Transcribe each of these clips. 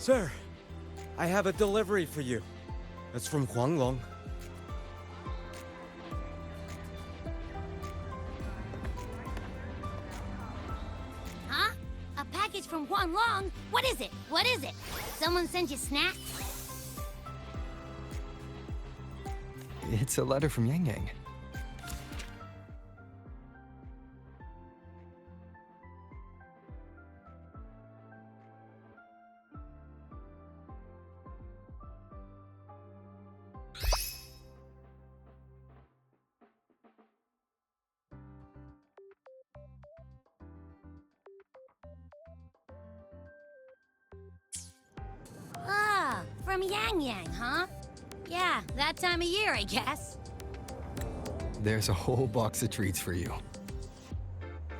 Sir, I have a delivery for you. It's from Guanglong. Huh? A package from Guanglong? What is it? What is it? Someone sent you snacks? It's a letter from Yang Yang. Ah, from Yang Yang, huh? Yeah, that time of year, I guess. There's a whole box of treats for you.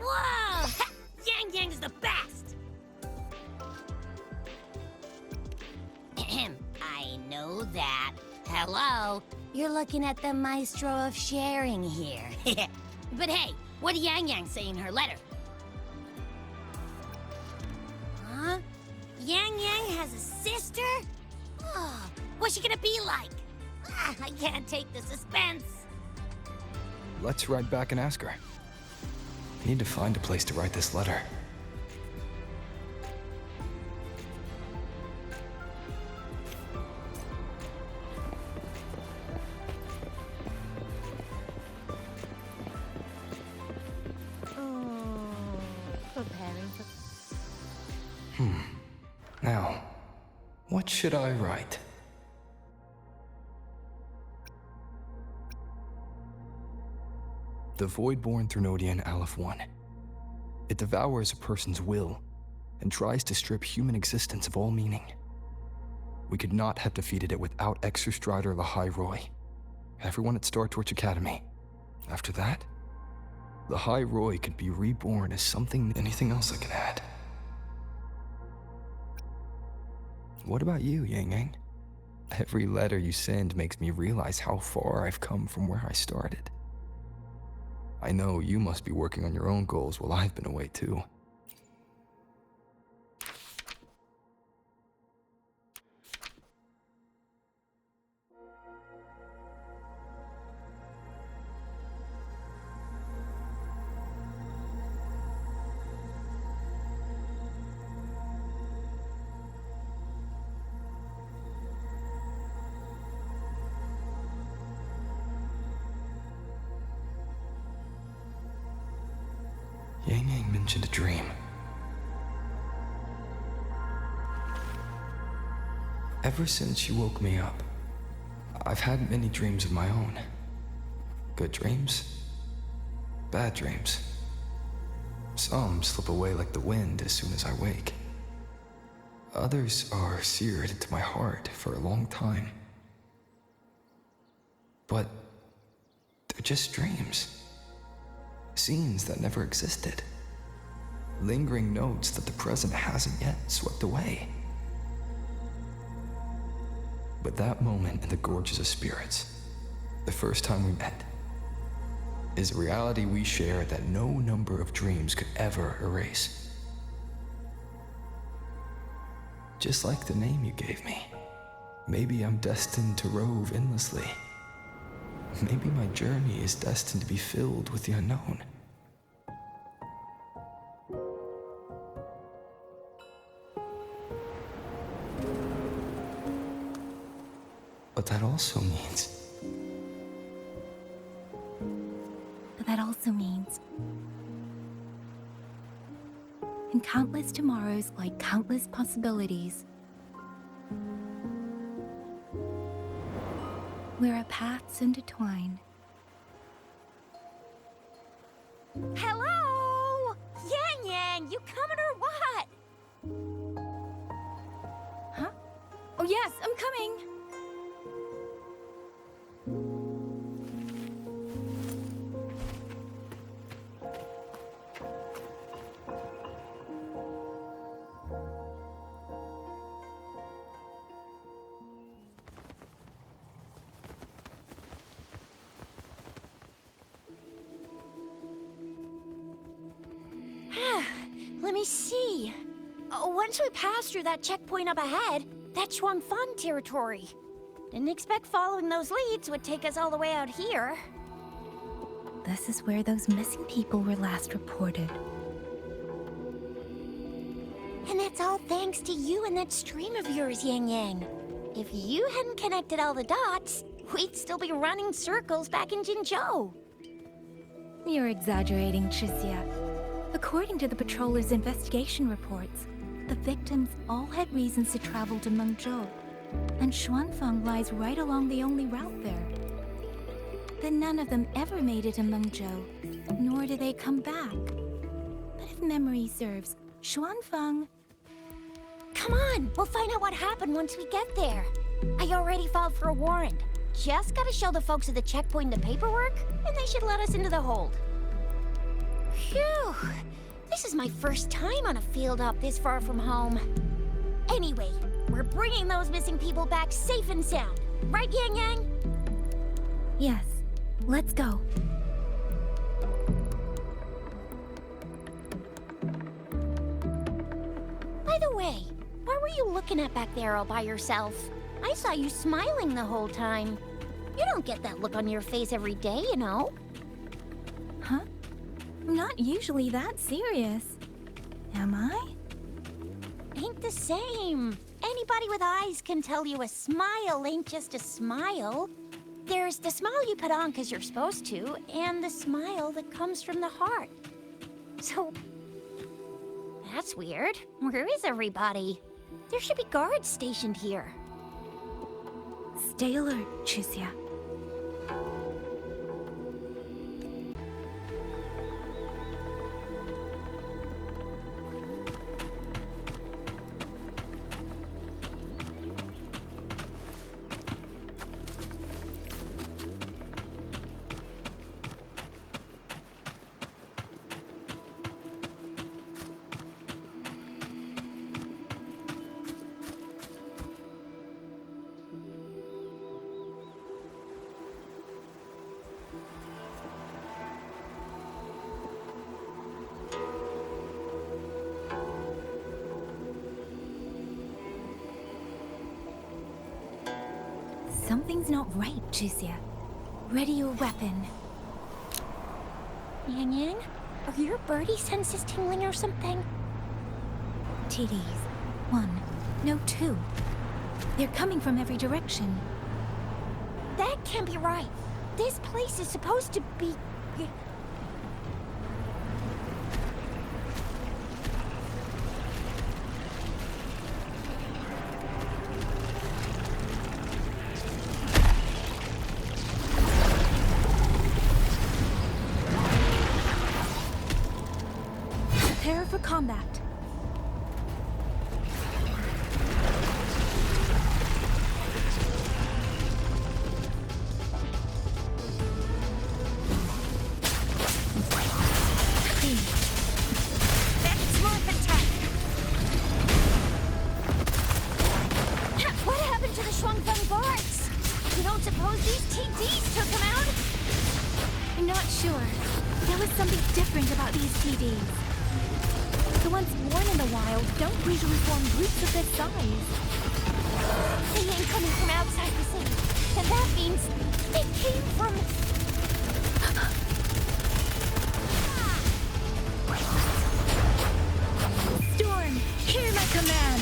Whoa! Yang Yang's the best! Ahem, I know that. Hello? You're looking at the maestro of sharing here. But hey, what did Yang Yang say in her letter? Huh? Yang Yang has a sister? Oh, what's she gonna be like? Ah, I can't take the suspense. Let's ride back and ask her. I need to find a place to write this letter. Preparing for... Now, what should I write? The Void-born Threnodian Aleph 1. It devours a person's will and tries to strip human existence of all meaning. We could not have defeated it without Exostrider Lahai Roy, everyone at Star Torch Academy. After that, Lahai Roy could be reborn as something. Anything else I can add? What about you, Yang Yang? Every letter you send makes me realize how far I've come from where I started. I know you must be working on your own goals while I've been away too. Yang Yang mentioned a dream. Ever since she woke me up, I've had many dreams of my own. Good dreams, bad dreams. Some slip away like the wind as soon as I wake. Others are seared into my heart for a long time. But they're just dreams. Scenes that never existed. Lingering notes that the present hasn't yet swept away. But that moment in the Gorges of Spirits, the first time we met, is a reality we share that no number of dreams could ever erase. Just like the name you gave me, maybe I'm destined to rove endlessly. Maybe my journey is destined to be filled with the unknown. But that also means... And countless tomorrows like countless possibilities. Where our paths intertwine. Hello? Yang Yang, you coming or what? Huh? Oh yes, I'm coming! Let me see. Once we pass through that checkpoint up ahead, that's Shuangfang territory. Didn't expect following those leads would take us all the way out here. This is where those missing people were last reported. And that's all thanks to you and that stream of yours, Yang Yang. If you hadn't connected all the dots, we'd still be running circles back in Jinzhou. You're exaggerating, Chixia. According to the patroller's investigation reports, the victims all had reasons to travel to Mengzhou, and Xuanfang lies right along the only route there. Then none of them ever made it to Mengzhou, nor do they come back. But if memory serves, Xuanfang... Come on, we'll find out what happened once we get there. I already filed for a warrant. Just gotta show the folks at the checkpoint the paperwork, and they should let us into the hold. Phew! This is my first time on a field op this far from home. Anyway, we're bringing those missing people back safe and sound. Right, Yang Yang? Yes, let's go. By the way, what were you looking at back there all by yourself? I saw you smiling the whole time. You don't get that look on your face every day, you know. Huh? I'm not usually that serious. Am I? Ain't the same. Anybody with eyes can tell you a smile ain't just a smile. There's the smile you put on because you're supposed to, and the smile that comes from the heart. So, that's weird. Where is everybody? There should be guards stationed here. Stay alert, Chixia. Something's not right, Chixia. Ready your weapon. Yang Yang, are your birdie senses tingling or something? TDs. 1. No, 2. They're coming from every direction. That can't be right. This place is supposed to be... Prepare for combat. That's more than time. What happened to the Shuangfeng guards? You don't suppose these TDs took them out? I'm not sure. There was something different about these TDs. The ones born in the wild don't usually form groups of this size. They ain't coming from outside the city. And that means they came from... Storm, hear my command!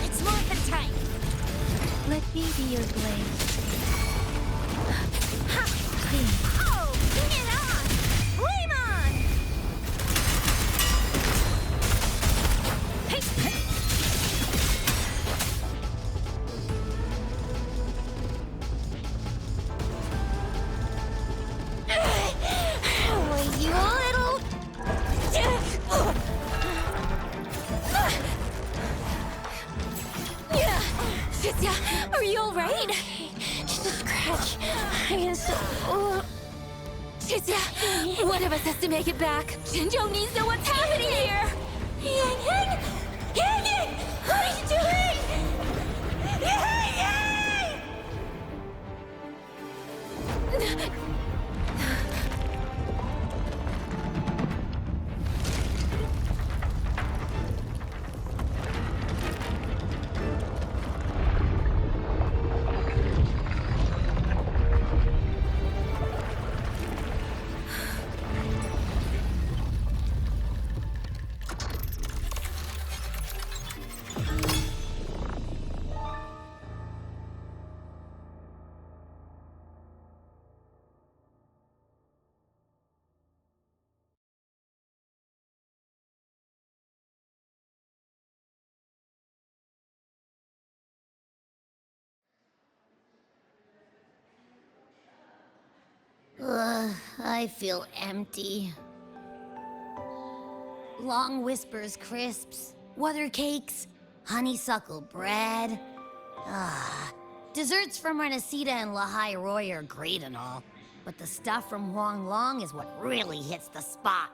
It's more than time. Let me be your blade. Oh, bring it on! Flame on! Will you little... Chixia, are you alright? Just a scratch. I am so... Chixia, one of us has to make it back. Jinzhou needs to know what's happening here! Yang Yang! Yang Yang! What are you doing? Yang Yang! I feel empty. Long whispers crisps, weather cakes, honeysuckle bread. Desserts from Renacita and Lahai Roy are great and all, but the stuff from Huang Long is what really hits the spot.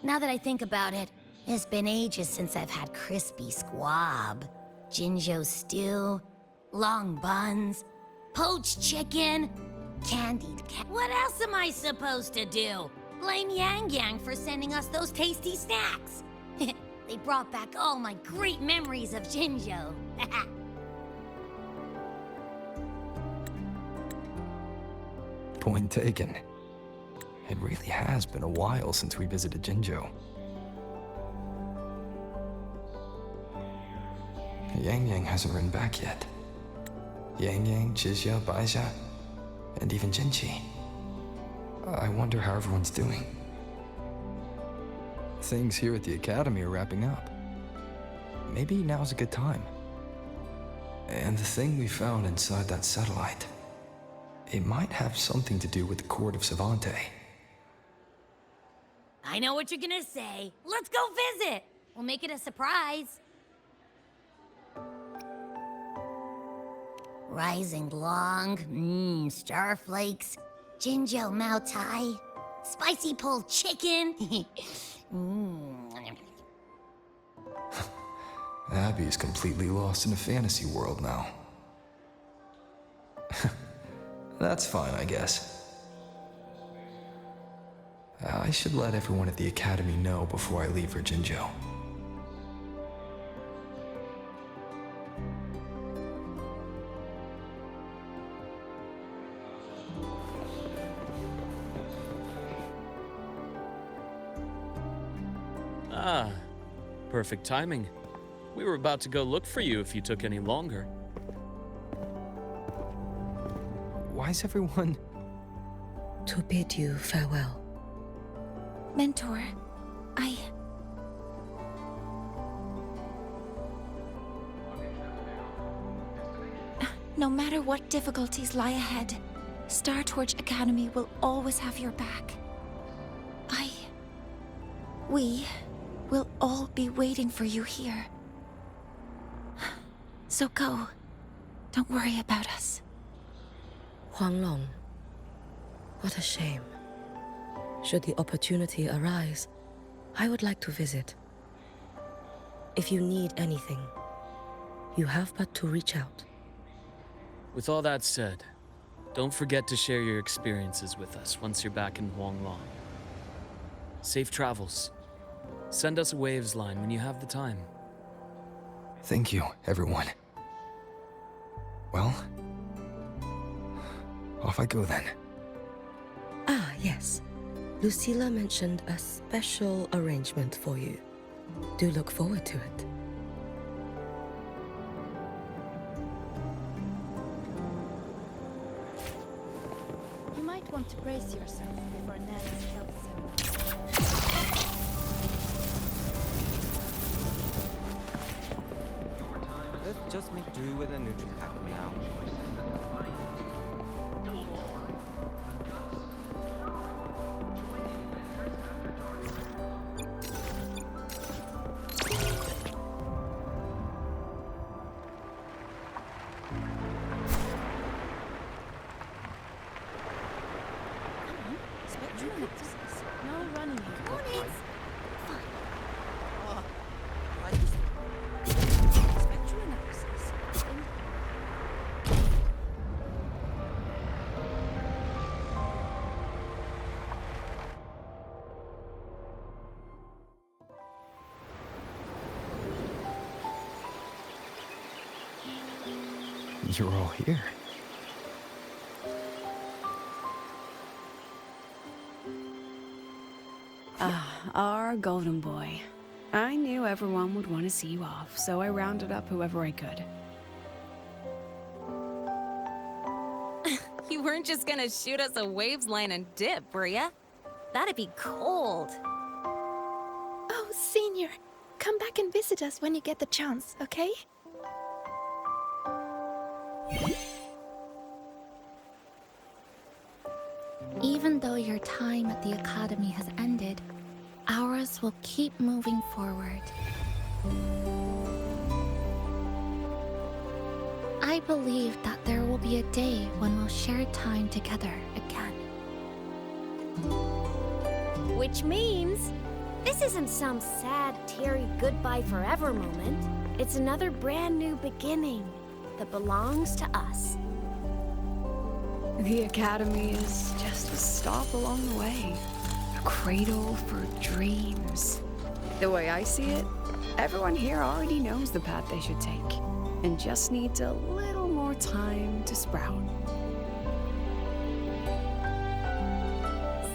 Now that I think about it, it's been ages since I've had crispy squab, Jinzhou stew, long buns, poached chicken, candied What else am I supposed to do? Blame Yang Yang for sending us those tasty snacks. They brought back all my great memories of Jinzhou. Point taken. It really has been a while since we visited Jinzhou. Yang Yang hasn't written back yet. Yang Yang, Jizya, Baixia, and even Jinchi. I wonder how everyone's doing. Things here at the Academy are wrapping up. Maybe now's a good time. And the thing we found inside that satellite, it might have something to do with the Court of Savante. I know what you're gonna say. Let's go visit! We'll make it a surprise. Rising Long, starflakes, Jinzhou Mao Tai, spicy pulled chicken. Abby's completely lost in a fantasy world now. That's fine, I guess. I should let everyone at the Academy know before I leave for Jinzhou. Ah, perfect timing. We were about to go look for you if you took any longer. Why's everyone... To bid you farewell. Mentor, No matter what difficulties lie ahead, Star Torch Academy will always have your back. We will all be waiting for you here. So go. Don't worry about us. Huang Long. What a shame. Should the opportunity arise, I would like to visit. If you need anything, you have but to reach out. With all that said, don't forget to share your experiences with us once you're back in Huanglong. Safe travels. Send us a waves line when you have the time. Thank you, everyone. Well, off I go then. Ah, yes. Lucilla mentioned a special arrangement for you. Do look forward to it. You might want to brace yourself before Nan's health zone. Let's just make do with a Nutri-Pack now. You're all here. Our golden boy. I knew everyone would want to see you off, so I rounded up whoever I could. You weren't just gonna shoot us a waves line and dip, were ya? That'd be cold. Oh, Senior, come back and visit us when you get the chance, okay? Even though your time at the Academy has ended, ours will keep moving forward. I believe that there will be a day when we'll share time together again. Which means this isn't some sad, teary goodbye forever moment. It's another brand new beginning that belongs to us. The Academy is just a stop along the way. A cradle for dreams. The way I see it, everyone here already knows the path they should take, and just needs a little more time to sprout.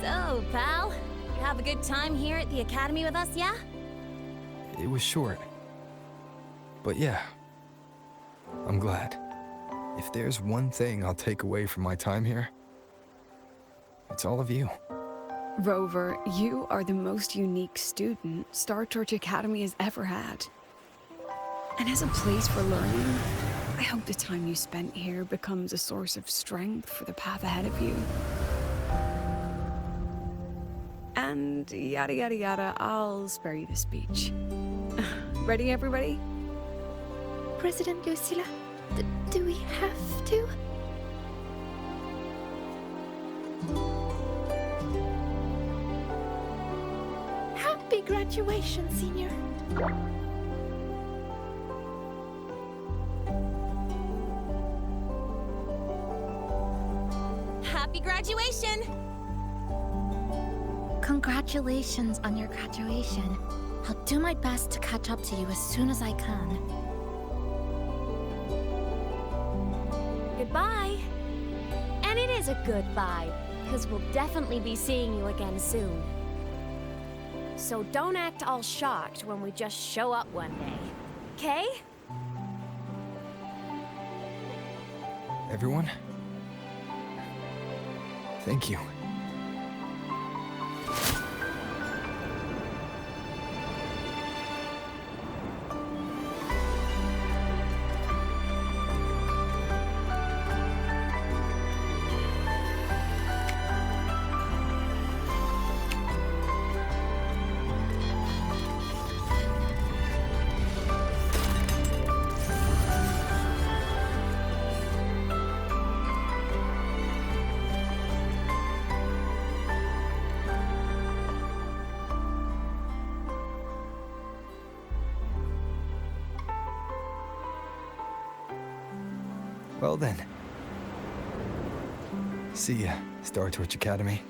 So, pal, you have a good time here at the Academy with us, yeah? It was short. But yeah, I'm glad. If there's one thing I'll take away from my time here, it's all of you. Rover, you are the most unique student Star Torch Academy has ever had. And as a place for learning, I hope the time you spent here becomes a source of strength for the path ahead of you. And yada yada yada, I'll spare you the speech. Ready, everybody? President Lucilla, do we have to? Happy graduation, Senior. Happy graduation! Congratulations on your graduation. I'll do my best to catch up to you as soon as I can. Goodbye. And it is a goodbye, because we'll definitely be seeing you again soon. So don't act all shocked when we just show up one day. Okay? Everyone, thank you. Well then. See ya, Star Torch Academy.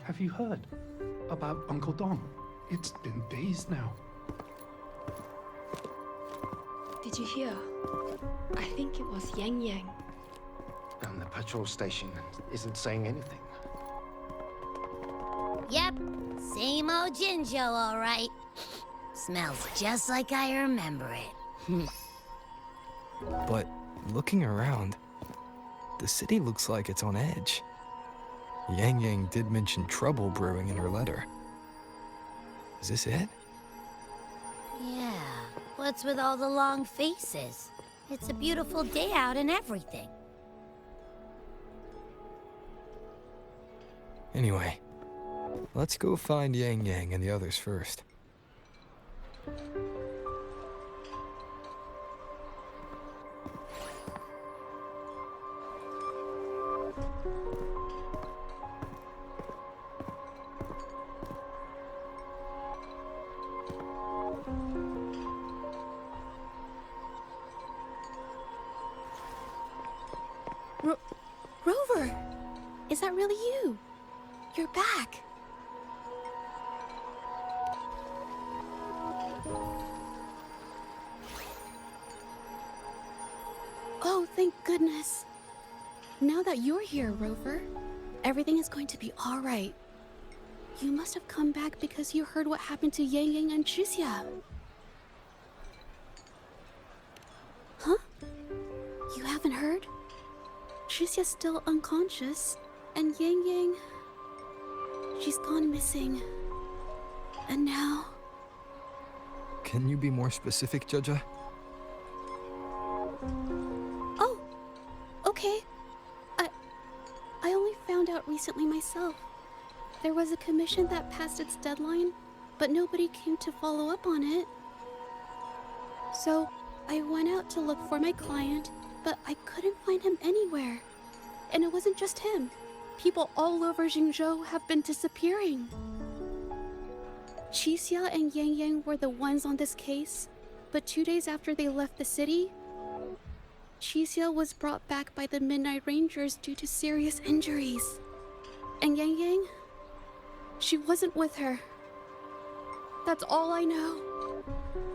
Have you heard about Uncle Dom? It's been days now. Did you hear? I think it was Yang Yang. And the patrol station isn't saying anything. Yep, same old Jinjo, all right. Smells just like I remember it. But looking around, the city looks like it's on edge. Yang Yang did mention trouble brewing in her letter. Is this it? Yeah, what's with all the long faces? It's a beautiful day out and everything. Anyway, let's go find Yang Yang and the others first. Rover! Is that really you? You're back. Oh, thank goodness. Now that you're here, Rover, everything is going to be all right. You must have come back because you heard what happened to Yang Yang and Chixia. Huh? You haven't heard? Chixia's still unconscious, and Yang Yang... she's gone missing. And now... Can you be more specific, Jaja? Oh, okay. I only found out recently myself. There was a commission that passed its deadline, but nobody came to follow up on it. So, I went out to look for my client, but I couldn't find him anywhere. And it wasn't just him. People all over Jingzhou have been disappearing. Chixia and Yang Yang were the ones on this case, but 2 days after they left the city, Chixia was brought back by the Midnight Rangers due to serious injuries. And Yang Yang? She wasn't with her. That's all I know.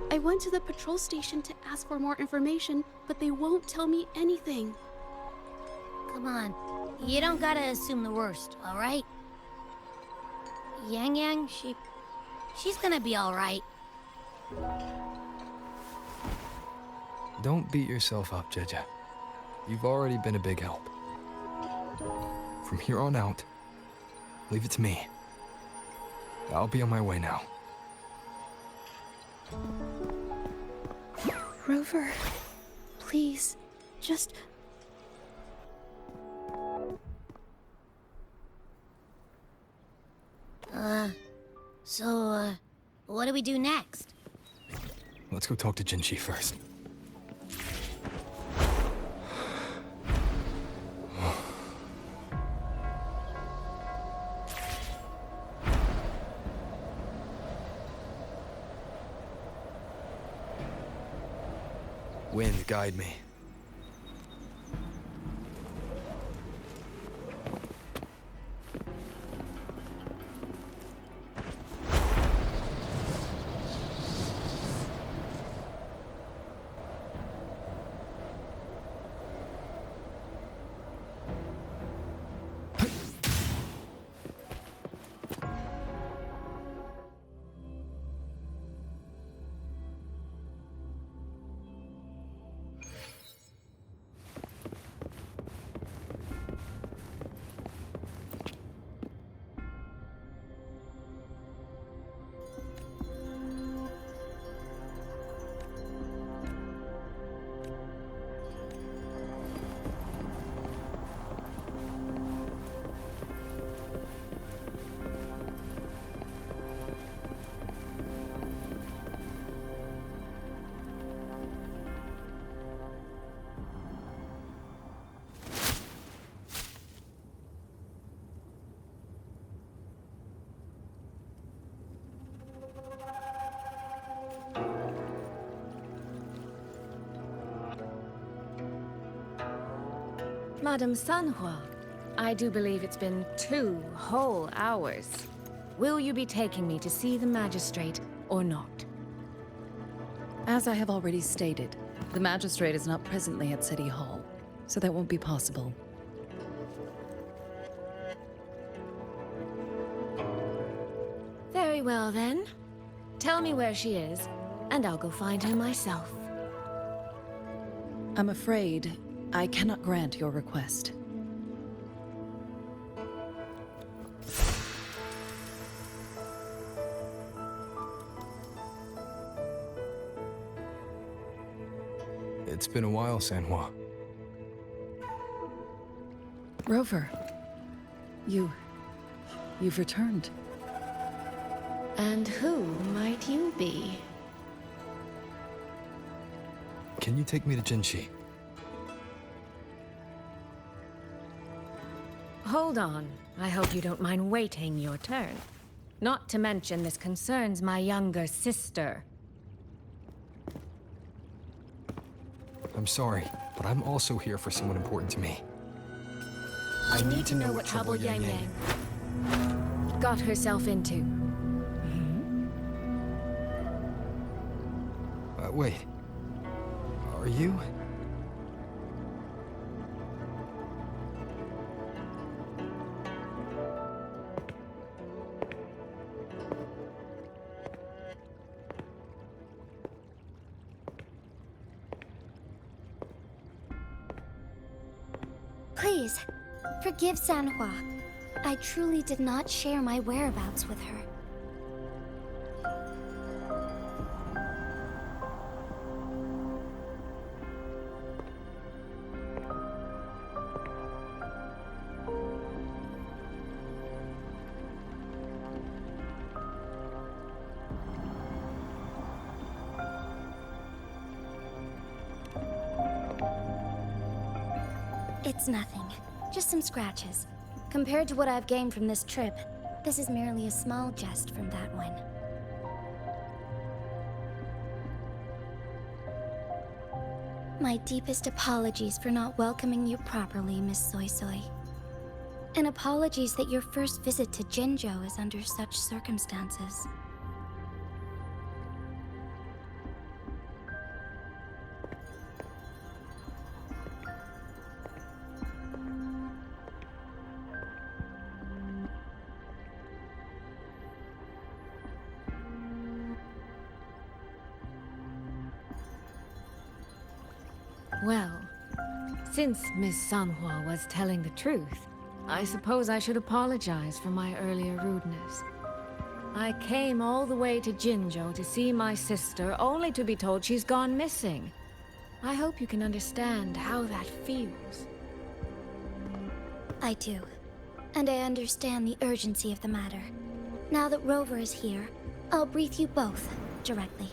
I went to the patrol station to ask for more information, but they won't tell me anything. Come on. You don't gotta assume the worst, alright? Yang Yang, she's gonna be alright. Don't beat yourself up, Jaja. You've already been a big help. From here on out, leave it to me. I'll be on my way now. Rover, please, just... So, what do we do next? Let's go talk to Jinchi first. Wind, guide me. Madame Sanhua, I do believe it's been 2 whole hours. Will you be taking me to see the magistrate or not? As I have already stated, the magistrate is not presently at City Hall, so that won't be possible. Very well then. Tell me where she is, and I'll go find her myself. I'm afraid I cannot grant your request. It's been a while, Sanhua. Rover, you've returned. And who might you be? Can you take me to Jinchi? Hold on. I hope you don't mind waiting your turn. Not to mention this concerns my younger sister. I'm sorry, but I'm also here for someone important to me. I need to know what trouble Yang Yang got herself into. Wait. Are you? Please, forgive Sanhua. I truly did not share my whereabouts with her. It's nothing. Just some scratches. Compared to what I've gained from this trip, this is merely a small jest from that one. My deepest apologies for not welcoming you properly, Miss Soy Soy. And apologies that your first visit to Jinzhou is under such circumstances. Well, since Miss Sanhua was telling the truth, I suppose I should apologize for my earlier rudeness. I came all the way to Jinzhou to see my sister, only to be told she's gone missing. I hope you can understand how that feels. I do. And I understand the urgency of the matter. Now that Rover is here, I'll brief you both directly.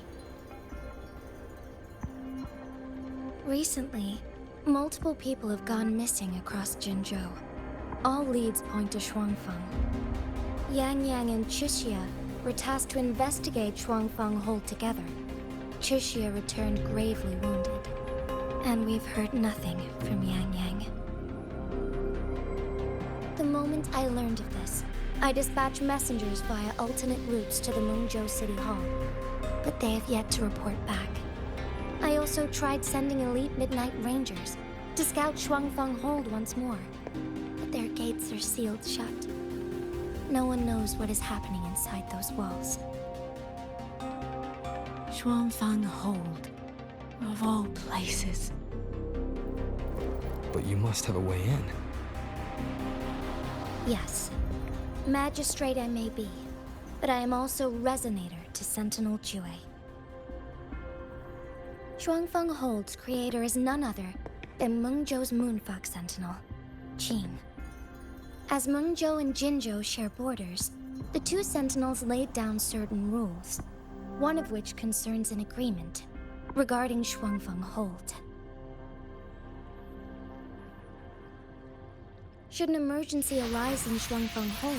Recently, multiple people have gone missing across Jinzhou. All leads point to Shuangfeng. Yang Yang and Chixia were tasked to investigate Shuangfeng Hold together. Chixia returned gravely wounded, and we've heard nothing from Yang Yang. The moment I learned of this, I dispatched messengers via alternate routes to the Mengzhou City Hall, but they have yet to report back. I also tried sending elite Midnight Rangers to scout Shuangfeng Hold once more, but their gates are sealed shut. No one knows what is happening inside those walls. Shuangfeng Hold, of all places. But you must have a way in. Yes. Magistrate I may be, but I am also Resonator to Sentinel Jue. Shuangfeng Hold's creator is none other than Mengzhou's Moonfox Sentinel, Qing. As Mengzhou and Jinzhou share borders, the two Sentinels laid down certain rules, one of which concerns an agreement regarding Shuangfeng Hold. Should an emergency arise in Shuangfeng Hold,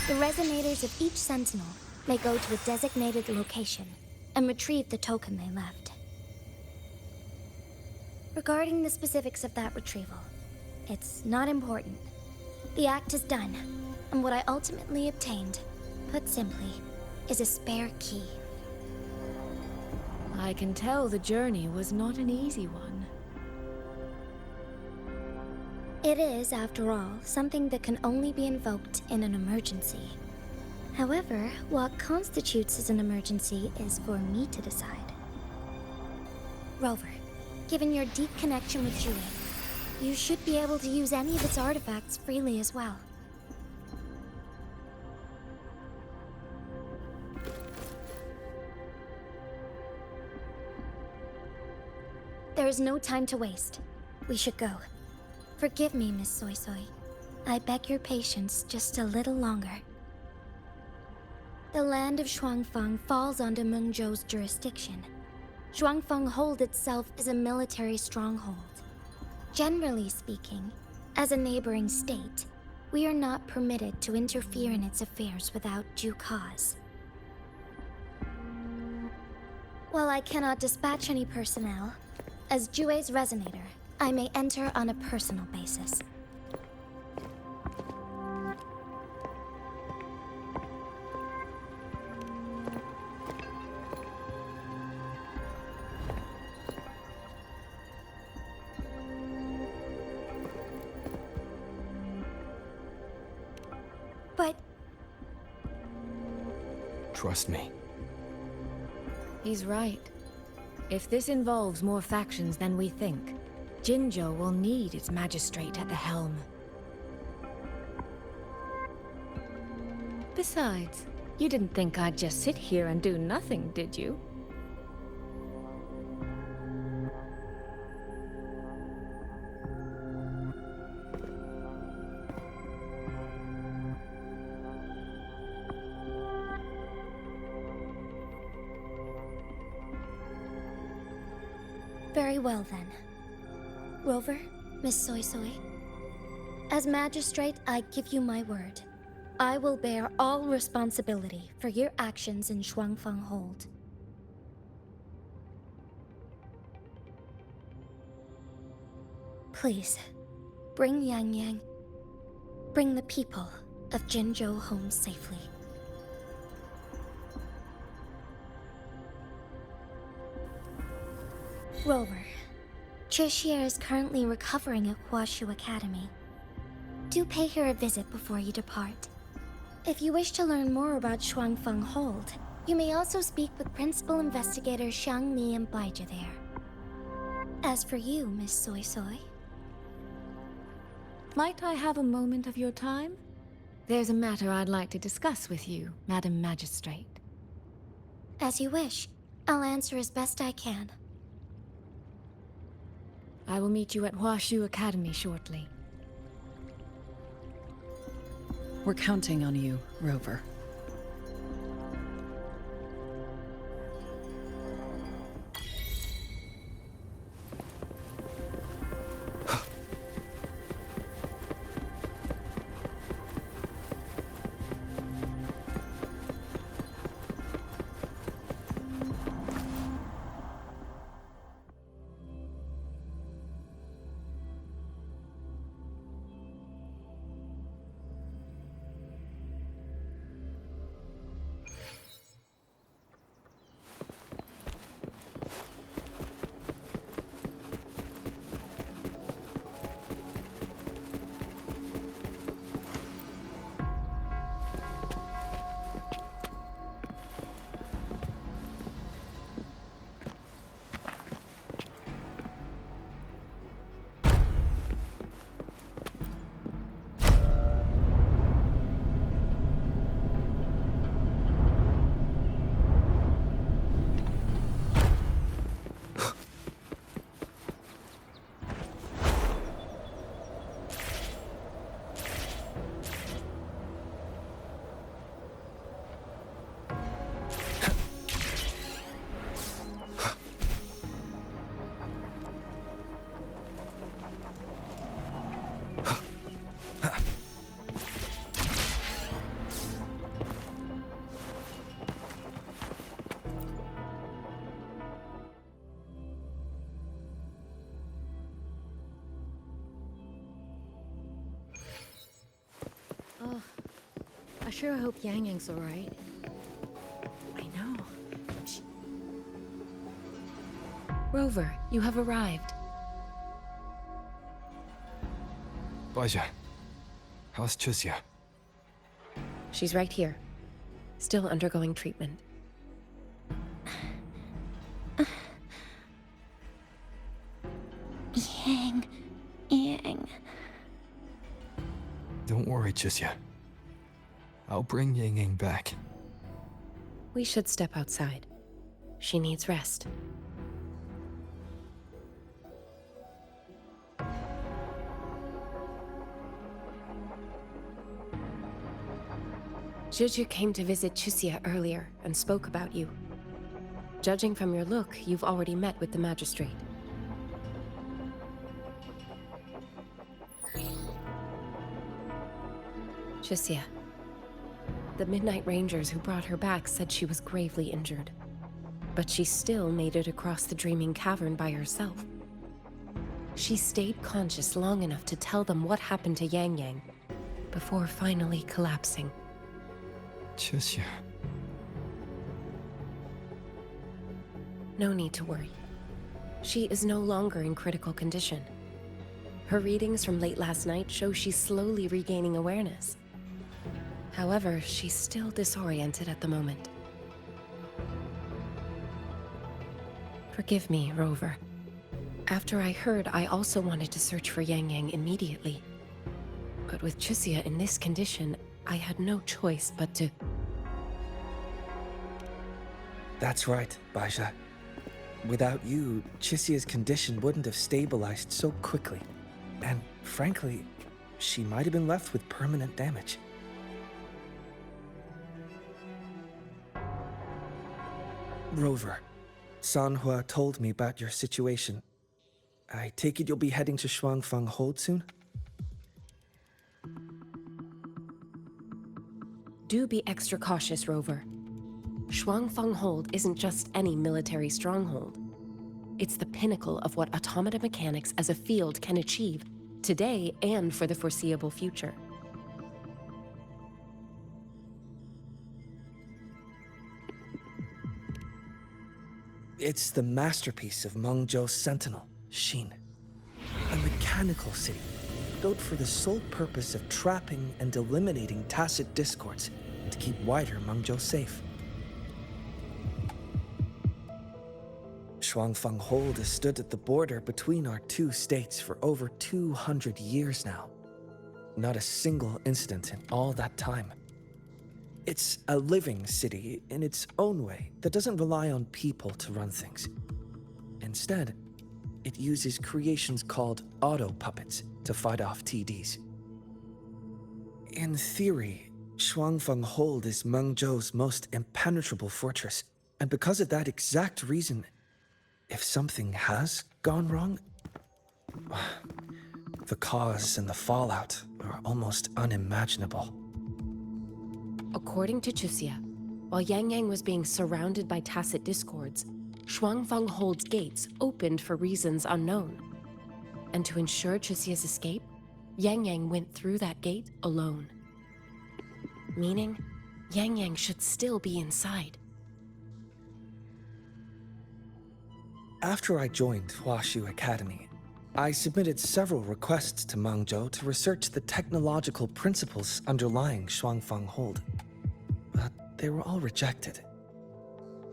the resonators of each Sentinel may go to a designated location and retrieve the token they left. Regarding the specifics of that retrieval, it's not important. The act is done, and what I ultimately obtained, put simply, is a spare key. I can tell the journey was not an easy one. It is, after all, something that can only be invoked in an emergency. However, what constitutes as an emergency is for me to decide. Rover, given your deep connection with Jue, you should be able to use any of its artifacts freely as well. There is no time to waste. We should go. Forgive me, Miss Soy Soy. I beg your patience just a little longer. The land of Shuangfeng falls under Mengzhou's jurisdiction. Shuangfeng Hold itself is a military stronghold. Generally speaking, as a neighboring state, we are not permitted to interfere in its affairs without due cause. While I cannot dispatch any personnel, as Jue's Resonator, I may enter on a personal basis. trust me. He's right. If this involves more factions than we think, Jinzhou will need its magistrate at the helm. Besides, you didn't think I'd just sit here and do nothing, did you? Very well then. Rover, Miss Soy Soy. As magistrate, I give you my word. I will bear all responsibility for your actions in Shuangfang Hold. Please, bring Yang Yang. Bring the people of Jinzhou home safely. Rover, Chixia is currently recovering at Huashu Academy. Do pay her a visit before you depart. If you wish to learn more about Shuangfeng Hold, you may also speak with Principal Investigators Xiang Li and Baizhi there. As for you, Miss Soy Soy... Might I have a moment of your time? There's a matter I'd like to discuss with you, Madam Magistrate. As you wish. I'll answer as best I can. I will meet you at Huashu Academy shortly. We're counting on you, Rover. Oh, I sure hope Yang Yang's alright. I know. Rover, you have arrived. Baizhi, how's Chixia? She's right here. Still undergoing treatment. Yang. Don't worry, Chixia. I'll bring Yang Yang back. We should step outside. She needs rest. Juju came to visit Chixia earlier and spoke about you. Judging from your look, you've already met with the magistrate. Chixia. The Midnight Rangers who brought her back said she was gravely injured. But she still made it across the Dreaming Cavern by herself. She stayed conscious long enough to tell them what happened to Yang Yang, before finally collapsing. Chixia. No need to worry. She is no longer in critical condition. Her readings from late last night show she's slowly regaining awareness. However, she's still disoriented at the moment. Forgive me, Rover. After I heard, I also wanted to search for Yang Yang immediately. But with Chixia in this condition, I had no choice but to... That's right, Baisha. Without you, Chixia's condition wouldn't have stabilized so quickly. And frankly, she might have been left with permanent damage. Rover, Sanhua told me about your situation. I take it you'll be heading to Shuangfang Hold soon? Do be extra cautious, Rover. Shuangfang Hold isn't just any military stronghold. It's the pinnacle of what automata mechanics as a field can achieve, today and for the foreseeable future. It's the masterpiece of Mengzhou's sentinel, Xin. A mechanical city, built for the sole purpose of trapping and eliminating tacit discords to keep wider Mengzhou safe. Shuangfang Hold has stood at the border between our two states for over 200 years now. Not a single incident in all that time. It's a living city in its own way that doesn't rely on people to run things. Instead, it uses creations called auto-puppets to fight off TDs. In theory, Shuangfang Hold is Mengzhou's most impenetrable fortress, and because of that exact reason, if something has gone wrong, the cause and the fallout are almost unimaginable. According to Chixia, while Yang Yang was being surrounded by tacit discords, Shuangfang Hold's gates opened for reasons unknown. And to ensure Chixia's escape, Yang Yang went through that gate alone. Meaning, Yang Yang should still be inside. After I joined Huaxu Academy, I submitted several requests to Mengzhou to research the technological principles underlying Shuangfang Hold, but they were all rejected.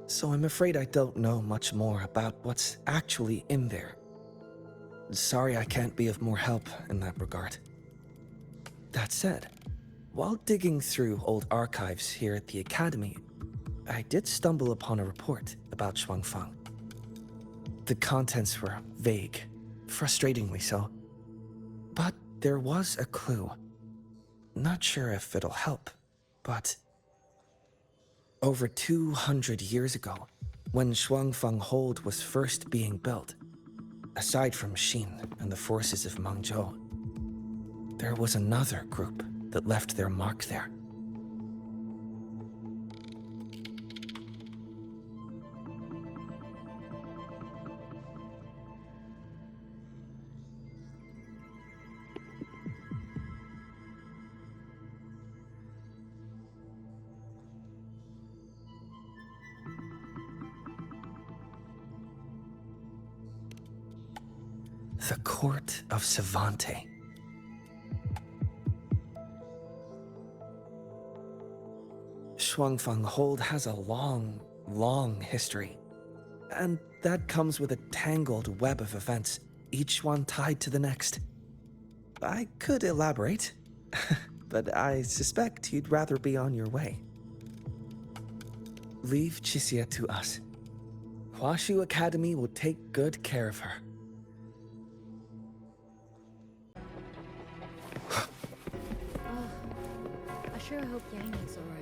So I'm afraid I don't know much more about what's actually in there. Sorry I can't be of more help in that regard. That said, while digging through old archives here at the Academy, I did stumble upon a report about Shuangfang. The contents were vague, frustratingly so. But there was a clue. Not sure if it'll help, but... Over 200 years ago, when Shuangfang Hold was first being built, aside from Xin and the forces of Mengzhou, there was another group that left their mark there. The Court of Savante. Shuangfang Hold has a long, long history. And that comes with a tangled web of events, each one tied to the next. I could elaborate, but I suspect you'd rather be on your way. Leave Chixia to us. Huaxu Academy will take good care of her. I sure hope Yang Yang's alright.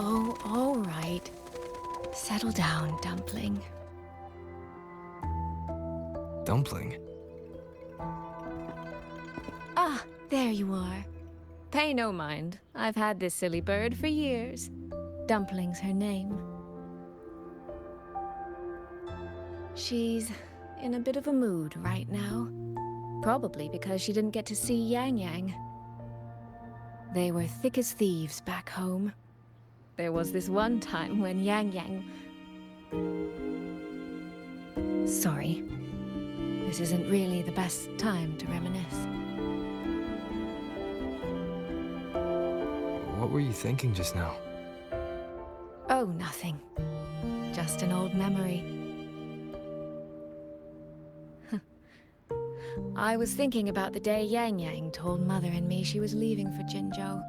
Oh, all right. Settle down, Dumpling. Dumpling? Ah, there you are. Pay no mind. I've had this silly bird for years. Dumpling's her name. She's in a bit of a mood right now. Probably because she didn't get to see Yang Yang. They were thick as thieves back home. There was this one time when Yang Yang... Sorry. This isn't really the best time to reminisce. What were you thinking just now? Oh, nothing. Just an old memory. I was thinking about the day Yang Yang told Mother and me she was leaving for Jinzhou.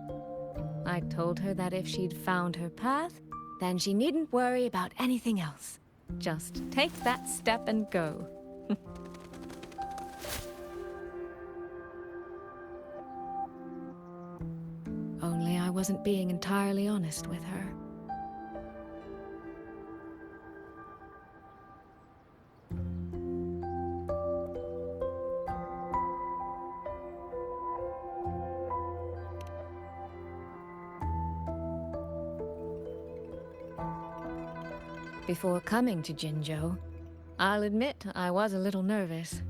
I told her that if she'd found her path, then she needn't worry about anything else. Just take that step and go. Only I wasn't being entirely honest with her. Before coming to Jinzhou, I'll admit I was a little nervous.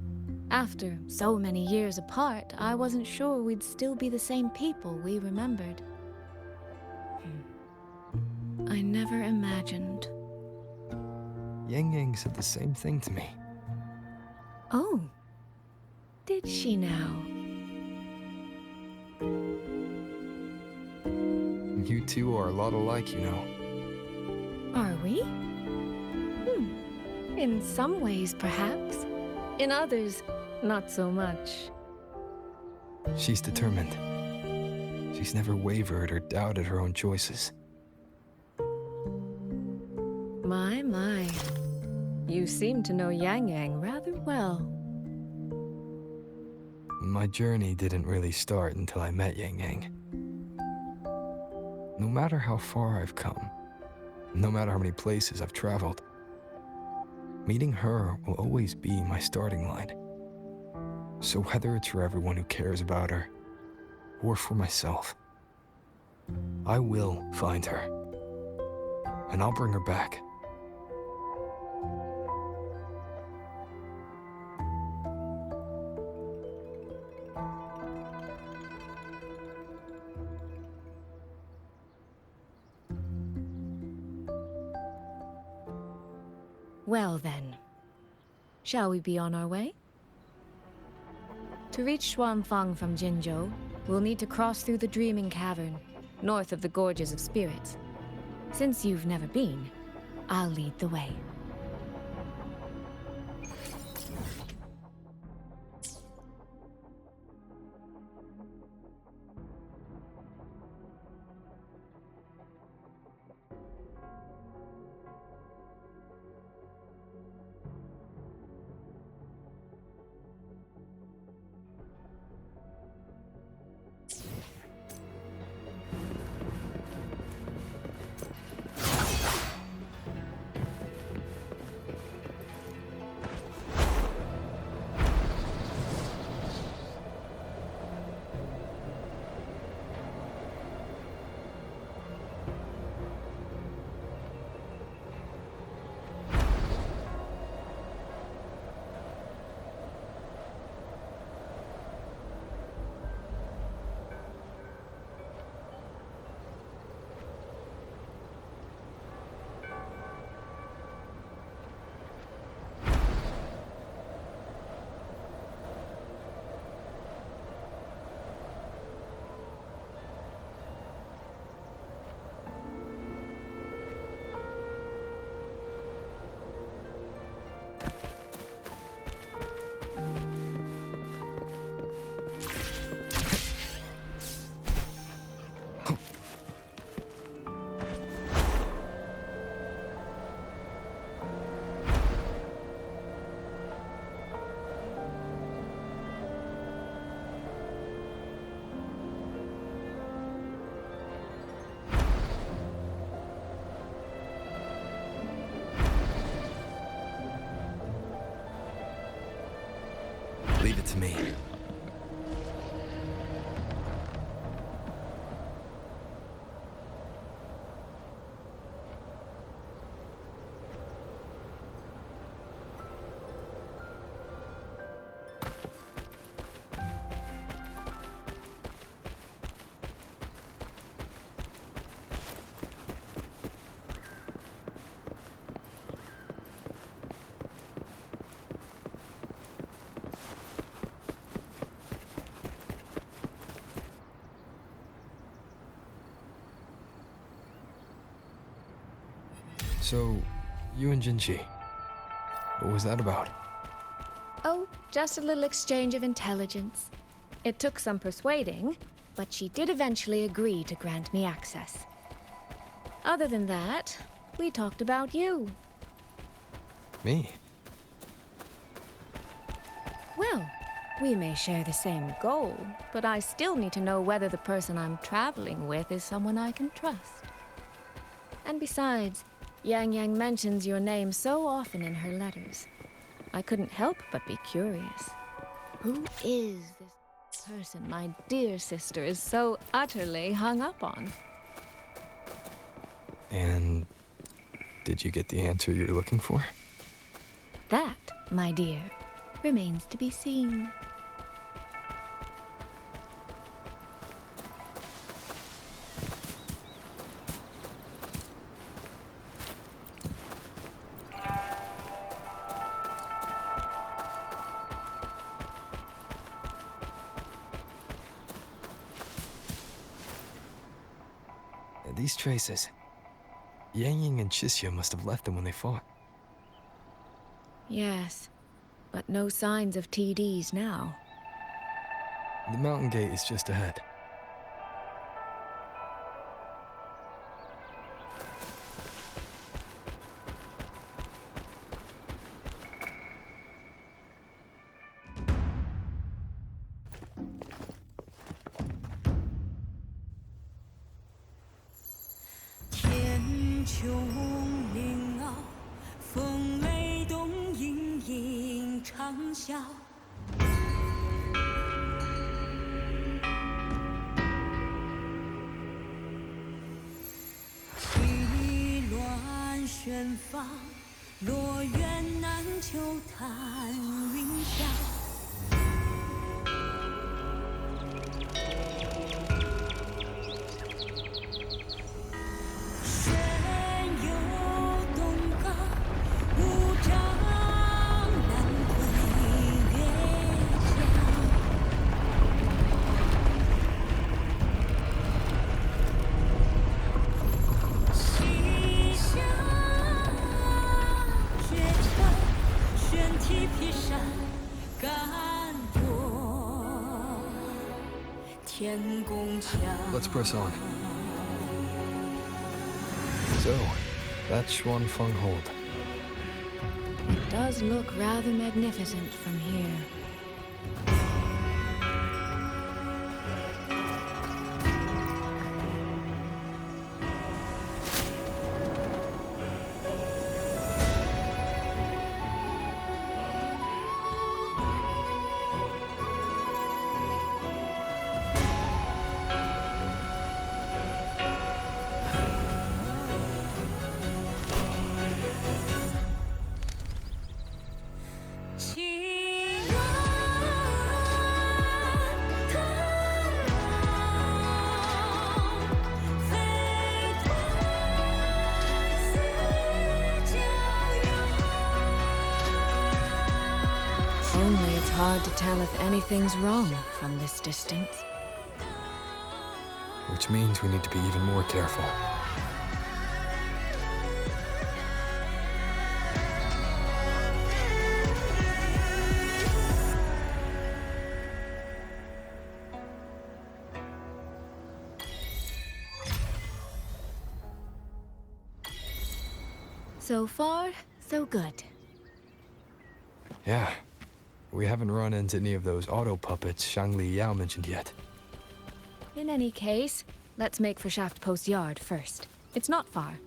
After so many years apart, I wasn't sure we'd still be the same people we remembered. I never imagined. Yang Yang said the same thing to me. Oh, did she now? You two are a lot alike, you know. Are we? In some ways, perhaps. In others, not so much. She's determined. She's never wavered or doubted her own choices. My. You seem to know Yang Yang rather well. My journey didn't really start until I met Yang Yang. No matter how far I've come, no matter how many places I've traveled, meeting her will always be my starting line. So whether it's for everyone who cares about her, or for myself, I will find her. And I'll bring her back. Well then, shall we be on our way? To reach Xuanfang from Jinzhou, we'll need to cross through the Dreaming Cavern, north of the Gorges of Spirits. Since you've never been, I'll lead the way. So, you and Jinchi, what was that about? Oh, just a little exchange of intelligence. It took some persuading, but she did eventually agree to grant me access. Other than that, we talked about you. Me? Well, we may share the same goal, but I still need to know whether the person I'm traveling with is someone I can trust. And besides, Yang Yang mentions your name so often in her letters. I couldn't help but be curious. Who is this person my dear sister is so utterly hung up on? And did you get the answer you're looking for? That, my dear, remains to be seen. These traces. Yang Ying and Chisya must have left them when they fought. Yes, but no signs of TDs now. The mountain gate is just ahead. Let's press on. So, that's Xuanfeng Hold. It does look rather magnificent from here. Only it's hard to tell if anything's wrong from this distance. Which means we need to be even more careful. So far, so good. Yeah. We haven't run into any of those auto puppets Shangli Yao mentioned yet. In any case, let's make for Shaft Post Yard first. It's not far.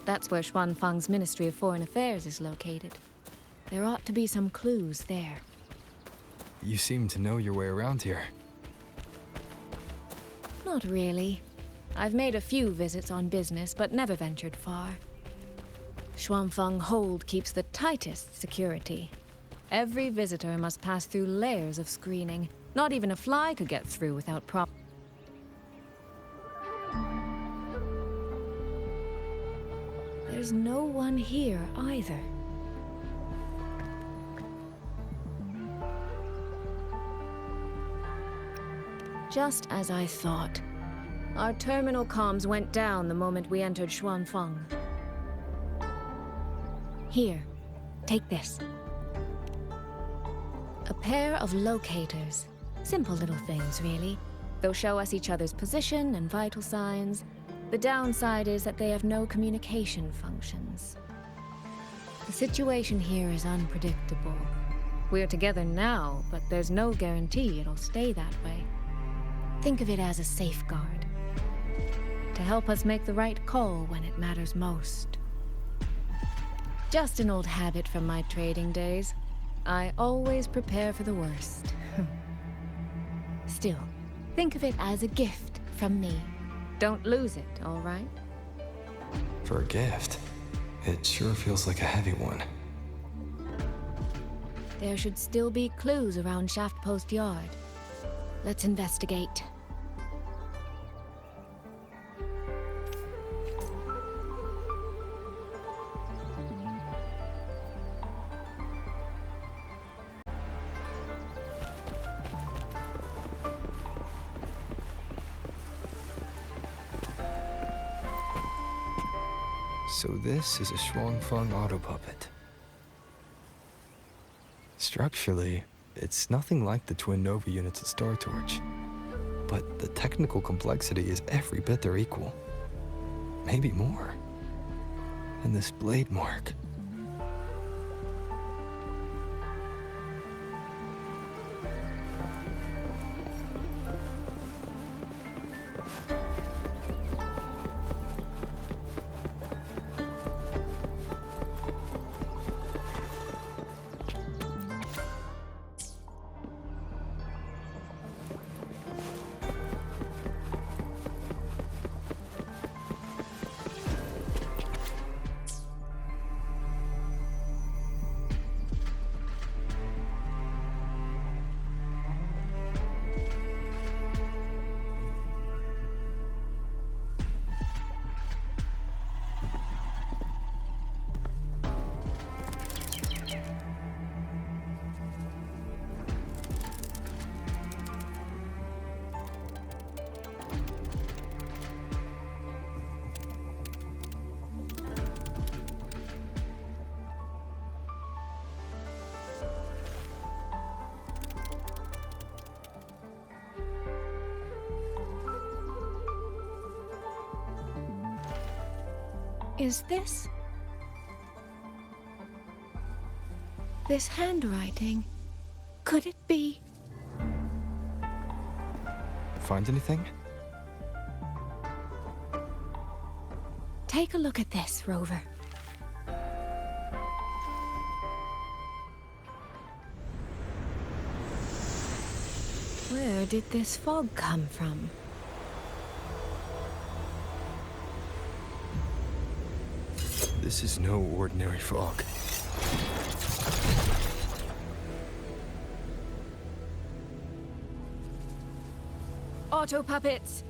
That's where Xuanfeng's Ministry of Foreign Affairs is located. There ought to be some clues there. You seem to know your way around here. Not really. I've made a few visits on business, but never ventured far. Xuanfeng Hold keeps the tightest security. Every visitor must pass through layers of screening. Not even a fly could get through without There's no one here either. Just as I thought. Our terminal comms went down the moment we entered Xuanfeng. Here, take this. A pair of locators. Simple little things, really. They'll show us each other's position and vital signs. The downside is that they have no communication functions. The situation here is unpredictable. We're together now, but there's no guarantee it'll stay that way. Think of it as a safeguard. To help us make the right call when it matters most. Just an old habit from my trading days. I always prepare for the worst. Still, think of it as a gift from me. Don't lose it, all right? For a gift, it sure feels like a heavy one. There should still be clues around Shaft Post Yard. Let's investigate. So this is a Shuangfeng auto puppet. Structurally, it's nothing like the twin Nova units at Star Torch. But the technical complexity is every bit their equal. Maybe more. And this blade mark. Is this handwriting? Could it be? Find anything? Take a look at this, Rover. Where did this fog come from? This is no ordinary fog. Auto puppets!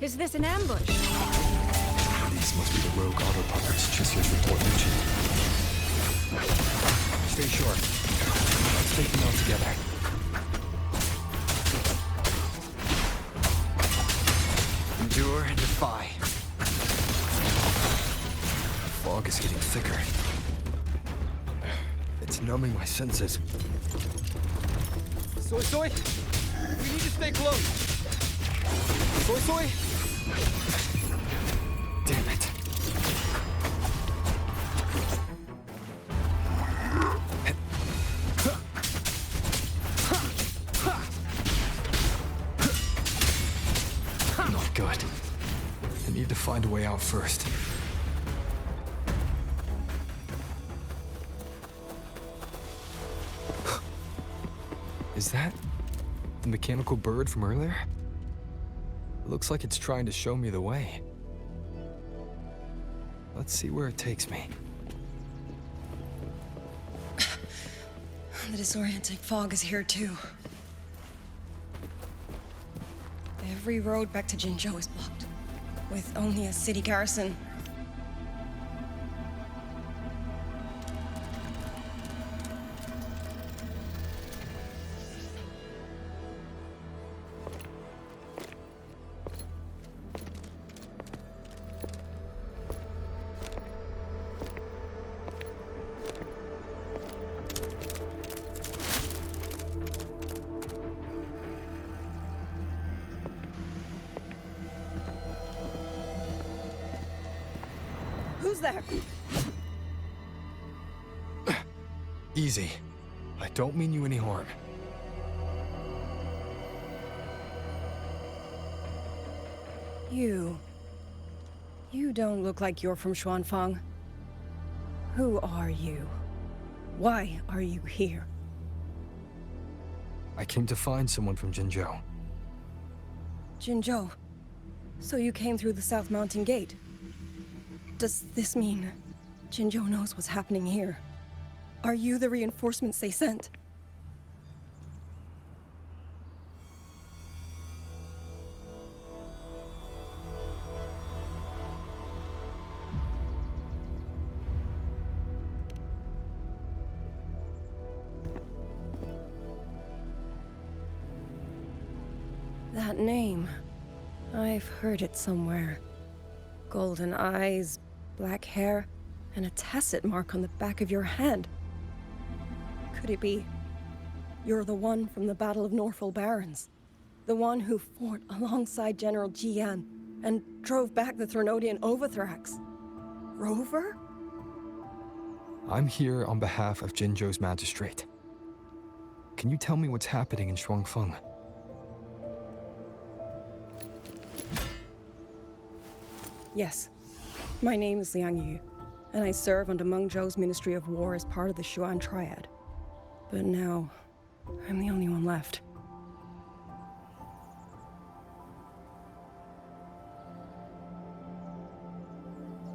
Is this an ambush? These must be the rogue auto puppets Chisia's report mentioned. Stay sharp. Let's take them out together. Endure and defy. The fog is getting thicker. It's numbing my senses. Soy Soy! We need to stay close! Soy Soy! Damn it. Not good. I need to find a way out first. Is that the mechanical bird from earlier? It looks like it's trying to show me the way. Let's see where it takes me. The disorienting fog is here too. Every road back to Jinzhou is blocked, with only a city garrison. Who's there? Easy. I don't mean you any harm. You don't look like you're from Xuanfang. Who are you? Why are you here? I came to find someone from Jinzhou. Jinzhou. So you came through the South Mountain Gate. Does this mean Jinzhou knows what's happening here? Are you the reinforcements they sent? That name. I've heard it somewhere. Golden eyes, black hair, and a tacit mark on the back of your hand. Could it be you're the one from the Battle of Norfolk Barrens? The one who fought alongside General Jian and drove back the Threnodian Overthrax? Rover? I'm here on behalf of Jinzhou's magistrate. Can you tell me what's happening in Shuangfeng? Yes. My name is Liang Yu, and I serve under Meng Zhou's Ministry of War as part of the Xuan Triad. But now, I'm the only one left.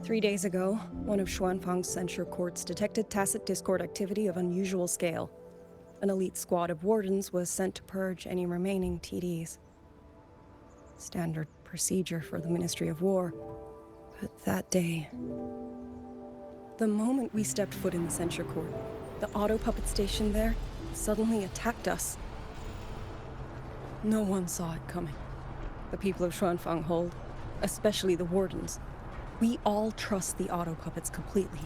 Three days ago, one of Xuanfang's censure courts detected tacit discord activity of unusual scale. An elite squad of wardens was sent to purge any remaining TDs. Standard procedure for the Ministry of War. But that day, the moment we stepped foot in the censure court, the auto puppet station there suddenly attacked us. No one saw it coming. The people of Xuanfang hold, especially the wardens. We all trust the auto puppets completely.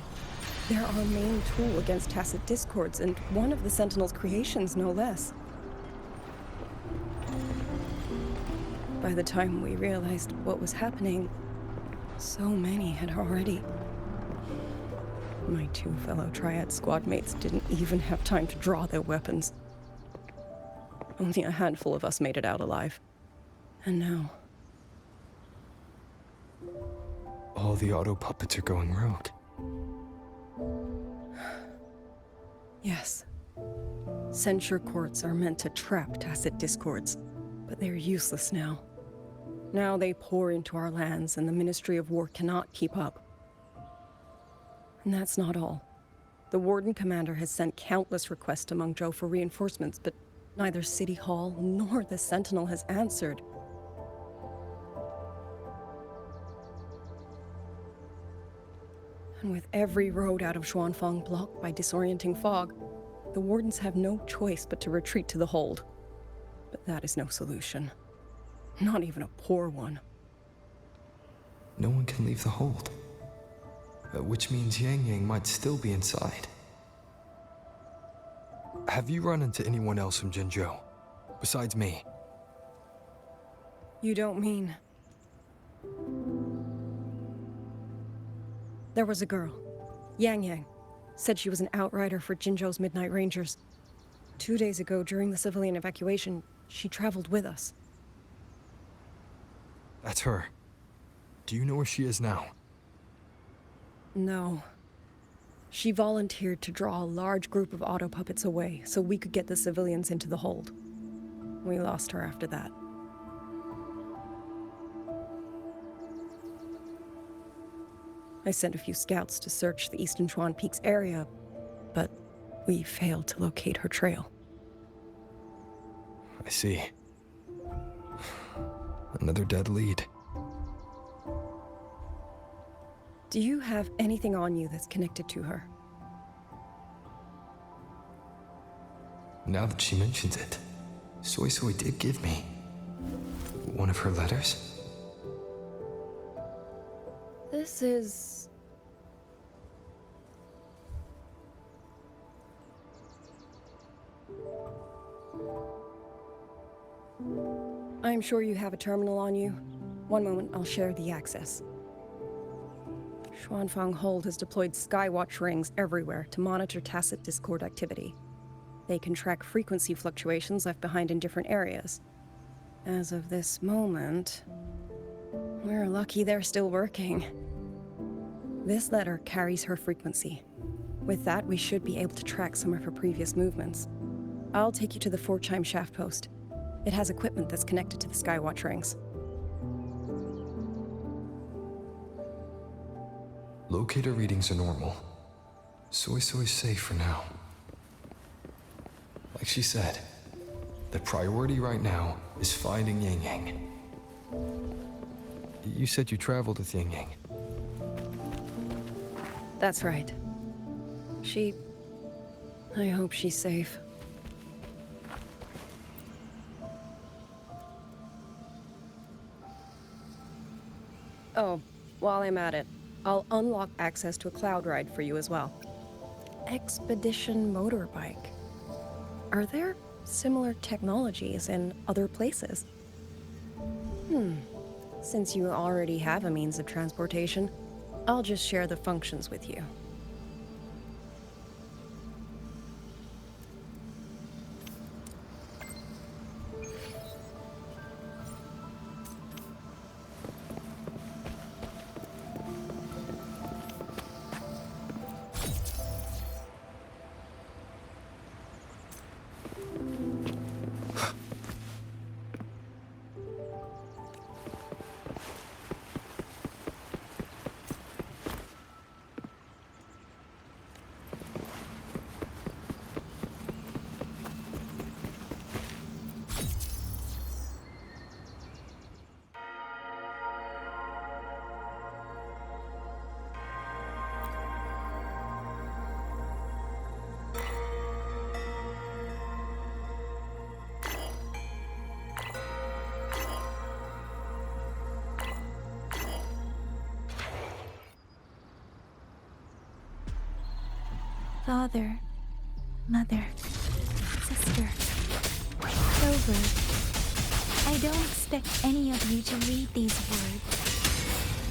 They're our main tool against tacit discords, and one of the Sentinel's creations, no less. By the time we realized what was happening, so many had already. My two fellow Triad squad mates didn't even have time to draw their weapons. Only a handful of us made it out alive. And now... all the auto puppets are going rogue. Yes. Censure courts are meant to trap tacit discords, but they're useless now. Now they pour into our lands, and the Ministry of War cannot keep up. And that's not all. The Warden Commander has sent countless requests to Mengzhou for reinforcements, but neither City Hall nor the Sentinel has answered. And with every road out of Xuanfang blocked by disorienting fog, the Wardens have no choice but to retreat to the hold. But that is no solution. Not even a poor one. No one can leave the hold. Which means Yang Yang might still be inside. Have you run into anyone else from Jinzhou? Besides me? You don't mean... There was a girl, Yang Yang. Said she was an outrider for Jinzhou's Midnight Rangers. 2 days ago, during the civilian evacuation, she traveled with us. That's her. Do you know where she is now? No. She volunteered to draw a large group of auto puppets away so we could get the civilians into the hold. We lost her after that. I sent a few scouts to search the Eastern Chuan Peaks area, but we failed to locate her trail. I see. Another dead lead. Do you have anything on you that's connected to her? Now that she mentions it, Soy Soy did give me one of her letters. This is... I'm sure you have a terminal on you. One moment, I'll share the access. Xuanfang Hold has deployed Skywatch rings everywhere to monitor Tacit Discord activity. They can track frequency fluctuations left behind in different areas. As of this moment, we're lucky they're still working. This letter carries her frequency. With that, we should be able to track some of her previous movements. I'll take you to the 4-chime shaft post. It has equipment that's connected to the Skywatch rings. Locator readings are normal. Soy Soy's safe for now. Like she said, the priority right now is finding Yang Yang. You said you traveled with Yang Yang. That's right. I hope she's safe. Oh, while I'm at it, I'll unlock access to a cloud ride for you as well. Expedition motorbike. Are there similar technologies in other places? Since you already have a means of transportation, I'll just share the functions with you. Father, mother, sister, Clover. I don't expect any of you to read these words.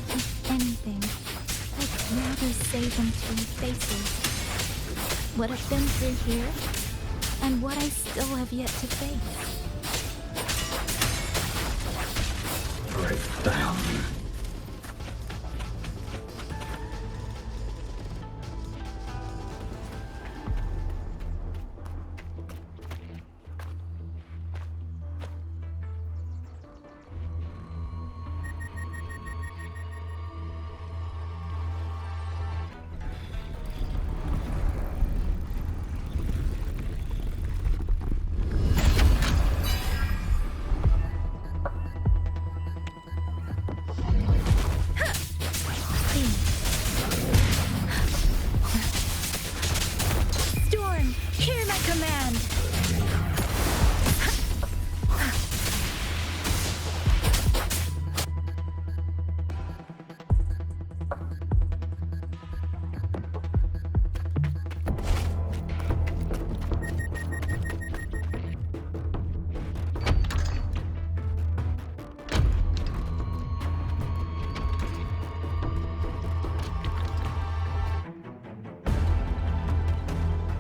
If anything, I'd rather say them to your faces. What I've been through here, and what I still have yet to face. Break down. Storm, hear my command!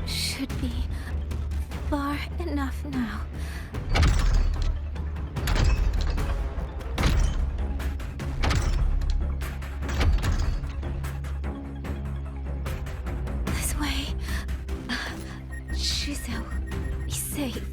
Should be far enough now. This way. Shizu, be safe.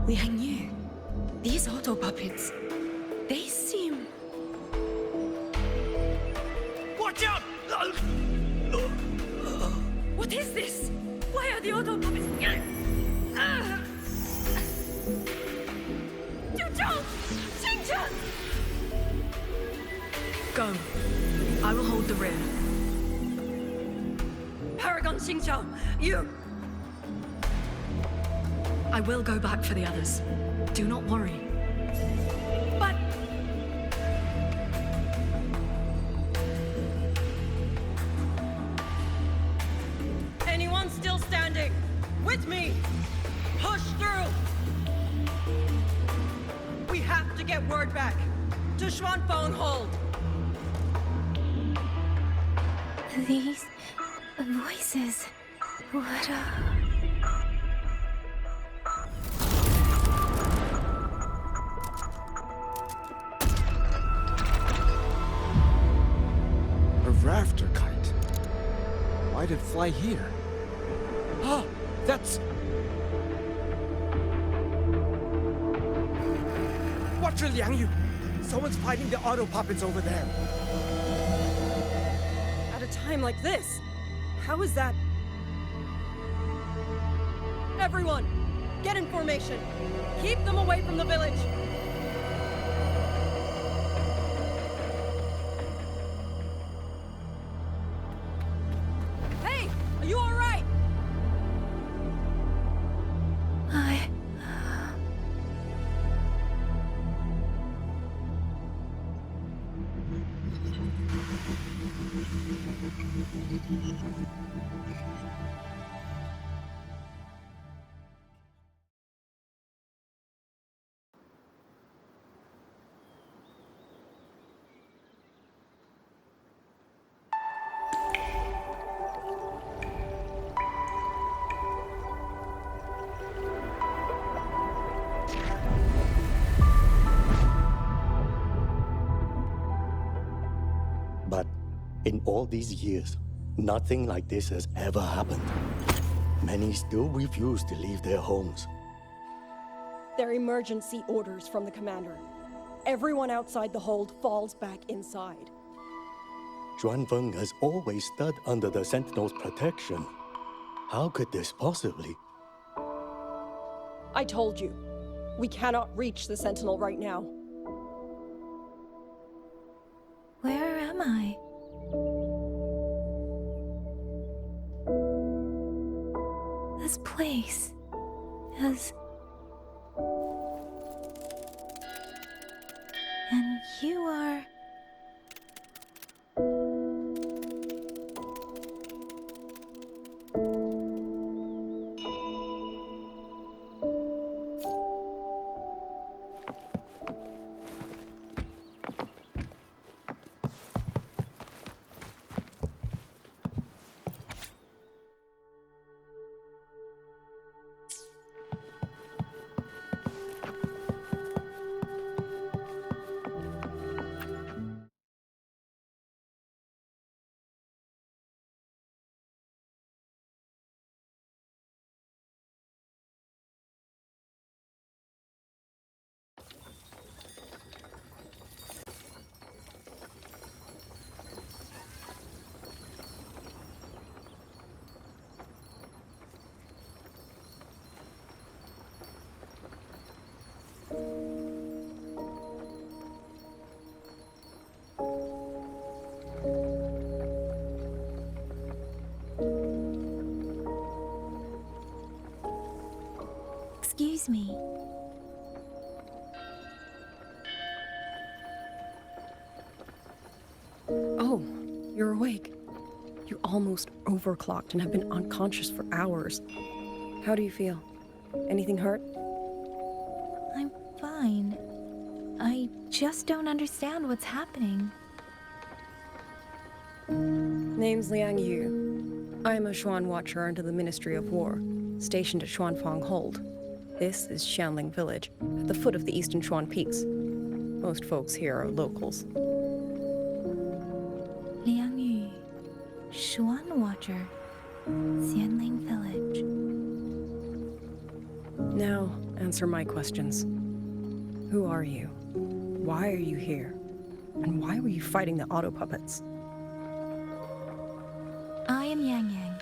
Liang Yu, these auto puppets, they seem... Watch out! What is this? Why are the auto puppets... You don't! Go. I will hold the rear. Paragon Xingqiao, you... I will go back for the others. Do not worry. But... Anyone still standing? With me! Push through! We have to get word back. To Xuanfeng Hold! These voices. What A rafter kite. Why'd it fly here? Ah, that's... Watch your Liang Yu! Someone's fighting the auto puppets over there. At a time like this? How is that? Everyone, get in formation. Keep them away from the village. Hey, are you all right? But in all these years, nothing like this has ever happened. Many still refuse to leave their homes. They're emergency orders from the commander. Everyone outside the hold falls back inside. Xuanfeng has always stood under the Sentinel's protection. How could this possibly? I told you, we cannot reach the Sentinel right now. Where am I? This place is... And you are... Excuse me. Oh, you're awake. You almost overclocked and have been unconscious for hours. How do you feel? Anything hurt? I'm fine. I just don't understand what's happening. Name's Liang Yu. I'm a Xuan Watcher under the Ministry of War, stationed at Xuanfeng Hold. This is Xianling Village, at the foot of the Eastern Xuan Peaks. Most folks here are locals. Liang Yu, Xuan Watcher, Xianling Village. Now, answer my questions. Who are you? Why are you here? And why were you fighting the auto puppets? I am Yang Yang,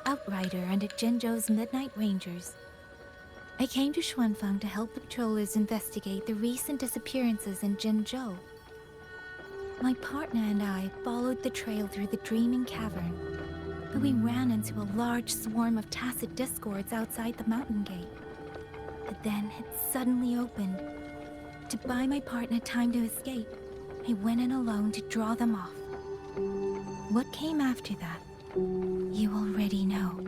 Outrider under Jinzhou's Midnight Rangers. I came to Xuanfeng to help the patrollers investigate the recent disappearances in Jinzhou. My partner and I followed the trail through the dreaming cavern, but we ran into a large swarm of tacit discords outside the mountain gate. But then it suddenly opened. To buy my partner time to escape, I went in alone to draw them off. What came after that, you already know.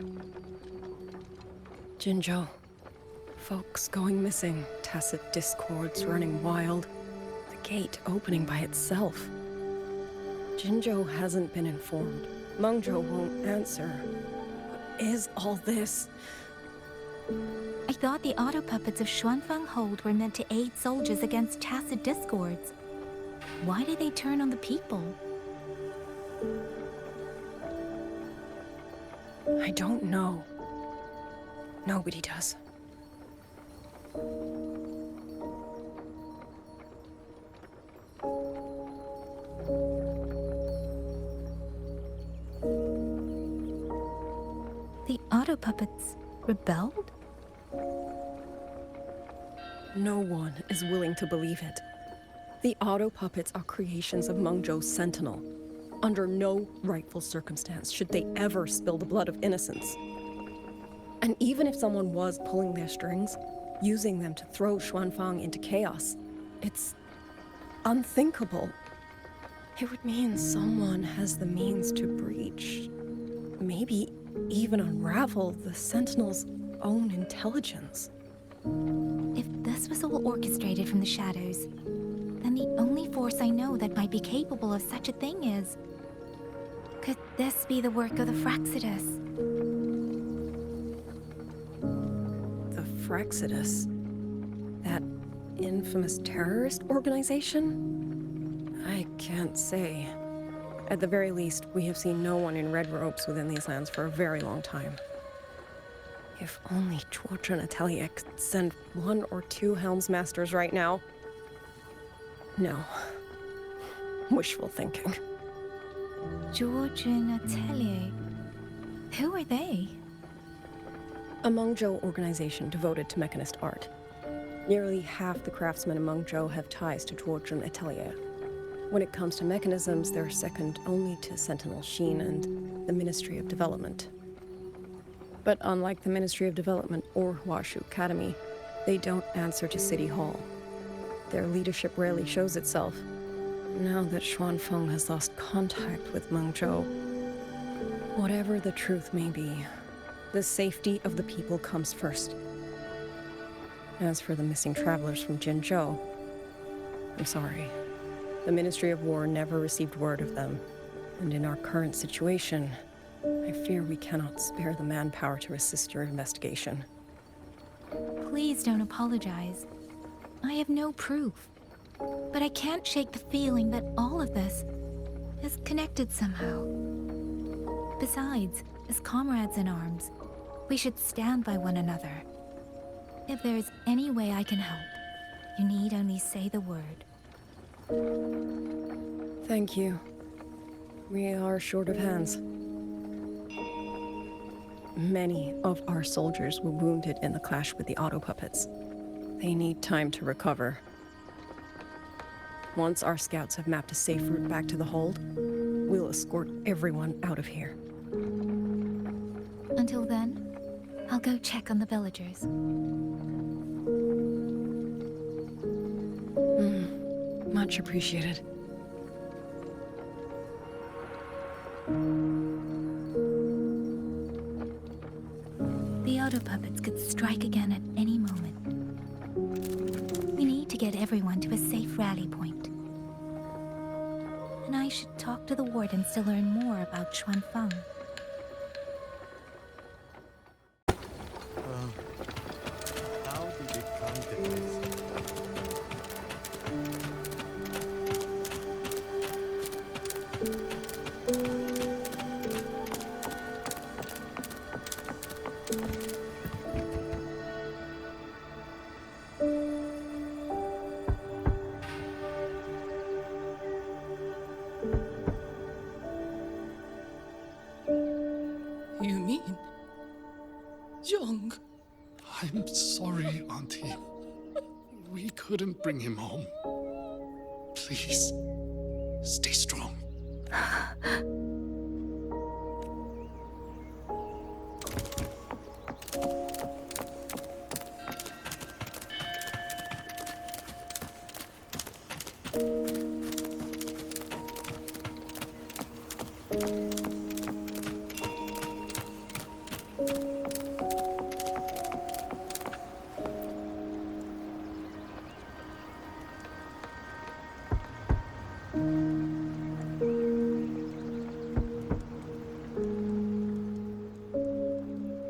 Jinzhou. Folks going missing, tacit discords running wild, the gate opening by itself. Jinzhou hasn't been informed. Mengzhou won't answer. What is all this? I thought the auto puppets of Xuanfeng Hold were meant to aid soldiers against tacit discords. Why did they turn on the people? I don't know. Nobody does. The auto puppets rebelled? No one is willing to believe it. The auto puppets are creations of Mengzhou's Sentinel. Under no rightful circumstance should they ever spill the blood of innocents. And even if someone was pulling their strings, using them to throw Xuanfang into chaos, it's unthinkable. It would mean someone has the means to breach, maybe even unravel the Sentinel's own intelligence. If this was all orchestrated from the shadows, then the only force I know that might be capable of such a thing is... Could this be the work of the Fraxidus? The Fraxidus? That infamous terrorist organization? I can't say. At the very least, we have seen no one in red robes within these lands for a very long time. If only George and Atelier could send 1 or 2 Helmsmasters right now. No. Wishful thinking. George and Atelier? Who are they? A Mengzhou organization devoted to mechanist art. Nearly half the craftsmen in Mengzhou have ties to George and Atelier. When it comes to mechanisms, they're second only to Sentinel Sheen and the Ministry of Development. But unlike the Ministry of Development or Huashu Academy, they don't answer to City Hall. Their leadership rarely shows itself. Now that Xuanfeng has lost contact with Mengzhou, whatever the truth may be, the safety of the people comes first. As for the missing travelers from Jinzhou, I'm sorry. The Ministry of War never received word of them, and in our current situation, I fear we cannot spare the manpower to assist your investigation. Please don't apologize. I have no proof. But I can't shake the feeling that all of this is connected somehow. Besides, as comrades in arms, we should stand by one another. If there is any way I can help, you need only say the word. Thank you. We are short of hands. Many of our soldiers were wounded in the clash with the auto puppets. They need time to recover. Once our scouts have mapped a safe route back to the hold, we'll escort everyone out of here. Until then, I'll go check on the villagers. Much appreciated. The auto puppets could strike again at any moment. We need to get everyone to a safe rally point. And I should talk to the wardens to learn more about Xuanfeng. How did it come to this? You mean... Young? I'm sorry, We couldn't bring him home. Please, Stay strong.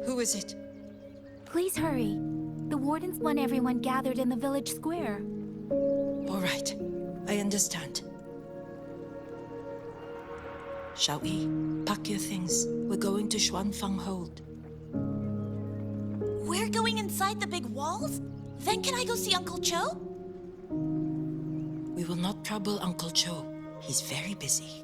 Who is it? Please hurry. The wardens want everyone gathered in the village square. All right, I understand. Shall we? Pack your things. We're going to Xuanfang Hold. We're going inside the big walls? Then can I go see Uncle Cho? We will not trouble Uncle Cho. He's very busy.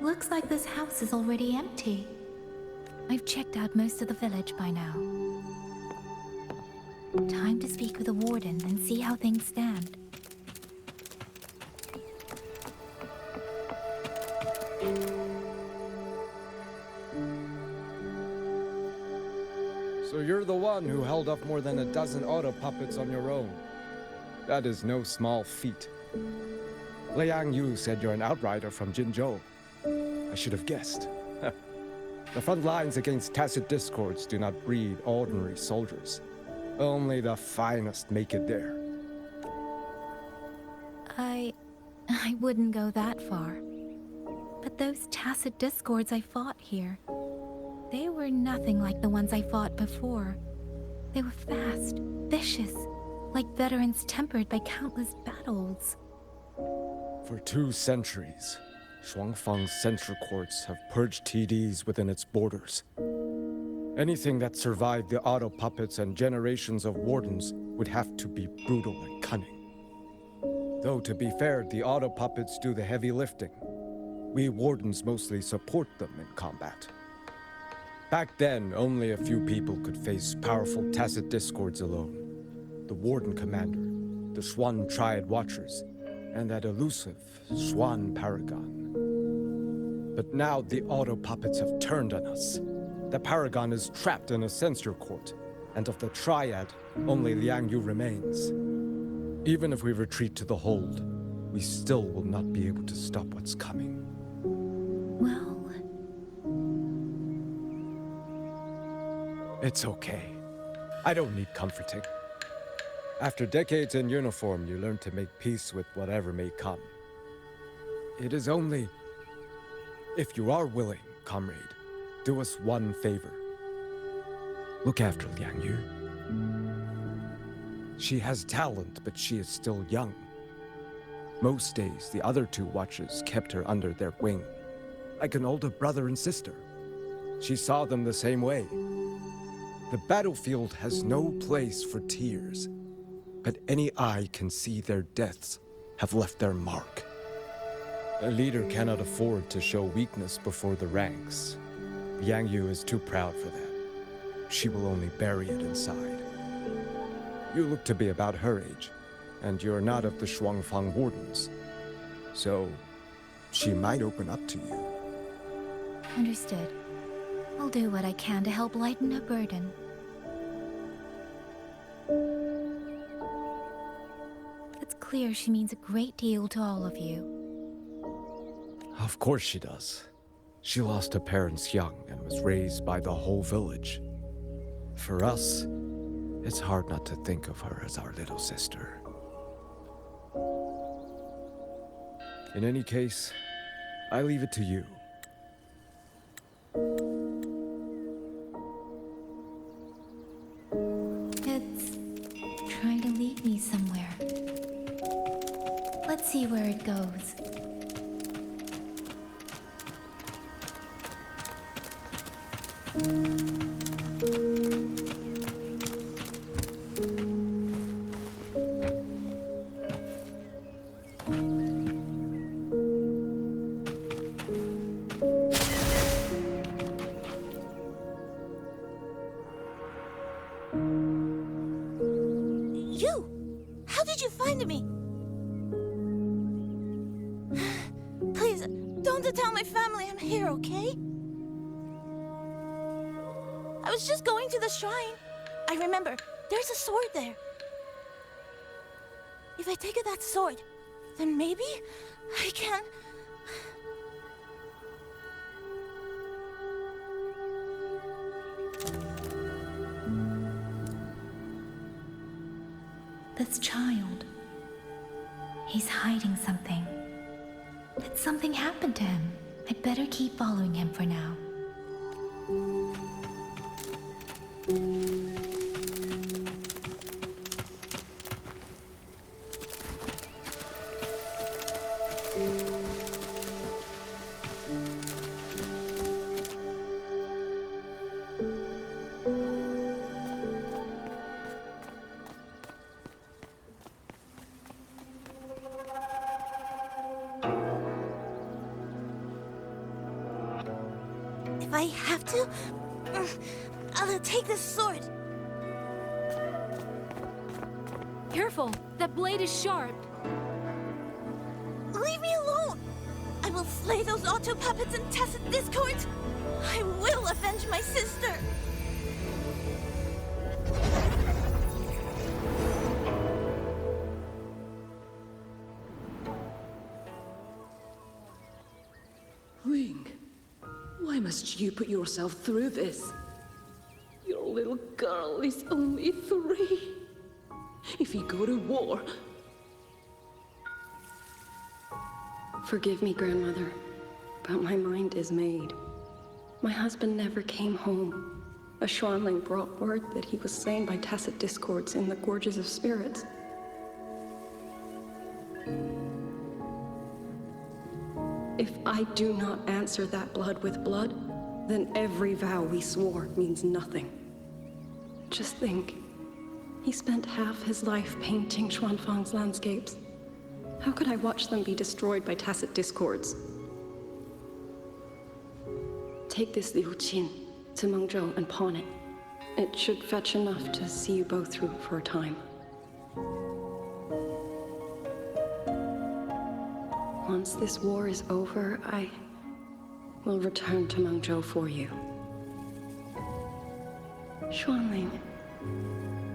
Looks like this house is already empty. I've checked out most of the village by now. Time to speak with the warden and see how things stand. So you're the one who held up more than a dozen auto puppets on your own. That is no small feat. Liang Yu said you're an outrider from Jinzhou. I should have guessed. The front lines against tacit discords do not breed ordinary soldiers. Only the finest make it there. I wouldn't go that far. But those tacit discords I fought here, they were nothing like the ones I fought before. They were fast, vicious, like veterans tempered by countless battles. For 2 centuries, Xuanfang's central courts have purged TDs within its borders. Anything that survived the auto puppets and generations of wardens would have to be brutal and cunning. Though to be fair, the auto puppets do the heavy lifting. We wardens mostly support them in combat. Back then, only a few people could face powerful tacit discords alone. The Warden Commander, the Xuan Triad Watchers, and that elusive Xuan Paragon. But now the auto puppets have turned on us. The Paragon is trapped in a censure court, and of the Triad, only Liang Yu remains. Even if we retreat to the hold, we still will not be able to stop what's coming. Well... It's okay. I don't need comforting. After decades in uniform, you learn to make peace with whatever may come. It is only... If you are willing, comrade, do us one favor. Look after Liang Yu. She has talent, but she is still young. Most days, the other 2 watchers kept her under their wing, like an older brother and sister. She saw them the same way. The battlefield has no place for tears, but any eye can see their deaths have left their mark. A leader cannot afford to show weakness before the ranks. Liang Yu is too proud for that. She will only bury it inside. You look to be about her age, and you're not of the Xuanfang Wardens. So, she might open up to you. Understood. I'll do what I can to help lighten her burden. It's clear she means a great deal to all of you. Of course she does. She lost her parents young and was raised by the whole village. For us, it's hard not to think of her as our little sister. In any case, I leave it to you. It's trying to lead me somewhere. Let's see where it goes. Don't tell my family I'm here, okay? I was just going to the shrine. I remember, there's a sword there. If I take that sword, then maybe I can... This child, he's hiding something. Did something happen to him? I'd better keep following him for now. If I have to, I'll take this sword. Careful! That blade is sharp! Leave me alone! I will slay those auto puppets and tacit discords! I will avenge my sister! Ling, why must you put yourself through this? Your little girl is only 3. If you go to war... Forgive me, Grandmother, but my mind is made. My husband never came home. A Xuanling brought word that he was slain by tacit discords in the Gorges of Spirits. If I do not answer that blood with blood, then every vow we swore means nothing. Just think, he spent half his life painting Xuanfang's landscapes. How could I watch them be destroyed by tacit discords? Take this Liu Qin to Mengzhou and pawn it. It should fetch enough to see you both through for a time. Once this war is over, I will return to Mengzhou for you. Xuanling,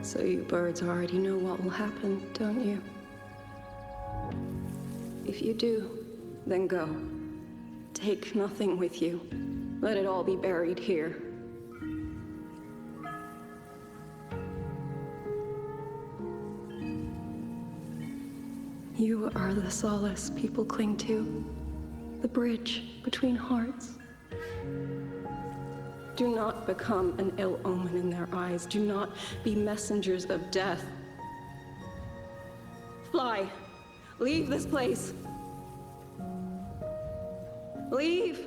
so you birds already know what will happen, don't you? If you do, then go. Take nothing with you. Let it all be buried here. You are the solace people cling to, the bridge between hearts. Do not become an ill omen in their eyes. Do not be messengers of death. Fly. Leave this place. Leave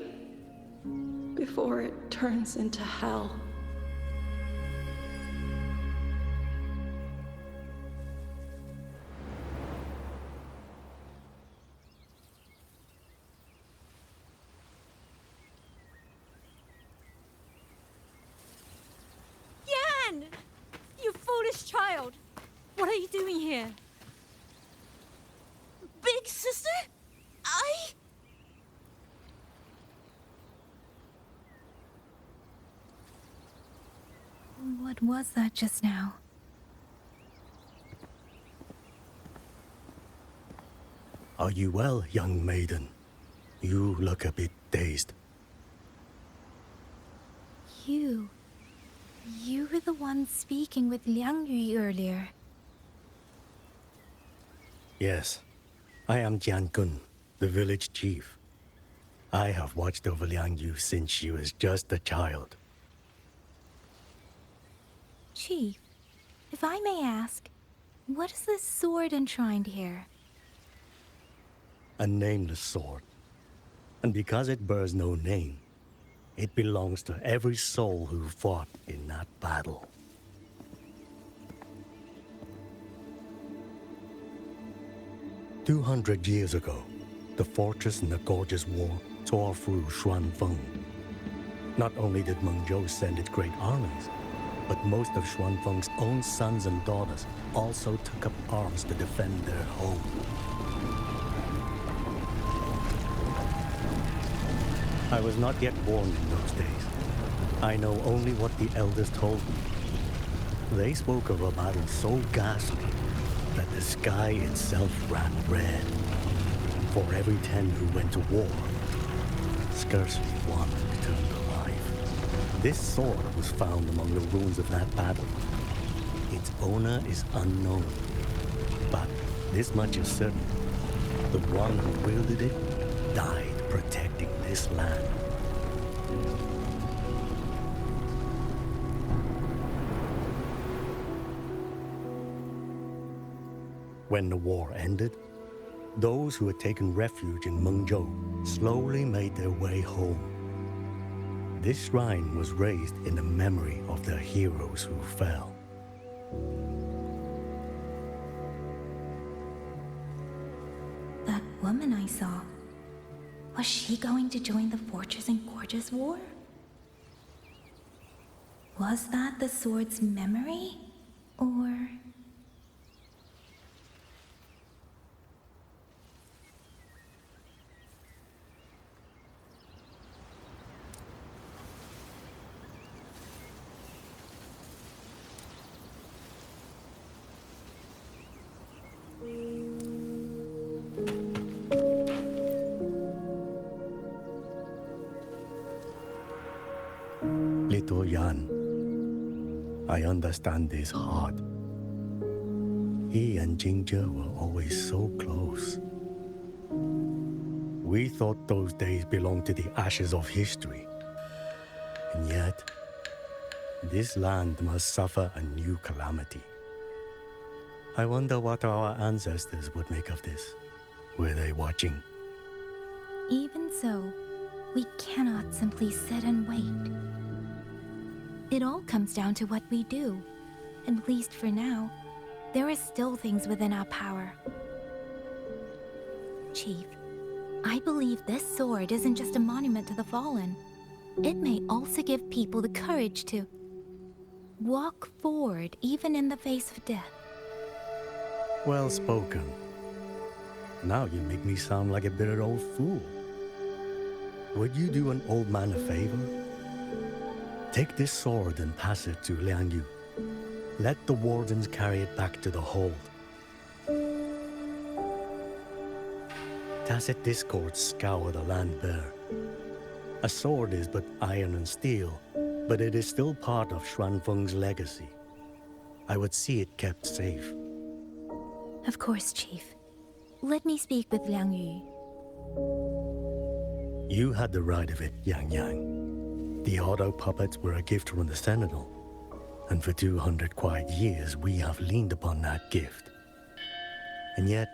before it turns into hell. Yan! You foolish child! What are you doing here? Big sister? What was that just now? Are you well, young maiden? You look a bit dazed. You were the one speaking with Liang Yu earlier. Yes, I am Jian Kun, the village chief. I have watched over Liang Yu since she was just a child. Chief, if I may ask, what is this sword enshrined here? A nameless sword. And because it bears no name, it belongs to every soul who fought in that battle. "200 years ago, the fortress in the Gorgeous War tore through Xuanfeng. Not only did Mengzhou send its great armies, but most of Xuanfeng's own sons and daughters also took up arms to defend their home. I was not yet born in those days. I know only what the elders told me. They spoke of a battle so ghastly that the sky itself ran red. For every 10 who went to war, scarcely one returned alive. This sword was found among the ruins of that battle. Its owner is unknown, but this much is certain. The one who wielded it died protecting this land. When the war ended, those who had taken refuge in Mengzhou slowly made their way home. This shrine was raised in the memory of the heroes who fell. That woman I saw, was she going to join the Fortress and Gorges War? Was that the sword's memory? Or... Little Yan, I understand this hard. He and Jingzhe were always so close. We thought those days belonged to the ashes of history. And yet, this land must suffer a new calamity. I wonder what our ancestors would make of this. Were they watching? Even so, we cannot simply sit and wait. It all comes down to what we do. At least for now, there are still things within our power. Chief, I believe this sword isn't just a monument to the fallen. It may also give people the courage to walk forward even in the face of death. Well spoken. Now you make me sound like a bitter old fool. Would you do an old man a favor? Take this sword and pass it to Liang Yu. Let the wardens carry it back to the hold. Tacit discords scour the land bare. A sword is but iron and steel, but it is still part of Xuanfeng's legacy. I would see it kept safe. Of course, Chief. Let me speak with Liang Yu. You had the right of it, Yang Yang. The auto puppets were a gift from the Sentinel, and for 200 quiet years we have leaned upon that gift. And yet,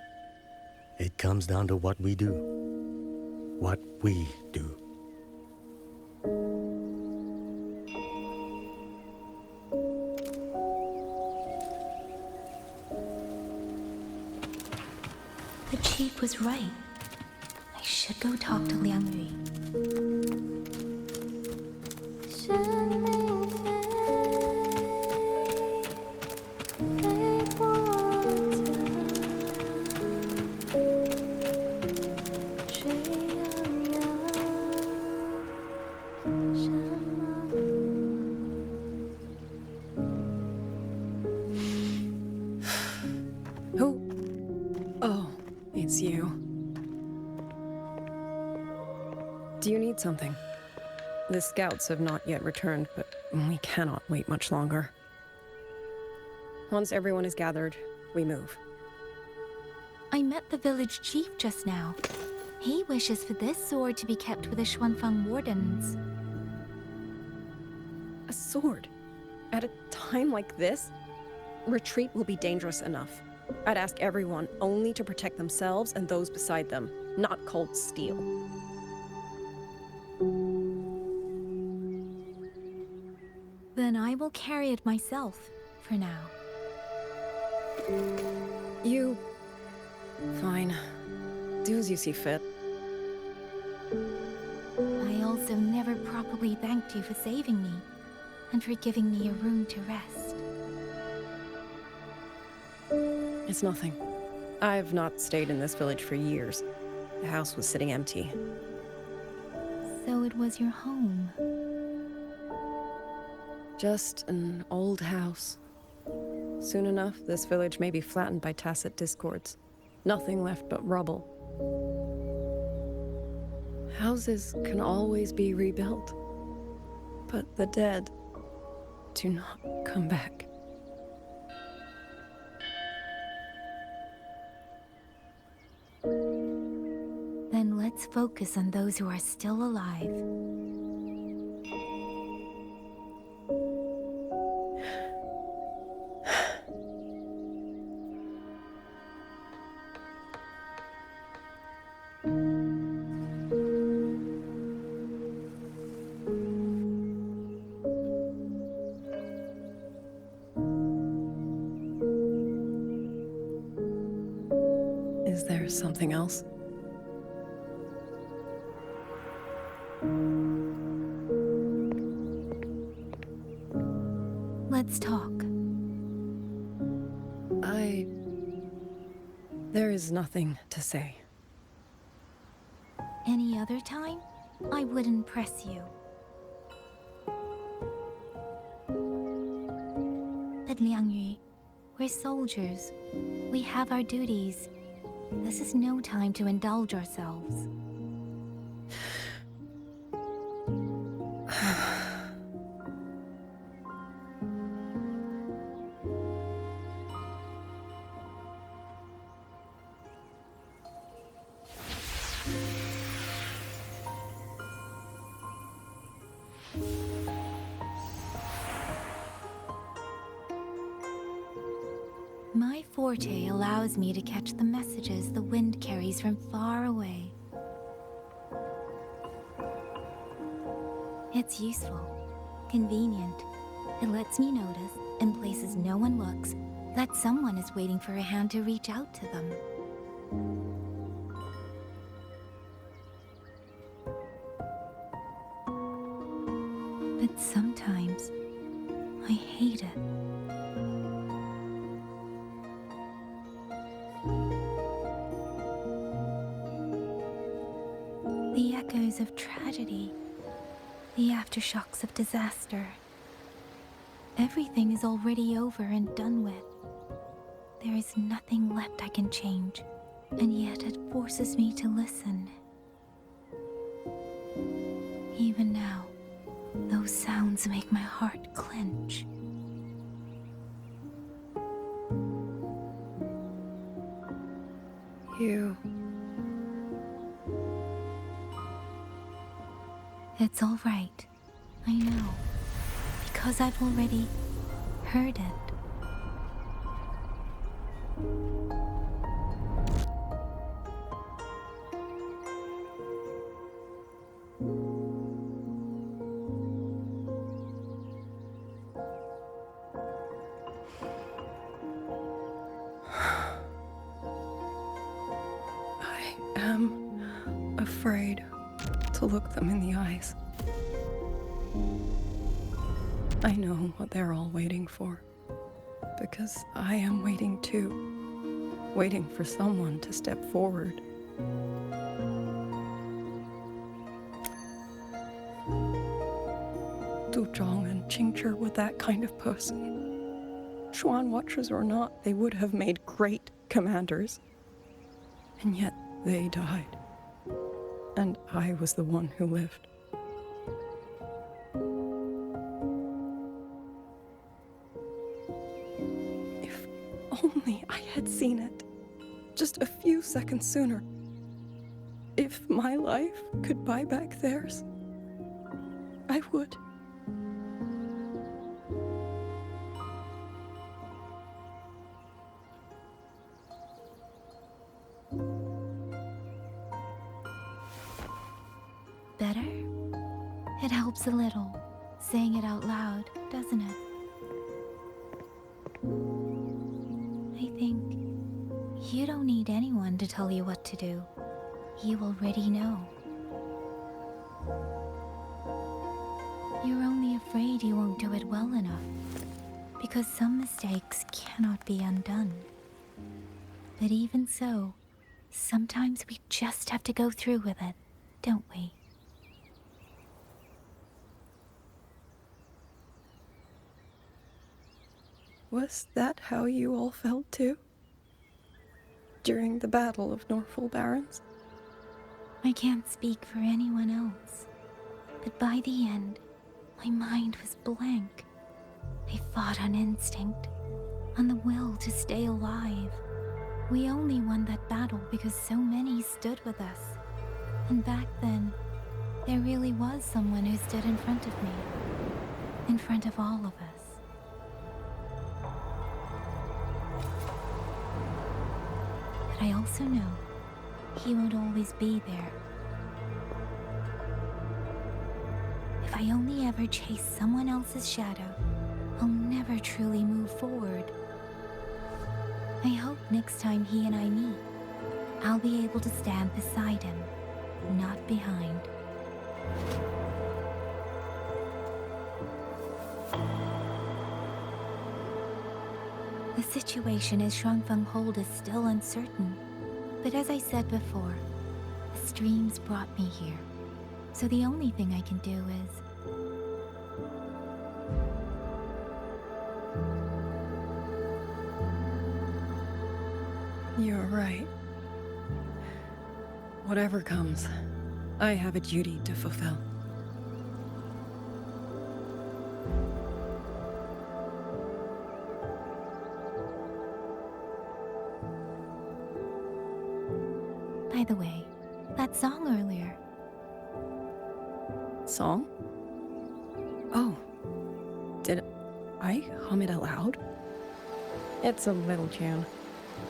it comes down to what we do. What we do. The Chief was right. I should go talk to Liang Yu. It's you. Do you need something? The scouts have not yet returned, but we cannot wait much longer. Once everyone is gathered, we move. I met the village chief just now. He wishes for this sword to be kept with the Xuanfeng wardens. A sword? At a time like this? Retreat will be dangerous enough. I'd ask everyone only to protect themselves and those beside them, not cold steel. Then I will carry it myself, for now. You... Fine. Do as you see fit. I also never properly thanked you for saving me, and for giving me a room to rest. It's nothing. I've not stayed in this village for years. The house was sitting empty. So it was your home. Just an old house. Soon enough, this village may be flattened by tacit discords. Nothing left but rubble. Houses can always be rebuilt, but the dead do not come back. Then let's focus on those who are still alive. Is there something else? Let's talk. There is nothing to say. Any other time, I wouldn't press you. But Liangyu, we're soldiers. We have our duties. This is no time to indulge ourselves. My forte allows me to catch the messages the wind carries from far away. It's useful, convenient. It lets me notice, in places no one looks, that someone is waiting for a hand to reach out to them. But sometimes, I hate it. The echoes of tragedy, the aftershocks of disaster. Everything is already over and done with. There is nothing left I can change, and yet it forces me to listen. Even now, those sounds make my heart clench. It's all right. I know. Because I've already heard it. I am afraid to look them in the eyes. I know what they're all waiting for, because I am waiting too, waiting for someone to step forward. Du Zhong and Qingzhi were that kind of person. Xuan Watchers or not, they would have made great commanders. And yet they died. And I was the one who lived. If only I had seen it, just a few seconds sooner. If my life could buy back theirs, I would. Better? It helps a little, saying it out loud, doesn't it? I think you don't need anyone to tell you what to do. You already know. You're only afraid you won't do it well enough, because some mistakes cannot be undone. But even so, sometimes we just have to go through with it, don't we? Was that how you all felt too? During the Battle of Norfolk Barrens? I can't speak for anyone else, but by the end, my mind was blank. I fought on instinct, on the will to stay alive. We only won that battle because so many stood with us. And back then, there really was someone who stood in front of me. In front of all of us. But I also know he won't always be there. If I only ever chase someone else's shadow, I'll never truly move forward. I hope next time he and I meet, I'll be able to stand beside him, not behind. The situation at Shuangfeng Hold is still uncertain, but as I said before, the streams brought me here, so the only thing I can do is... You're right. Whatever comes, I have a duty to fulfill. By the way, that song earlier. Song? Oh. Did I hum it aloud? It's a little tune.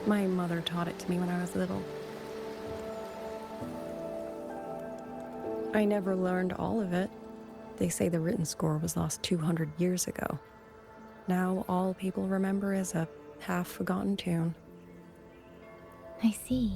My mother taught it to me when I was little. I never learned all of it. They say the written score was lost 200 years ago. Now all people remember is a half-forgotten tune. I see.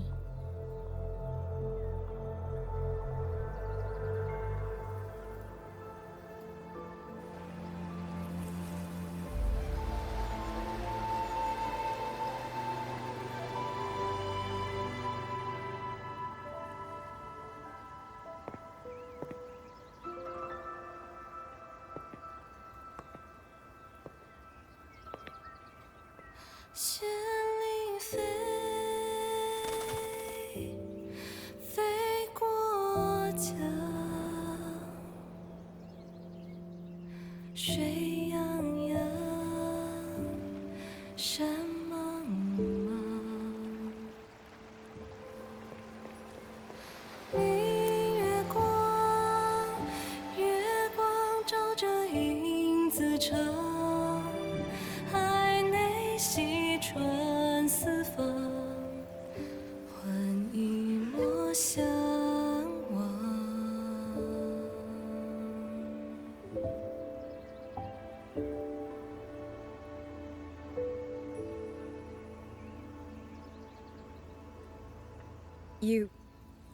You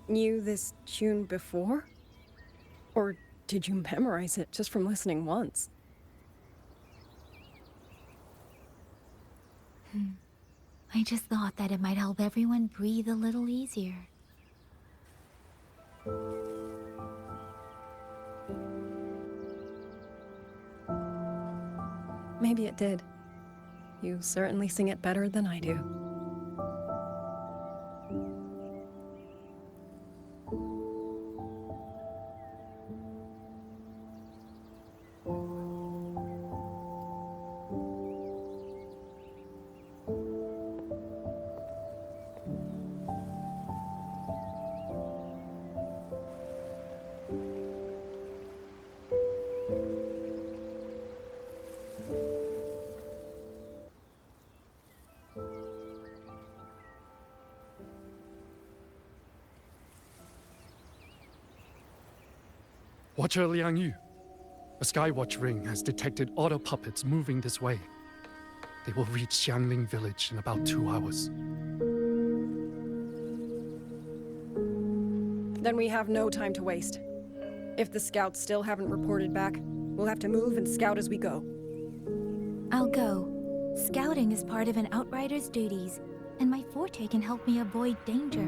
knew this tune before? Or did you memorize it just from listening once? I just thought that it might help everyone breathe a little easier. Maybe it did. You certainly sing it better than I do. Watcher Liang Yu, a Skywatch ring has detected auto puppets moving this way. They will reach Xiangling village in about 2 hours. Then we have no time to waste. If the scouts still haven't reported back, we'll have to move and scout as we go. I'll go. Scouting is part of an outrider's duties, and my forte can help me avoid danger.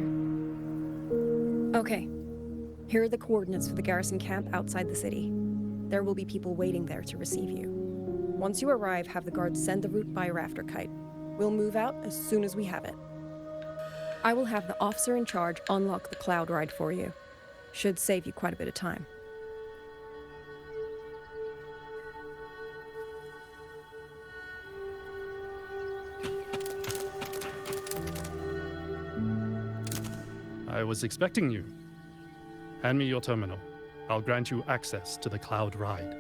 Okay. Here are the coordinates for the garrison camp outside the city. There will be people waiting there to receive you. Once you arrive, have the guards send the route by rafter kite. We'll move out as soon as we have it. I will have the officer in charge unlock the cloud ride for you. Should save you quite a bit of time. I was expecting you. Hand me your terminal. I'll grant you access to the cloud ride.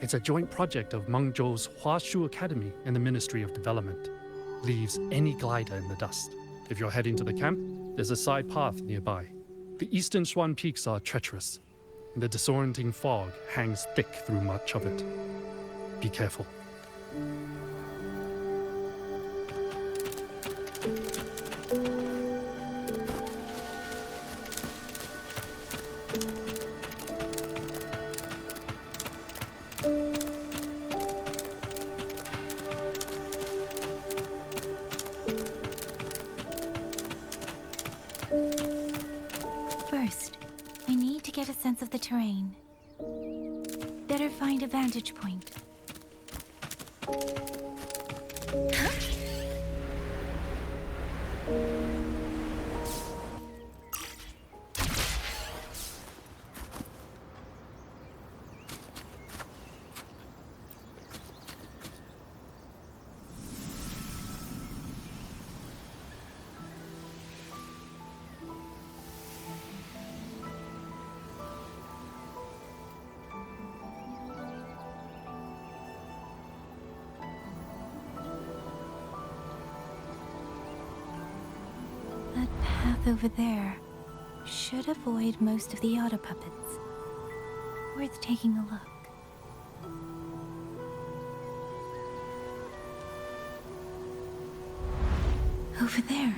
It's a joint project of Mengzhou's Huashu Academy and the Ministry of Development. Leaves any glider in the dust. If you're heading to the camp, there's a side path nearby. The eastern Shuan peaks are treacherous, and the disorienting fog hangs thick through much of it. Be careful. First, I need to get a sense of the terrain. Better find a vantage point. That path over there should avoid most of the auto puppets. Worth taking a look. Over there,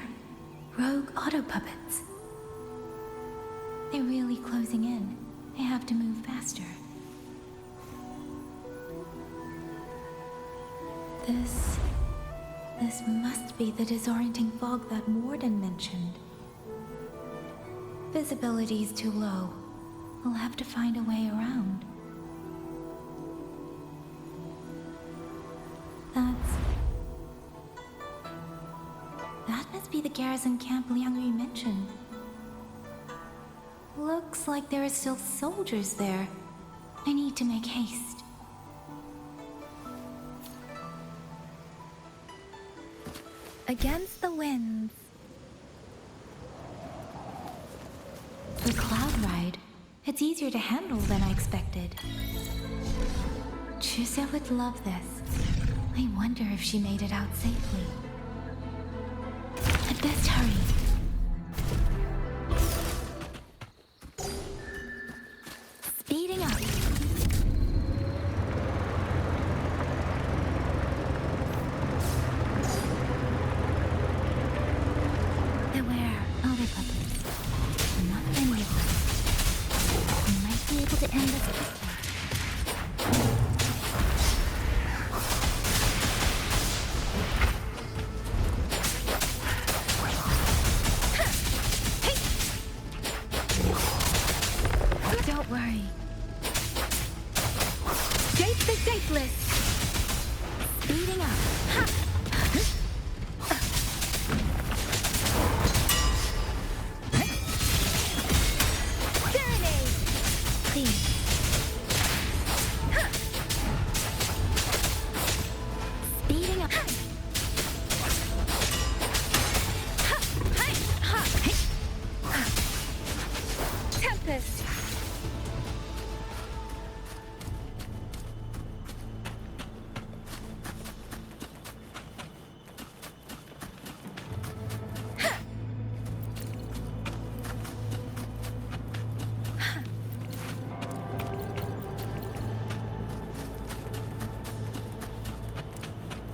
rogue auto puppets. They're really closing in. I have to move faster. This must be the disorienting fog that Warden mentioned. Visibility's too low. We'll have to find a way around. That must be the garrison camp Liang Yu mentioned. Looks like there are still soldiers there. I need to make haste. Against the winds. The cloud ride. It's easier to handle than I expected. Chuzia would love this. I wonder if she made it out safely. I'd best hurry. Speeding up. Beware, other puppets. Not many of them. We might be able to end this quickly. Don't worry. Shape the shapeless. Speeding up. Ha! Serenade! Please. Speeding up. Tempest!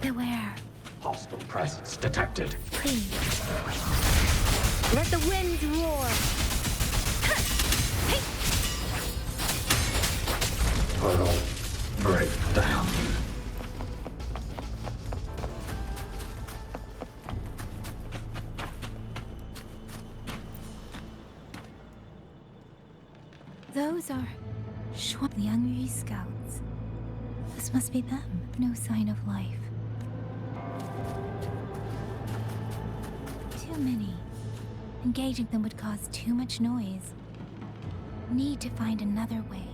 Beware. Hostile presence detected. Please. Let the winds roar. Portal break down. Those are Liang Yu scouts. This must be them. No sign of life. Too many. Engaging them would cause too much noise. Need to find another way.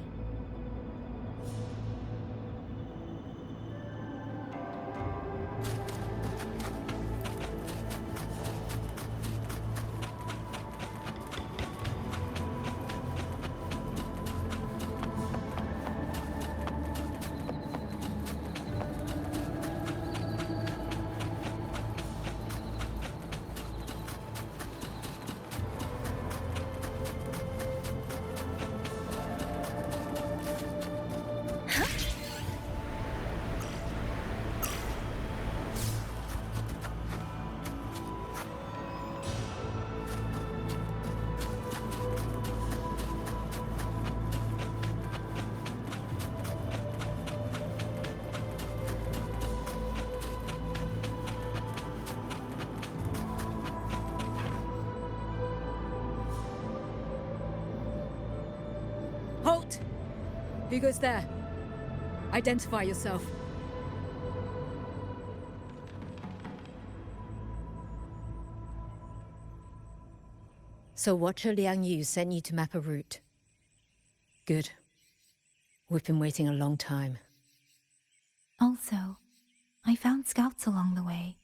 Halt! Who goes there? Identify yourself. So Watcher Liang Yu sent you to map a route. Good. We've been waiting a long time. Also, I found scouts along the way.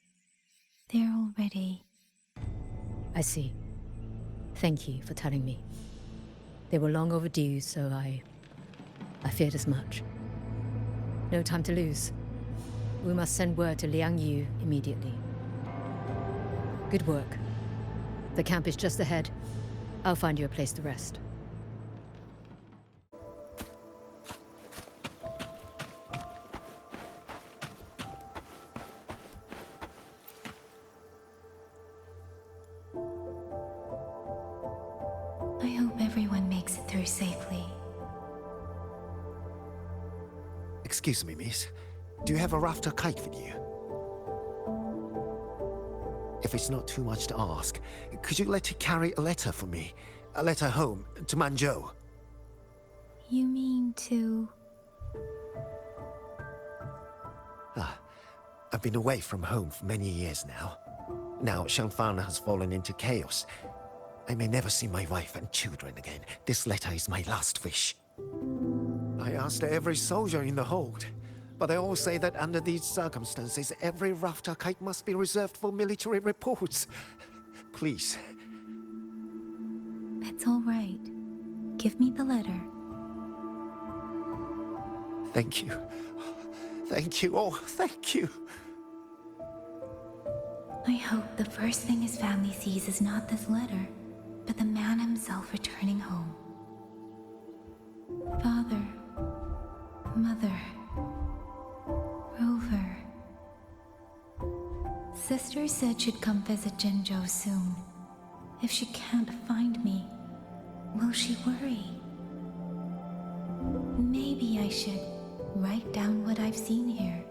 They're already... I see. Thank you for telling me. They were long overdue, so I feared as much. No time to lose. We must send word to Liang Yu immediately. Good work. The camp is just ahead. I'll find you a place to rest. I hope everyone makes it through safely. Excuse me, miss. Do you have a rafter kite with you? If it's not too much to ask, could you let her carry a letter for me? A letter home, to Manzhou. You mean to... I've been away from home for many years now. Now Shangfang has fallen into chaos. I may never see my wife and children again. This letter is my last wish. I asked every soldier in the hold, but they all say that under these circumstances, every rafter kite must be reserved for military reports. Please. It's all right. Give me the letter. Thank you. Thank you. Oh, thank you. I hope the first thing his family sees is not this letter, but the man himself returning home. Father, Mother, Rover. Sister said she'd come visit Jinzhou soon. If she can't find me, will she worry? Maybe I should write down what I've seen here.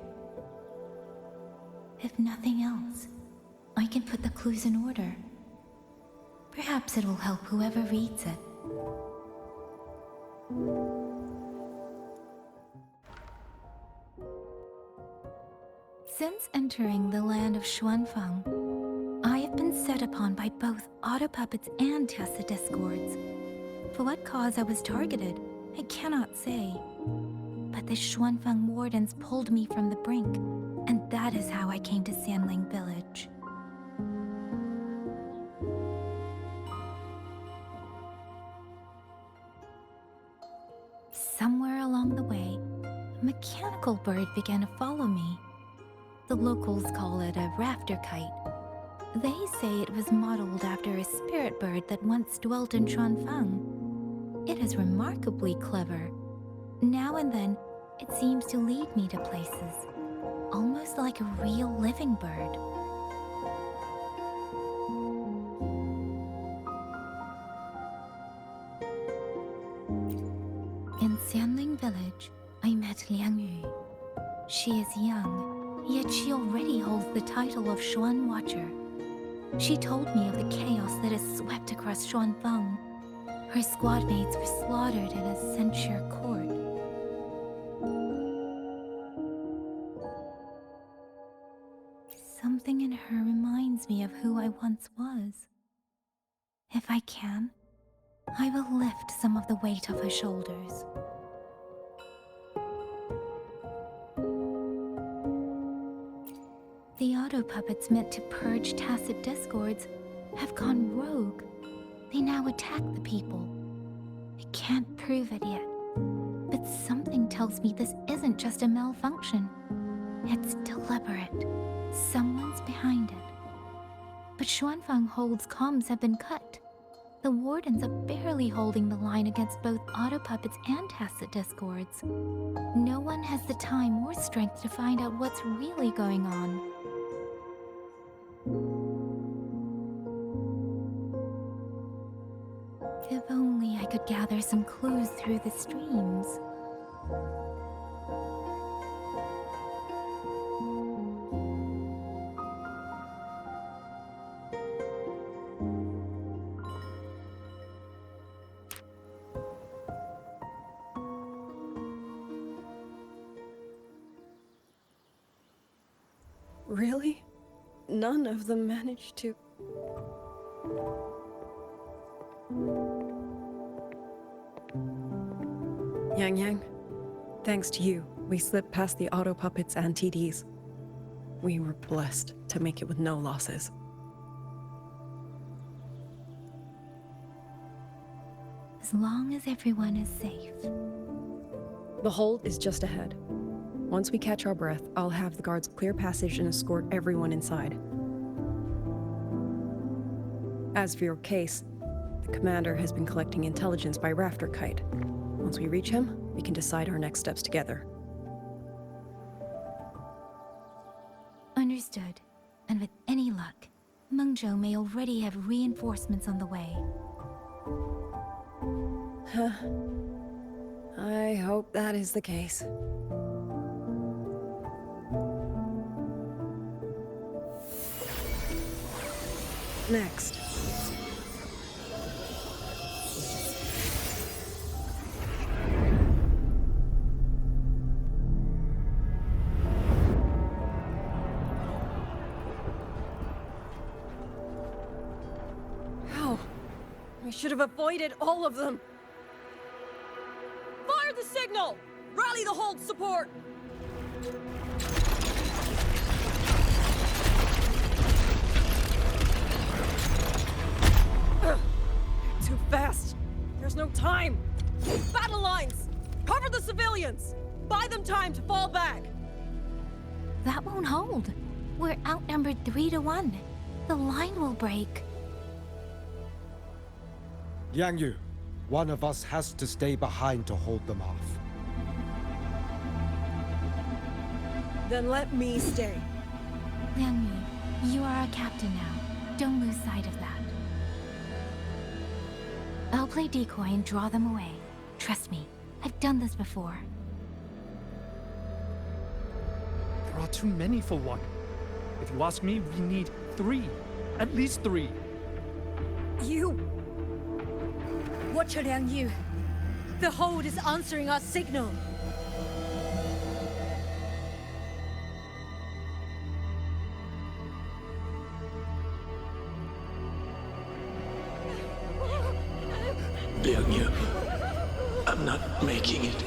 If nothing else, I can put the clues in order. Perhaps it will help whoever reads it. Since entering the land of Xuanfang, I have been set upon by both auto puppets and Tessa discords. For what cause I was targeted, I cannot say. But the Xuanfang wardens pulled me from the brink, and that is how I came to Sanling Village. Somewhere along the way, a mechanical bird began to follow me. The locals call it a rafter kite. They say it was modeled after a spirit bird that once dwelt in Xuanfang. It is remarkably clever. Now and then, it seems to lead me to places, almost like a real living bird. In Sanling Village, I met Liang Yu. She is young, yet she already holds the title of Xuan Watcher. She told me of the chaos that has swept across Xuanfang. Her squad mates were slaughtered in a censure court. who I once was. If I can, I will lift some of the weight off her shoulders. The auto puppets meant to purge tacit discords have gone rogue. They now attack the people. I can't prove it yet, but something tells me this isn't just a malfunction. It's deliberate. Someone's behind it. But Xuanfang Hold's comms have been cut. The wardens are barely holding the line against both auto puppets and tacit discords. No one has the time or strength to find out what's really going on. If only I could gather some clues through the streams. Really? None of them managed to... Yang, thanks to you, we slipped past the auto puppets and TDs. We were blessed to make it with no losses. As long as everyone is safe. The hold is just ahead. Once we catch our breath, I'll have the guards clear passage and escort everyone inside. As for your case, the commander has been collecting intelligence by Rafter Kite. Once we reach him, we can decide our next steps together. Understood. And with any luck, Mengzhou may already have reinforcements on the way. I hope that is the case. Next. How? We should have avoided all of them. Fire the signal! Rally the hold support! Too fast! There's no time! Battle lines! Cover the civilians! Buy them time to fall back! That won't hold. We're outnumbered 3 to 1. The line will break. Yang Yu, one of us has to stay behind to hold them off. Then let me stay. Liang Yu, you are our captain now. Don't lose sight of that. I'll play decoy and draw them away. Trust me, I've done this before. There are too many for one. If you ask me, we need 3. At least 3. You! Watch Liang Yu. The hold is answering our signal. Liang Yu, I'm not making it.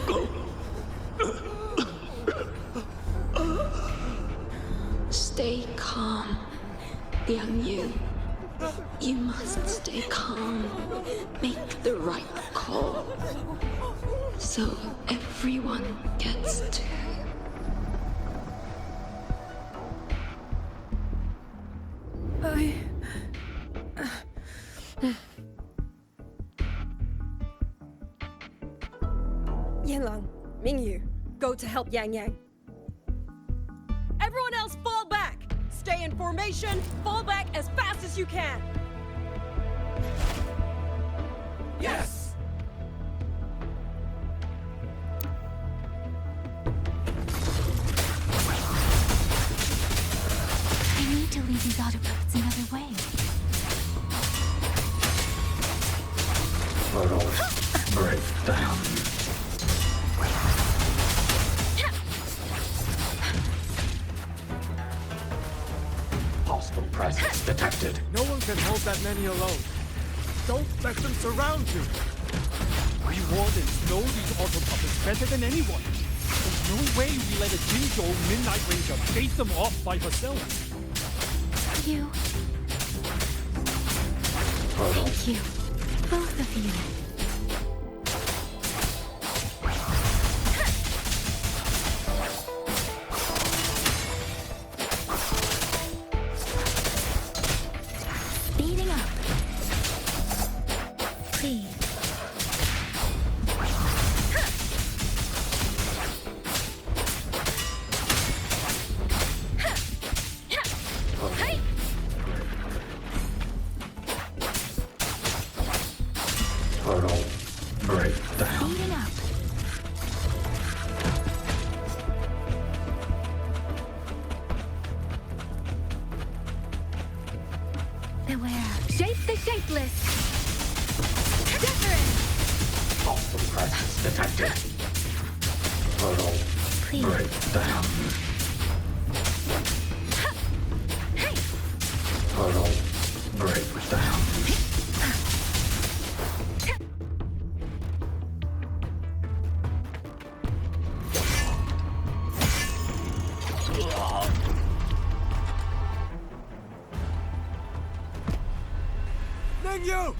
Go. Stay calm, Liang Yu. You must stay calm. Make the right call. So everyone gets to. Yanlang, Mingyu, go to help Yang Yang. Everyone else fall back! Stay in formation, fall back as fast as you can! Yes! I need to lead these auto puppets another way. Portals break down. Hostile presence detected. No one can hold that many alone. Don't let them surround you. We wardens know these auto puppets better than anyone. There's no way we let a Jinzhou Midnight Ranger face them off by herself. You. Thank you. Both of you. Speeding up. Please. Portal breakdown. Speeding up. Beware. Shape the shapeless. Different. Hostile presence detected. Portal breakdown. Portal breakdown. You!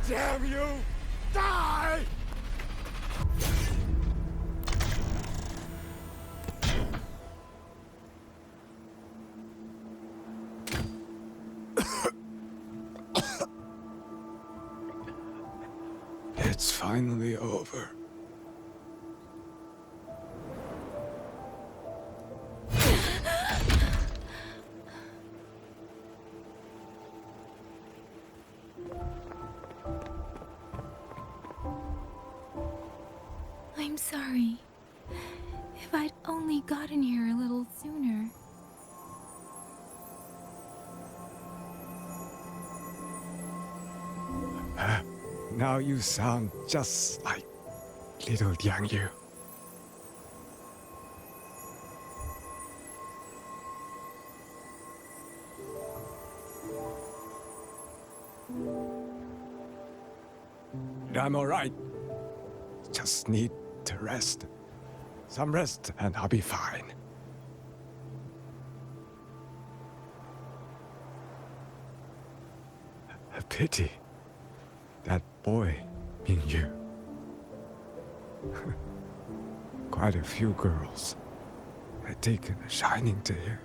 Damn you! Die! It's finally over. I'm sorry. If I'd only gotten here a little sooner. Now you sound just like little Liang Yu. I'm alright. Just need to rest. Some rest and I'll be fine. A pity. That boy, Mingyu. Quite a few girls had taken a shining to him.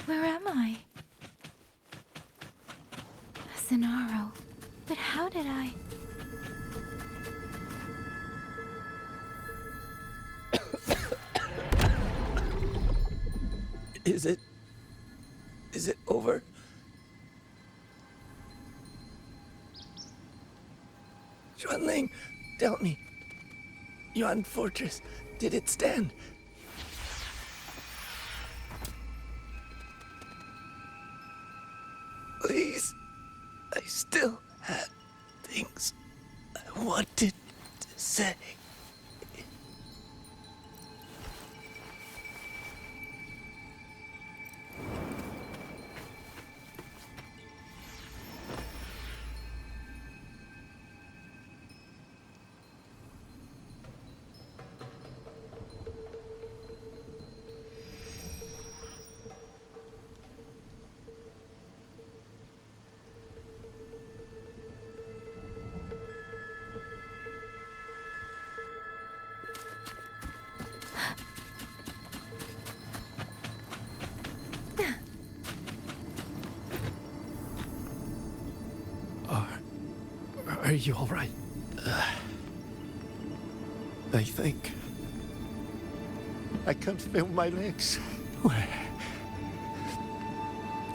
Where am I? Sonaro. But how did I... Is it over? Xuanling, tell me. Yuan Fortress, did it stand? Please, I still had things I wanted to say. Are you all right? I think I can't feel my legs.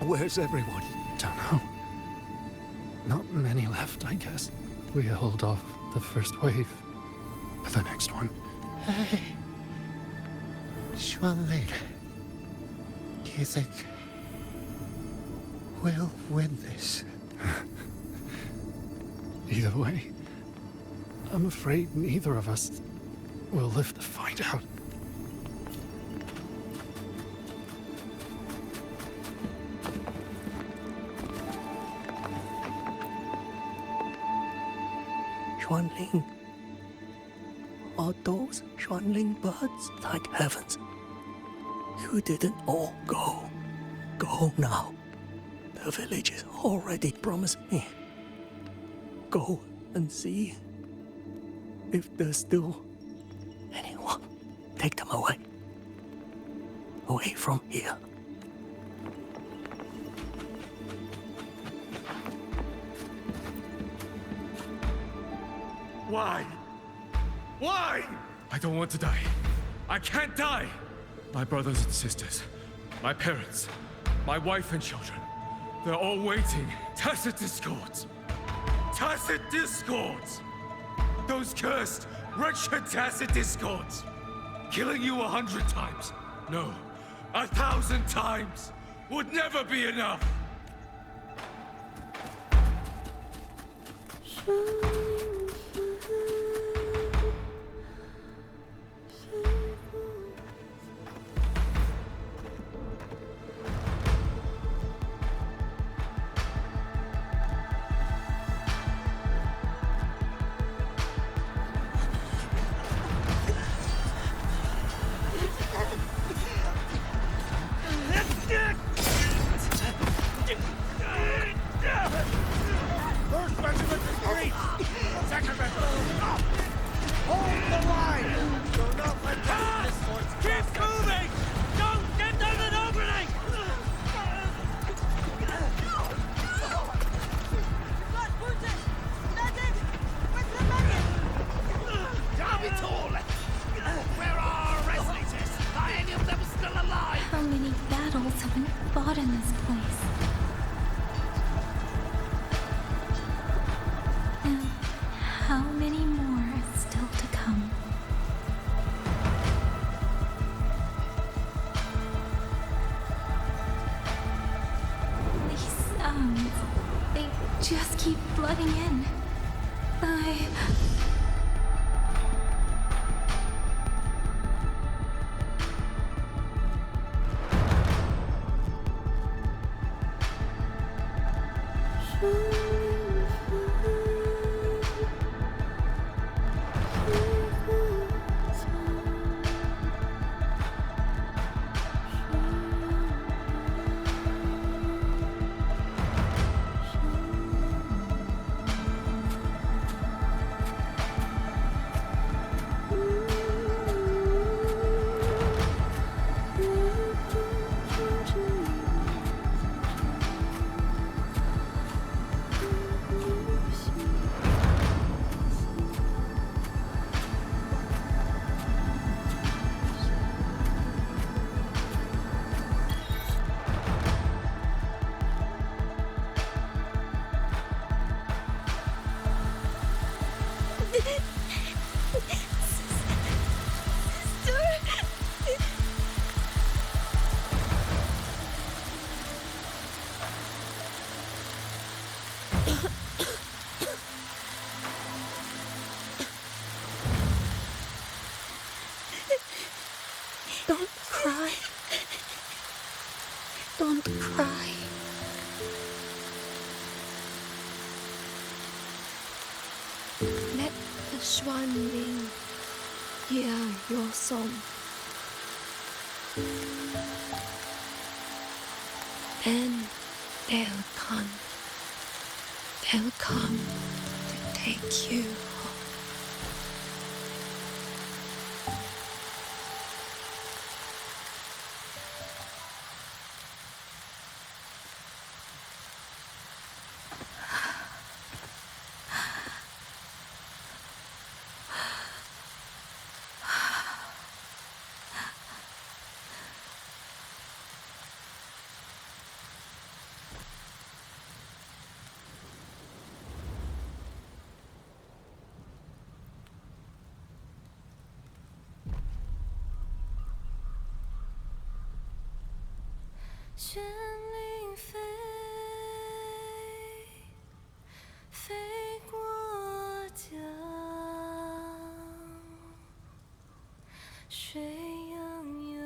Where's everyone? Don't know. Not many left, I guess. We hold off the first wave. But the next one. Hey. Xuanling. Do you think we'll win this? Either way, I'm afraid neither of us will live to find out. Xuanling. Are those Xuanling birds? Thank heavens. You didn't all go. Go now. The village is already promised me. Go and see if there's still anyone. Take them away. Away from here. Why? Why? I don't want to die. I can't die! My brothers and sisters, my parents, my wife and children, they're all waiting. Tacit discords! Tacit discords! Those cursed, wretched tacit discords! Killing you 100 times, no, 1,000 times, would never be enough! How many battles have been fought in this place? And how many more are still to come? These sounds, they just keep flooding in. Don't cry. Don't cry. Let the Xuanling hear your song. Then they'll come. They'll come to take you home. 旋铃飞，飞过江，水泱泱，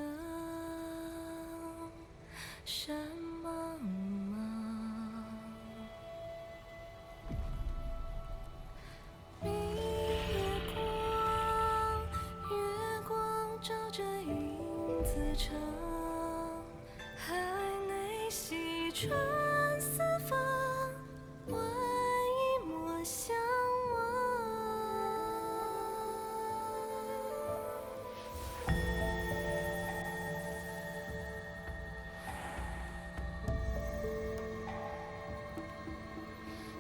山茫茫。明月光，月光照着影子长。海内西川四方，万一莫相忘。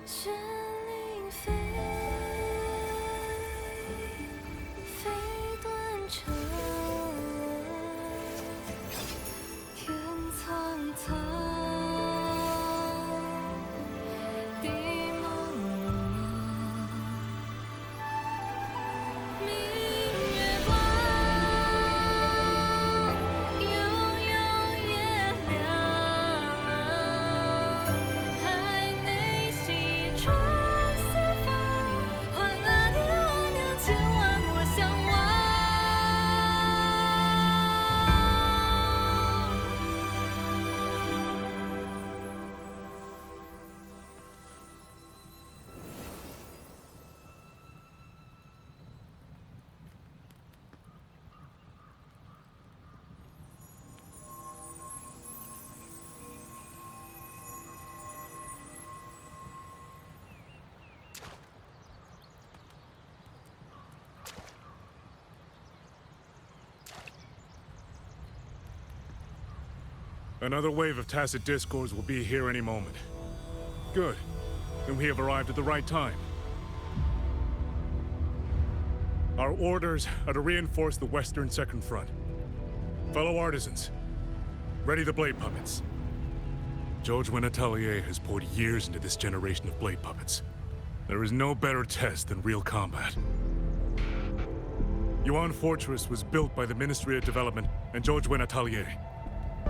旋铃飞，飞断肠。天苍苍，地茫茫。明月光，悠悠夜凉。海内西川四方，换阿爹阿娘千万莫相忘。Another wave of tacit discords will be here any moment. Good. Then we have arrived at the right time. Our orders are to reinforce the Western Second Front. Fellow artisans, ready the blade puppets. George Atelier has poured years into this generation of blade puppets. There is no better test than real combat. Yuan Fortress was built by the Ministry of Development and George Atelier.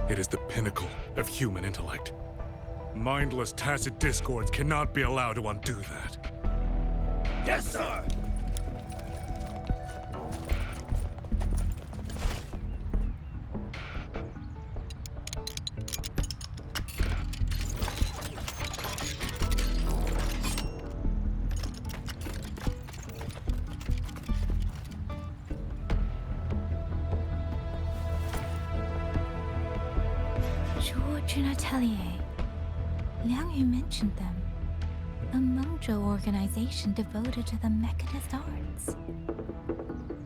It is the pinnacle of human intellect. Mindless tacit discords cannot be allowed to undo that. Yes, sir! George Atelier. Liang Yu mentioned them. A Mengzhou organization devoted to the mechanist arts.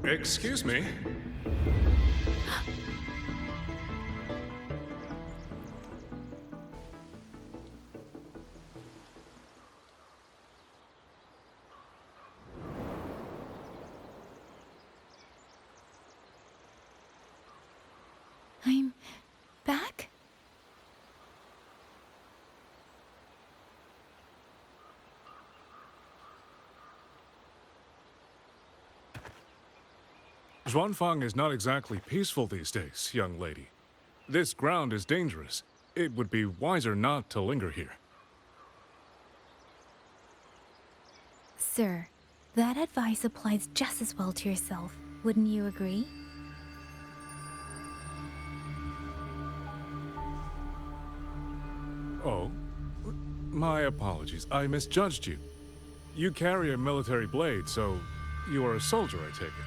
Excuse me? I'm back? Zhuanfang is not exactly peaceful these days, young lady. This ground is dangerous. It would be wiser not to linger here. Sir, that advice applies just as well to yourself. Wouldn't you agree? Oh? My apologies. I misjudged you. You carry a military blade, so you are a soldier, I take it.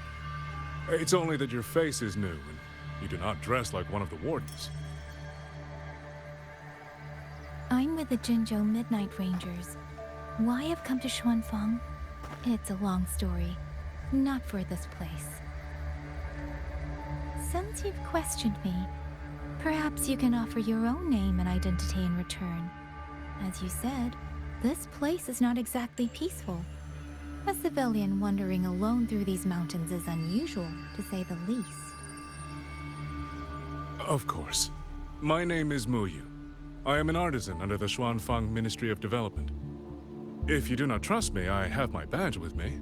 It's only that your face is new, and you do not dress like one of the wardens. I'm with the Jinzhou Midnight Rangers. Why I've come to Xuanfang? It's a long story. Not for this place. Since you've questioned me, perhaps you can offer your own name and identity in return. As you said, this place is not exactly peaceful. A civilian wandering alone through these mountains is unusual, to say the least. Of course. My name is Muyu. I am an artisan under the Xuanfang Ministry of Development. If you do not trust me, I have my badge with me.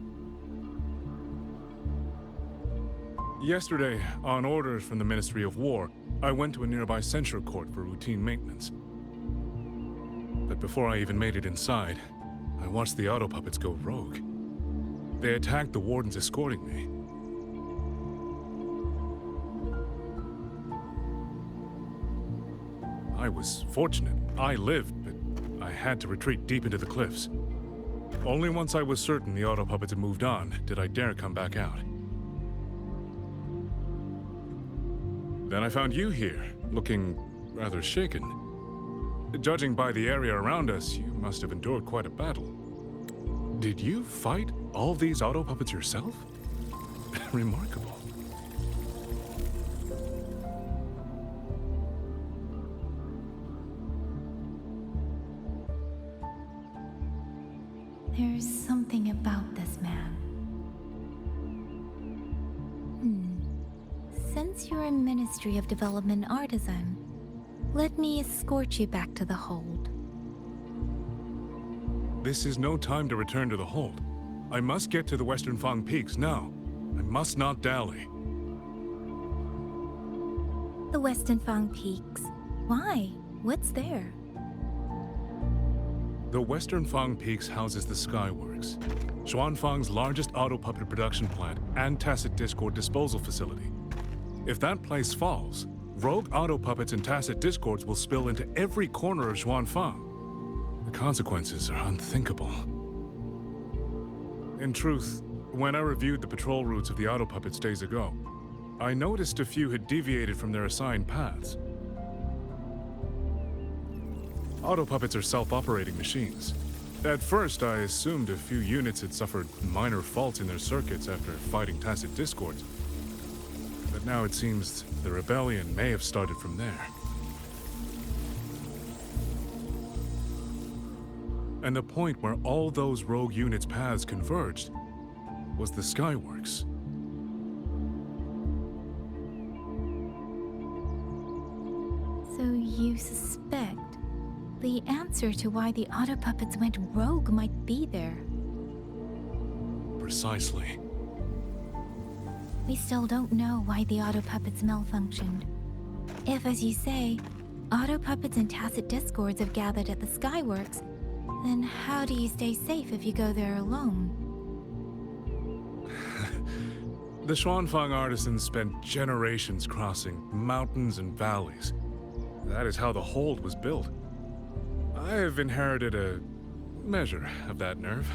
Yesterday, on orders from the Ministry of War, I went to a nearby censure court for routine maintenance. But before I even made it inside, I watched the auto puppets go rogue. They attacked the wardens escorting me. I was fortunate. I lived, but I had to retreat deep into the cliffs. Only once I was certain the auto puppets had moved on did I dare come back out. Then I found you here, looking rather shaken. Judging by the area around us, you must have endured quite a battle. Did you fight all these auto puppets yourself? Remarkable. There's something about this man. Since you're a Ministry of Development artisan, let me escort you back to the hold. This is no time to return to the hold. I must get to the Western Fang Peaks now. I must not dally. The Western Fang Peaks? Why? What's there? The Western Fang Peaks houses the Skyworks, Xuanfang's largest auto puppet production plant and tacit discord disposal facility. If that place falls, rogue auto puppets and tacit discords will spill into every corner of Xuanfang. The consequences are unthinkable. In truth, when I reviewed the patrol routes of the auto puppets days ago, I noticed a few had deviated from their assigned paths. Auto puppets are self-operating machines. At first, I assumed a few units had suffered minor faults in their circuits after fighting tacit discords. But now it seems the rebellion may have started from there. And the point where all those rogue units' paths converged was the Skyworks. So you suspect the answer to why the auto puppets went rogue might be there? Precisely. We still don't know why the auto puppets malfunctioned. If, as you say, auto puppets and tacit discords have gathered at the Skyworks, then how do you stay safe if you go there alone? The Xuanfang artisans spent generations crossing mountains and valleys. That is how the hold was built. I have inherited a measure of that nerve.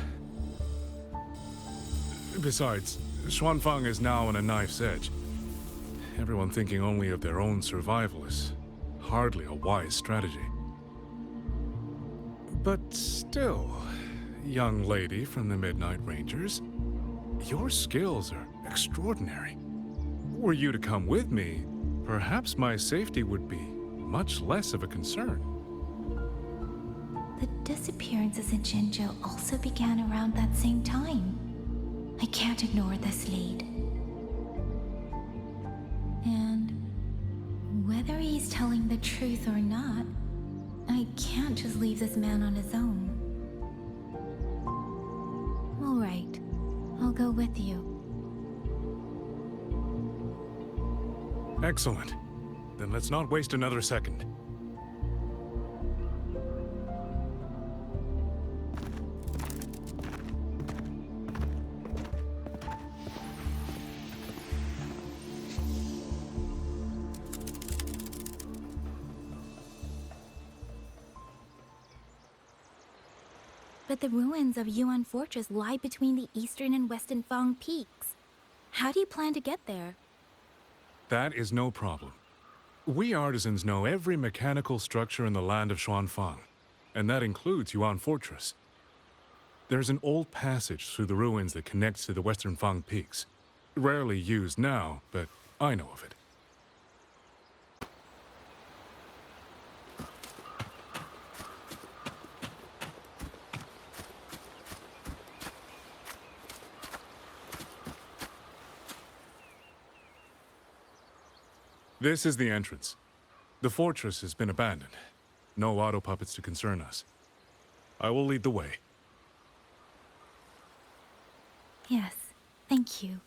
Besides, Xuanfang is now on a knife's edge. Everyone thinking only of their own survival is hardly a wise strategy. But still, young lady from the Midnight Rangers, your skills are extraordinary. Were you to come with me, perhaps my safety would be much less of a concern. The disappearances in Jinzhou also began around that same time. I can't ignore this lead. And whether he's telling the truth or not, I can't just leave this man on his own. All right, I'll go with you. Excellent. Then let's not waste another second. But the ruins of Yuan Fortress lie between the eastern and western Fang peaks. How do you plan to get there? That is no problem. We artisans know every mechanical structure in the land of Xuanfang, and that includes Yuan Fortress. There's an old passage through the ruins that connects to the Western Fang Peaks. Rarely used now, but I know of it. This is the entrance. The fortress has been abandoned. No auto puppets to concern us. I will lead the way. Yes, thank you.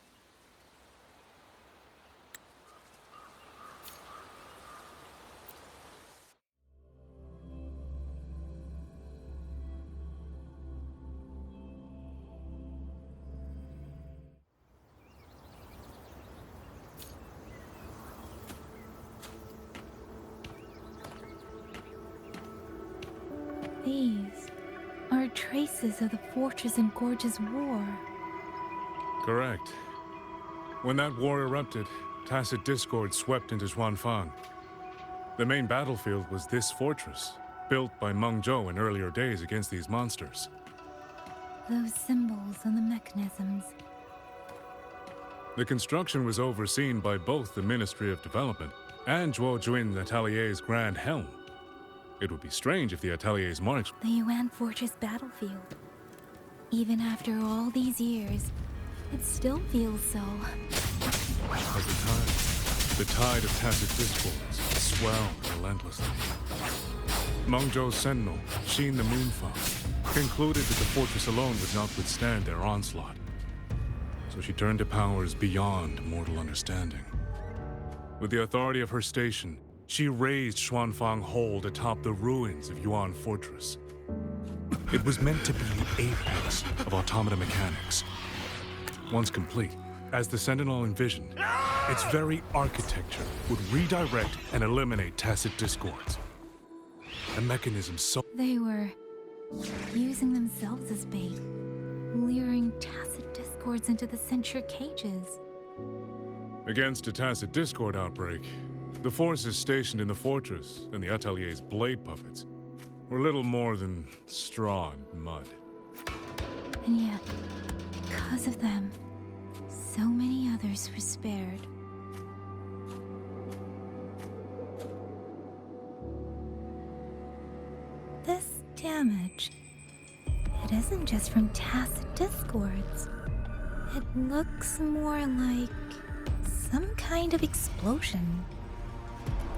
These are traces of the Fortress and Gorge's war. Correct. When that war erupted, tacit discord swept into Xuanfang. The main battlefield was this fortress, built by Meng Zhou in earlier days against these monsters. Those symbols on the mechanisms. The construction was overseen by both the Ministry of Development and Zhuo Jun's Atelier's Grand Helm. It would be strange if the Atelier's marks... The Yuan Fortress battlefield. Even after all these years, it still feels so. At the tide of tacit discords swelled relentlessly. Meng Zhou's sentinel, Xin the Moonfang, concluded that the fortress alone would not withstand their onslaught. So she turned to powers beyond mortal understanding. With the authority of her station, she raised Xuanfang Hold atop the ruins of Yuan Fortress. It was meant to be the apex of automata mechanics. Once complete, as the Sentinel envisioned, its very architecture would redirect and eliminate tacit discords. A mechanism so... They were using themselves as bait, luring tacit discords into the censure cages. Against a tacit discord outbreak, the forces stationed in the fortress and the Atelier's blade puppets were little more than straw and mud. And yet, because of them, so many others were spared. This damage, it isn't just from tacit discords. It looks more like some kind of explosion.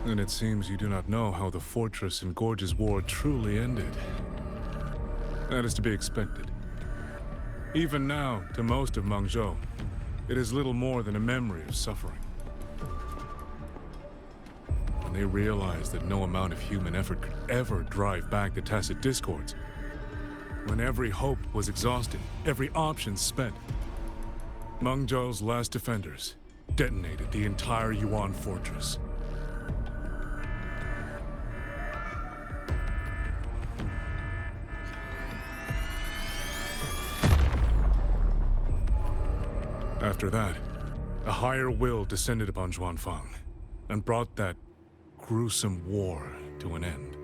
And it seems you do not know how the Fortress and Gorge's war truly ended. That is to be expected. Even now, to most of Meng Zhou, it is little more than a memory of suffering. When they realized that no amount of human effort could ever drive back the tacit discords, when every hope was exhausted, every option spent, Meng Zhou's last defenders detonated the entire Yuan Fortress. After that, a higher will descended upon Xuanfang and brought that gruesome war to an end.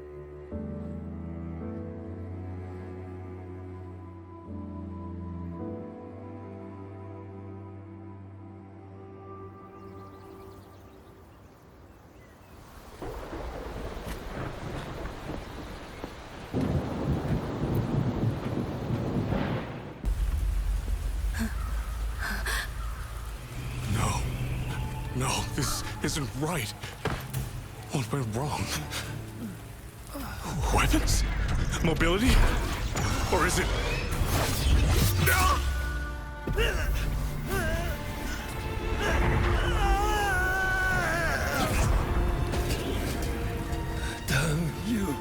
No, this isn't right. What went wrong? Weapons? Mobility? Or is it... Damn you,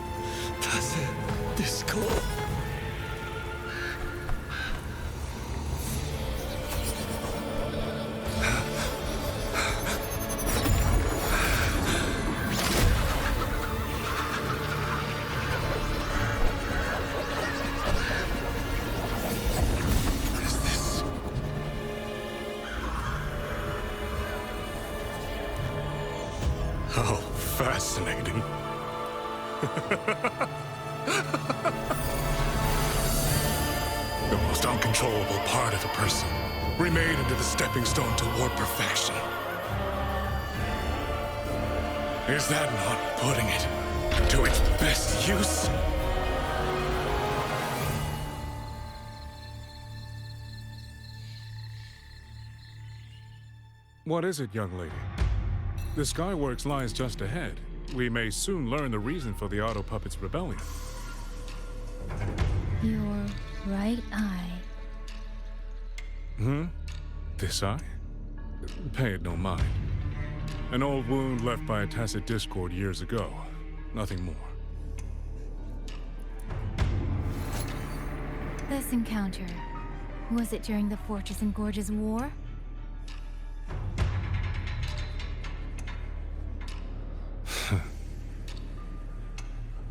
tacit discord. How fascinating. The most uncontrollable part of a person, remade into the stepping stone toward perfection. Is that not putting it to its best use? What is it, young lady? The Skyworks lies just ahead. We may soon learn the reason for the Auto Puppet's rebellion. Your right eye. This eye? Pay it no mind. An old wound left by a tacit discord years ago. Nothing more. This encounter, was it during the Fortress and Gorge's war?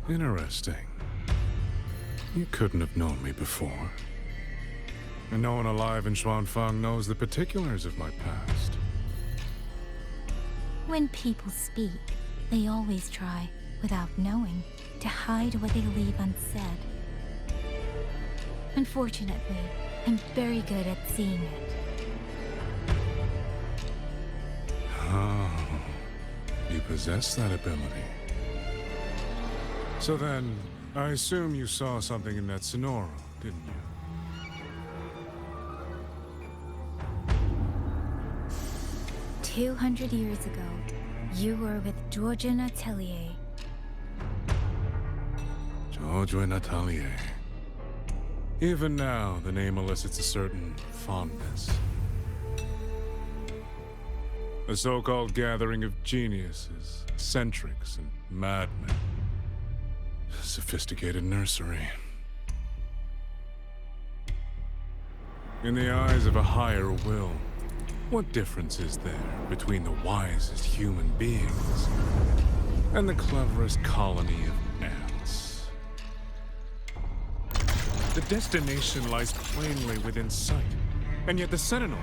Interesting. You couldn't have known me before. And no one alive in Xuanfang knows the particulars of my past. When people speak, they always try, without knowing, to hide what they leave unsaid. Unfortunately, I'm very good at seeing it. Oh, you possess that ability. So then, I assume you saw something in that Sonoro, didn't you? 200 years ago, you were with Georgian Atelier. George Atelier. Even now, the name elicits a certain fondness. A so-called gathering of geniuses, eccentrics, and madmen. A sophisticated nursery. In the eyes of a higher will, what difference is there between the wisest human beings and the cleverest colony of ants? The destination lies plainly within sight, and yet the Sentinel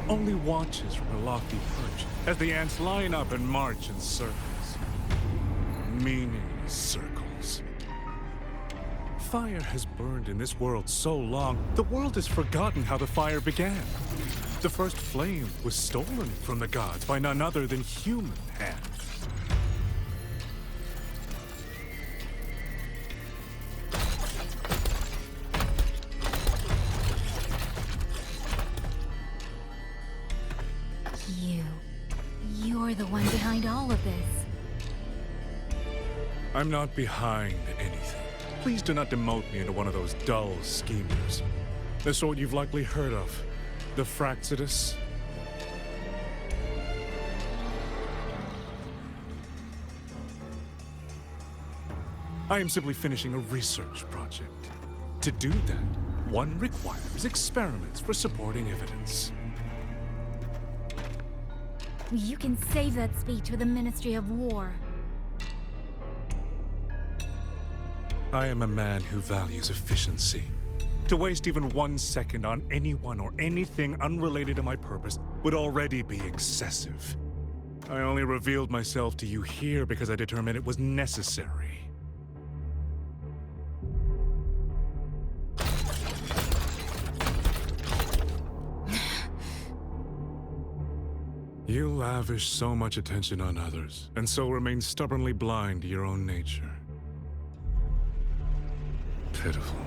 only watches from her lofty perch as the ants line up and march in circles. Meaningless circles. Fire has burned in this world so long, the world has forgotten how the fire began. The first flame was stolen from the gods by none other than human hands. You're the one behind all of this. I'm not behind anything. Please do not demote me into one of those dull schemers. The sort you've likely heard of. The Fraxidus. I am simply finishing a research project. To do that, one requires experiments for supporting evidence. You can save that speech for the Ministry of War. I am a man who values efficiency. To waste even 1 second on anyone or anything unrelated to my purpose would already be excessive. I only revealed myself to you here because I determined it was necessary. You lavish so much attention on others, and so remain stubbornly blind to your own nature. Pitiful.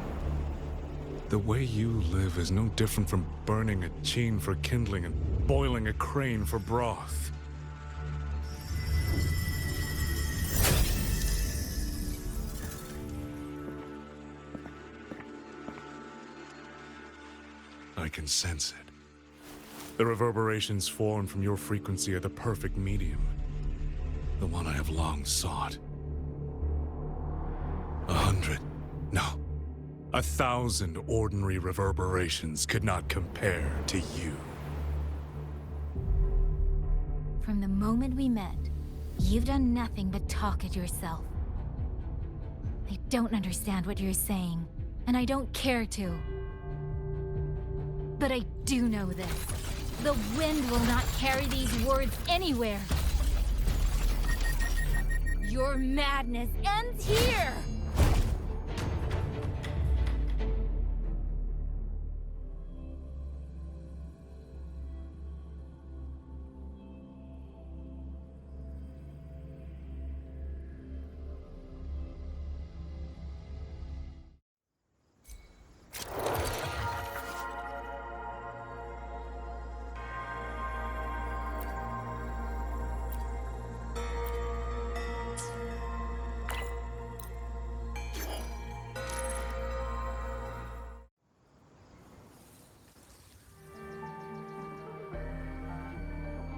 The way you live is no different from burning a cheen for kindling and boiling a crane for broth. I can sense it. The reverberations formed from your frequency are the perfect medium. The one I have long sought. 100, no, 1,000 ordinary reverberations could not compare to you. From the moment we met, you've done nothing but talk at yourself. I don't understand what you're saying, and I don't care to. But I do know this. The wind will not carry these words anywhere. Your madness ends here!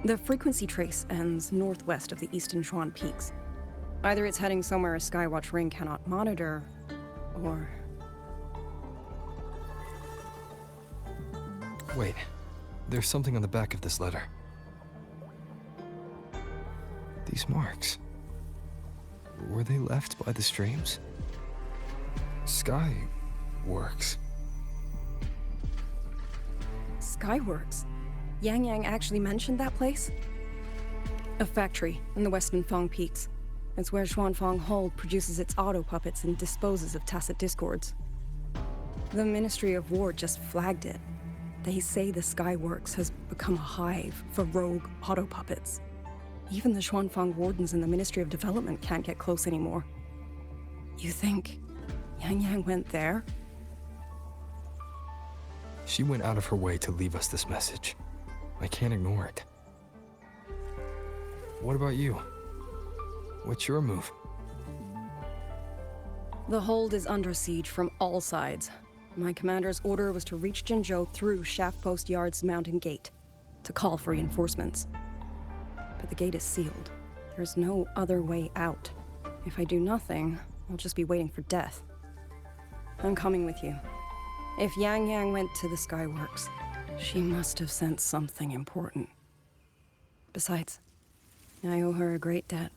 The frequency trace ends northwest of the Eastern Shuan Peaks. Either it's heading somewhere a Skywatch ring cannot monitor, or... Wait, there's something on the back of this letter. These marks. Were they left by the streams? Sky Works. Skyworks? Yang Yang actually mentioned that place? A factory in the Western Fang Peaks. It's where Xuanfang Hold produces its auto puppets and disposes of tacit discords. The Ministry of War just flagged it. They say the Skyworks has become a hive for rogue auto puppets. Even the Xuanfang wardens in the Ministry of Development can't get close anymore. You think Yang Yang went there? She went out of her way to leave us this message. I can't ignore it. What about you? What's your move? The hold is under siege from all sides. My commander's order was to reach Jinzhou through Shaft Post Yard's mountain gate, to call for reinforcements. But the gate is sealed. There's no other way out. If I do nothing, I'll just be waiting for death. I'm coming with you. If Yang Yang went to the Skyworks, she must have sent something important. Besides, I owe her a great debt.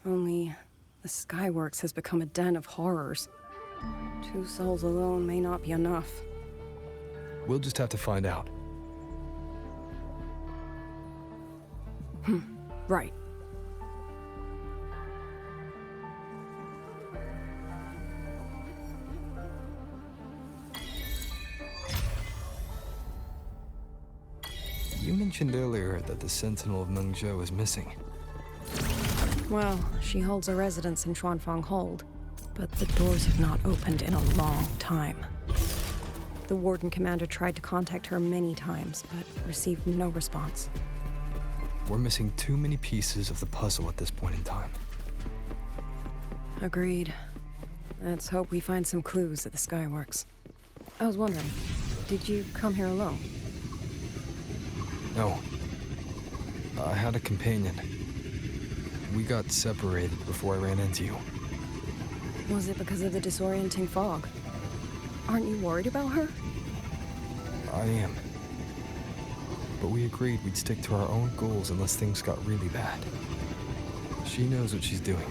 Only, the Skyworks has become a den of horrors. 2 souls alone may not be enough. We'll just have to find out. Right. You mentioned earlier that the Sentinel of Mengzhou is missing. Well, she holds a residence in Xuanfang Hold, but the doors have not opened in a long time. The Warden Commander tried to contact her many times, but received no response. We're missing too many pieces of the puzzle at this point in time. Agreed. Let's hope we find some clues at the Skyworks. I was wondering, did you come here alone? No. I had a companion. We got separated before I ran into you. Was it because of the disorienting fog? Aren't you worried about her? I am. But we agreed we'd stick to our own goals unless things got really bad. She knows what she's doing.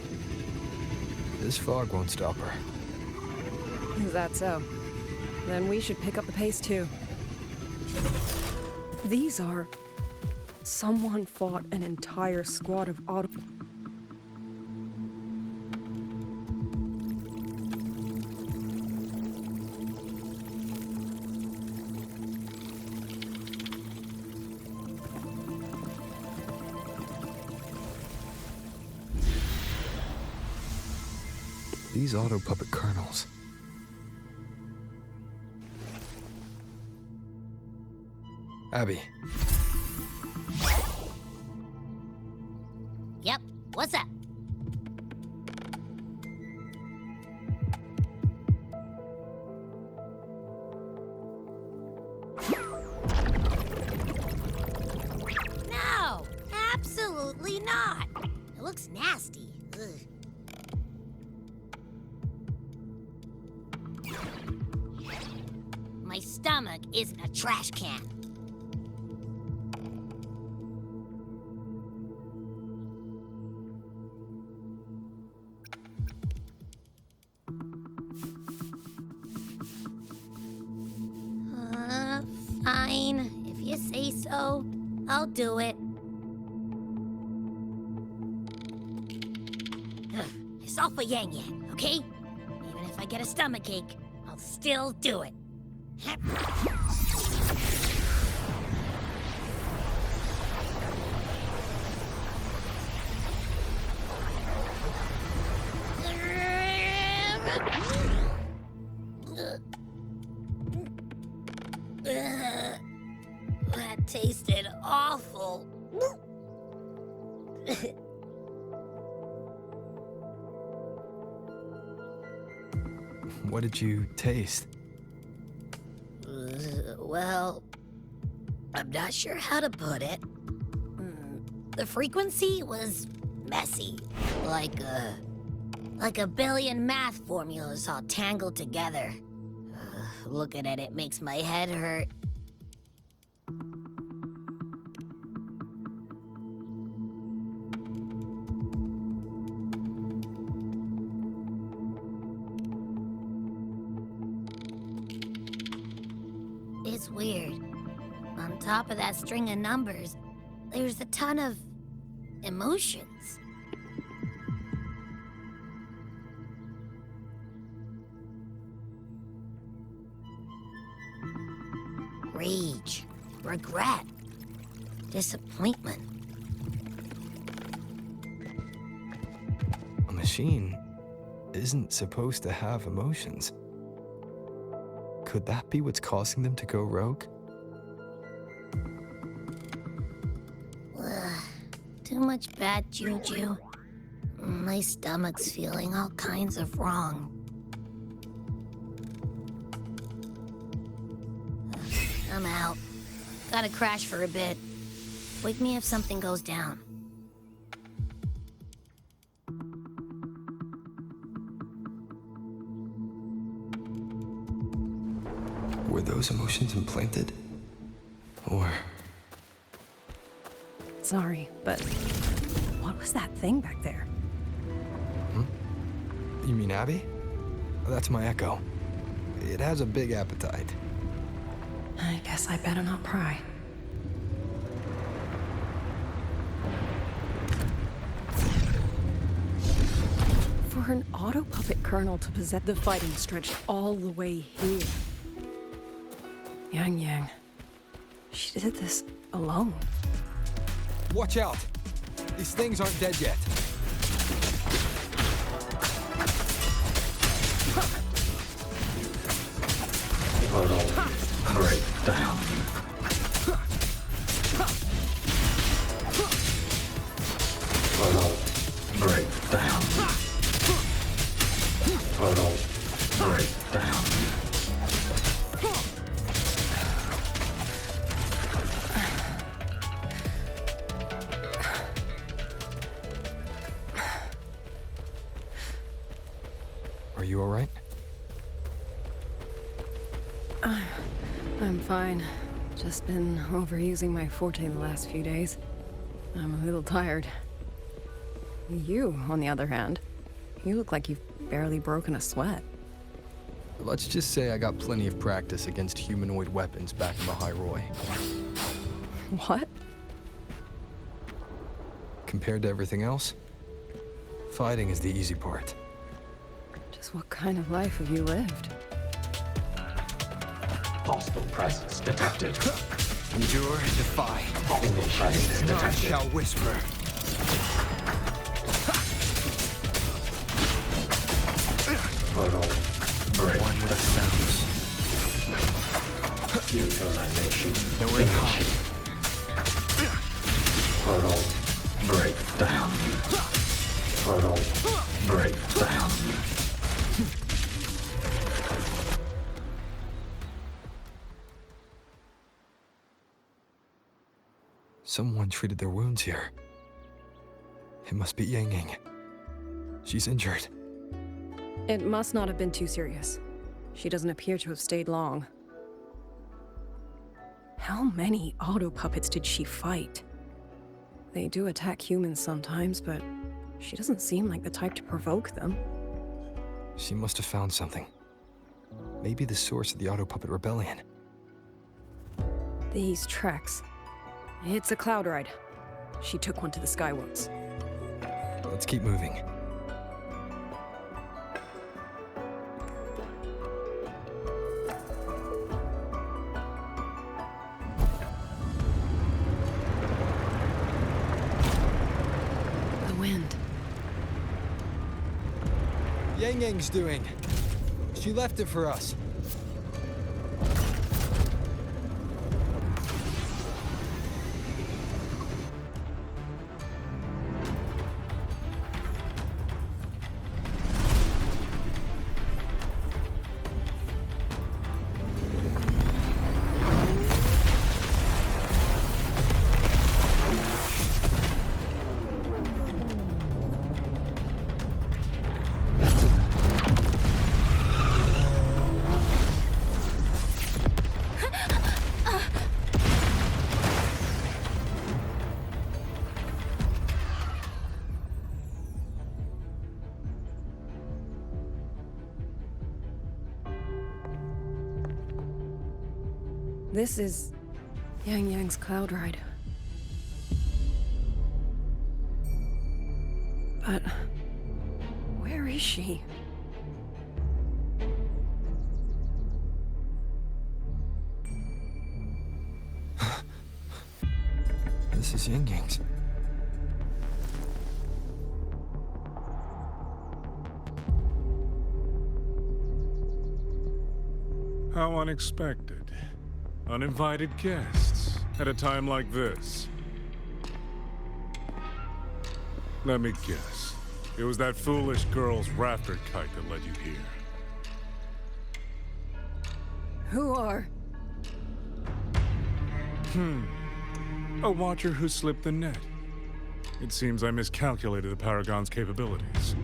This fog won't stop her. Is that so? Then we should pick up the pace too. These are... Someone fought an entire squad of auto... These auto puppet kernels. Abby. Yep, what's up? No, absolutely not. It looks nasty. Ugh. My stomach isn't a trash can. Fine. If you say so, I'll do it. It's all for Yang Yang, okay? Even if I get a stomachache, I'll still do it. That tasted awful. What did you taste? Well, I'm not sure how to put it. The frequency was messy, like a billion math formulas all tangled together. Looking at it makes my head hurt. weird. On top of that string of numbers, there's a ton of emotions. Rage, regret, disappointment. A machine isn't supposed to have emotions. Could that be what's causing them to go rogue? Ugh, too much bad juju. My stomach's feeling all kinds of wrong. I'm out. Gotta crash for a bit. Wake me if something goes down. Were those emotions implanted? Or... Sorry, but what was that thing back there? You mean Abby? That's my echo. It has a big appetite. I guess I better not pry. For an auto puppet colonel to possess the fighting stretched all the way here. Yang. She did this alone. Watch out! These things aren't dead yet. Break down. Break down. Break down. Are you all right? I'm fine. Just been overusing my forte the last few days. I'm a little tired. You, on the other hand, you look like you've barely broken a sweat. Let's just say I got plenty of practice against humanoid weapons back in the High Roy. What? Compared to everything else, fighting is the easy part. Just what kind of life have you lived? Hostile presence detected. Endure and defy. Hostile presence None detected. shall whisper. Break. One with sounds. Neutralization. Nowhere to hide. Break down. Break down. Someone treated their wounds here. It must be Yang. She's injured. It must not have been too serious. She doesn't appear to have stayed long. How many auto puppets did she fight? They do attack humans sometimes, but she doesn't seem like the type to provoke them. She must have found something. Maybe the source of the auto puppet rebellion. These tracks. It's a cloud ride. She took one to the Skyworks. Let's keep moving. The wind. Yang's doing. She left it for us. This is Yang Yang's cloud ride. But where is she? This is Yang Yang's. How unexpected. Uninvited guests at a time like this. Let me guess. It was that foolish girl's rafter kite that led you here. Who are? A watcher who slipped the net. It seems I miscalculated the Paragon's capabilities.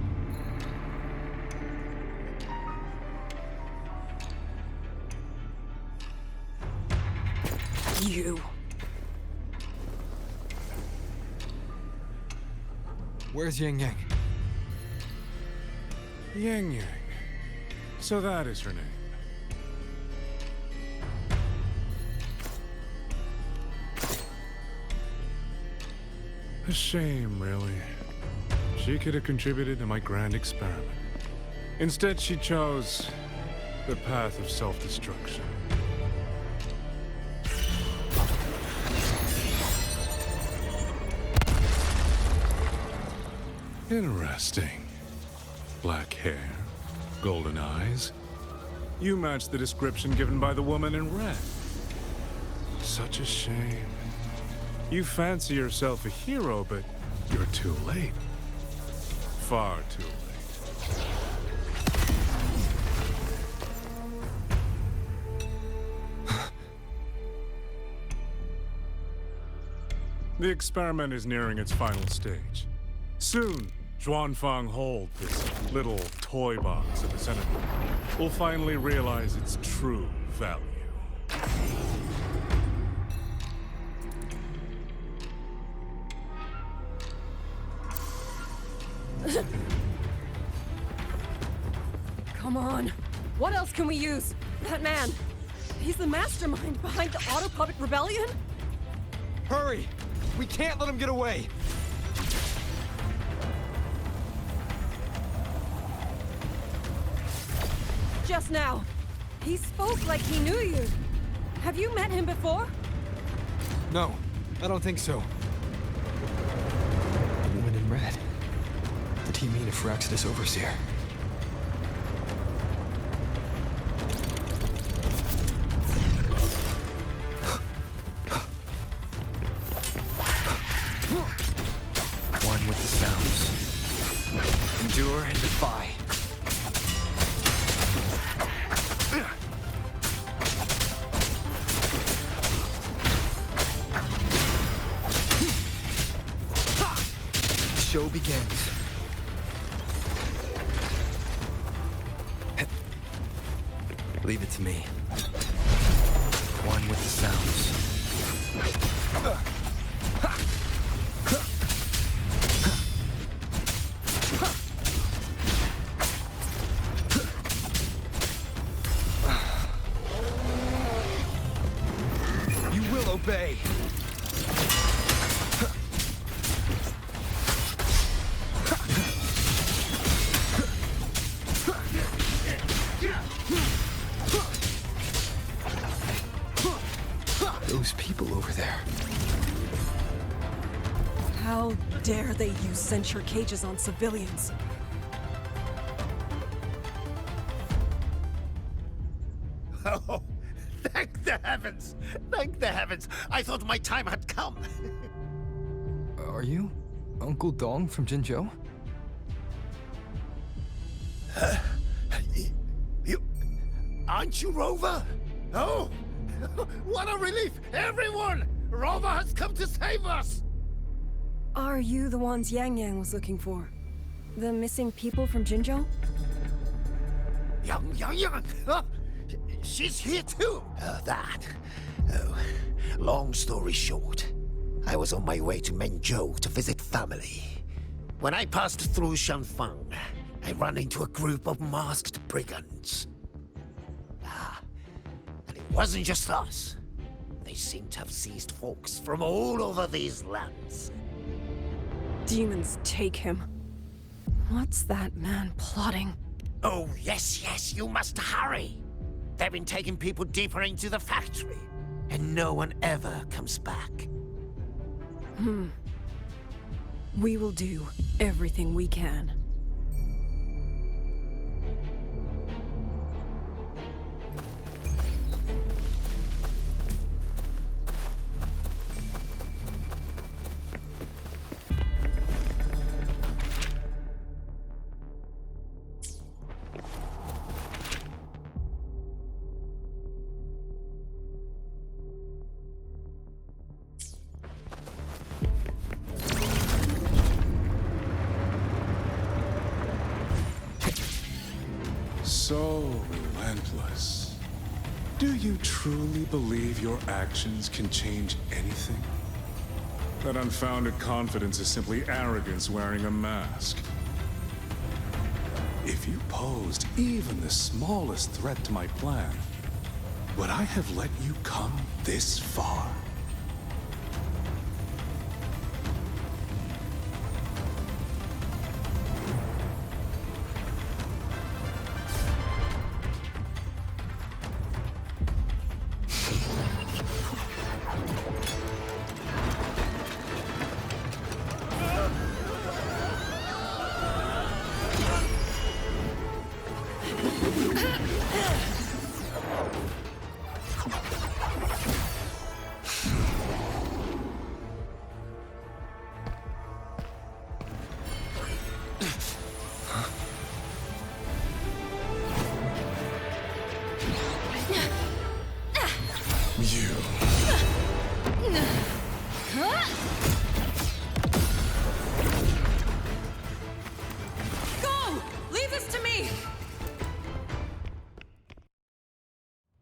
You. Where's Yang Yang? Yang Yang. So that is her name. A shame, really. She could have contributed to my grand experiment. Instead, she chose the path of self-destruction. Interesting. Black hair, golden eyes. You match the description given by the woman in red. Such a shame. You fancy yourself a hero, but you're too late. Far too late. The experiment is nearing its final stage. Soon, Xuanfang Hold, this little toy box of the Senate, will finally realize its true value. Come on. What else can we use? That man. He's the mastermind behind the Auto Puppet Rebellion? Hurry! We can't let him get away! Just now. He spoke like he knew you. Have you met him before? No, I don't think so. The woman in red. The team mean if Raxidus Overseer. One with the sounds. Endure and defy. Show begins. Leave it to me. One with the sounds. You will obey. Those people over there. How dare they use censure cages on civilians? Oh, thank the heavens! Thank the heavens! I thought my time had come! Are you Uncle Dong from Jinzhou? You... Aren't you Rover? Oh! What a relief! Everyone! Rover has come to save us! Are you the ones Yang Yang was looking for? The missing people from Jinzhou? Yang! She's here too! Oh, long story short, I was on my way to Menzhou to visit family. When I passed through Shanfang, I ran into a group of masked brigands. And it wasn't just us. seem to have seized folks from all over these lands. Demons take him. What's that man plotting? Oh, yes, you must hurry. They've been taking people deeper into the factory, and no one ever comes back. We will do everything we can. So relentless. Do you truly believe your actions can change anything? That unfounded confidence is simply arrogance wearing a mask. If you posed even the smallest threat to my plan, would I have let you come this far?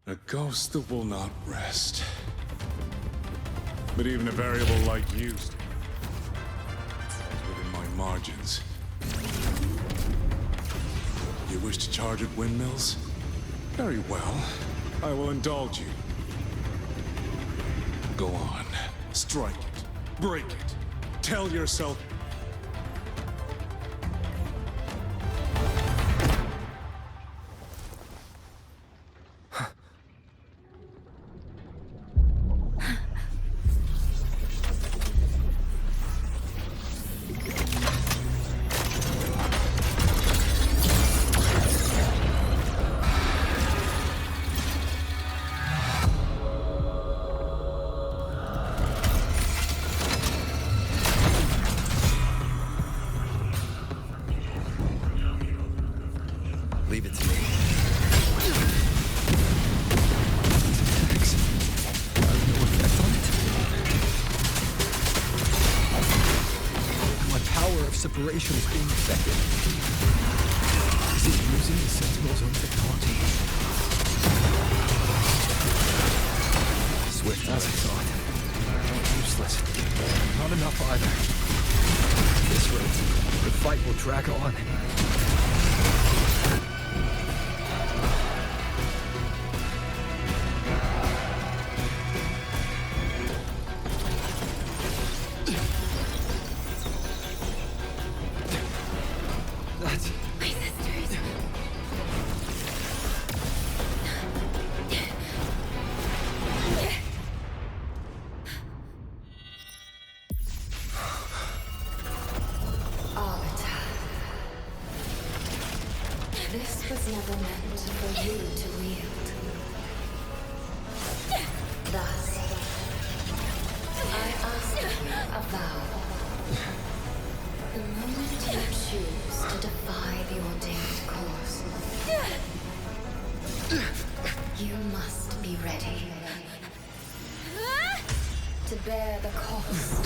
A ghost that will not rest. But even a variable like you is within my margins. You wish to charge at windmills? Very well. I will indulge you. Go on. Strike it. Break it. Tell yourself... Leave it to me. My power of separation is being affected. Is it using the Sentinel's own technology? Swift as I thought. Useless. Not enough either. At this rate, the fight will drag on. This was never meant for you to wield. Thus, I ask you a vow. The moment you choose to defy the ordained course, you must be ready to bear the cost.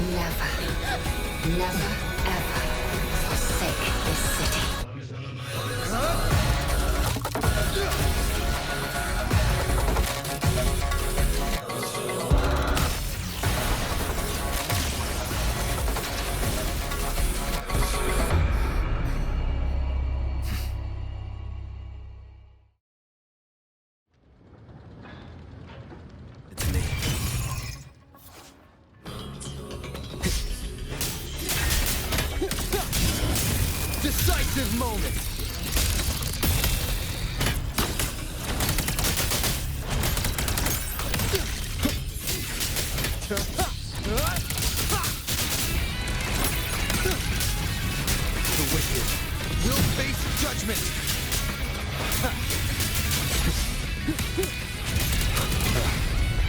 Never, never, ever forsake this city. decisive moment. The wicked will face judgment.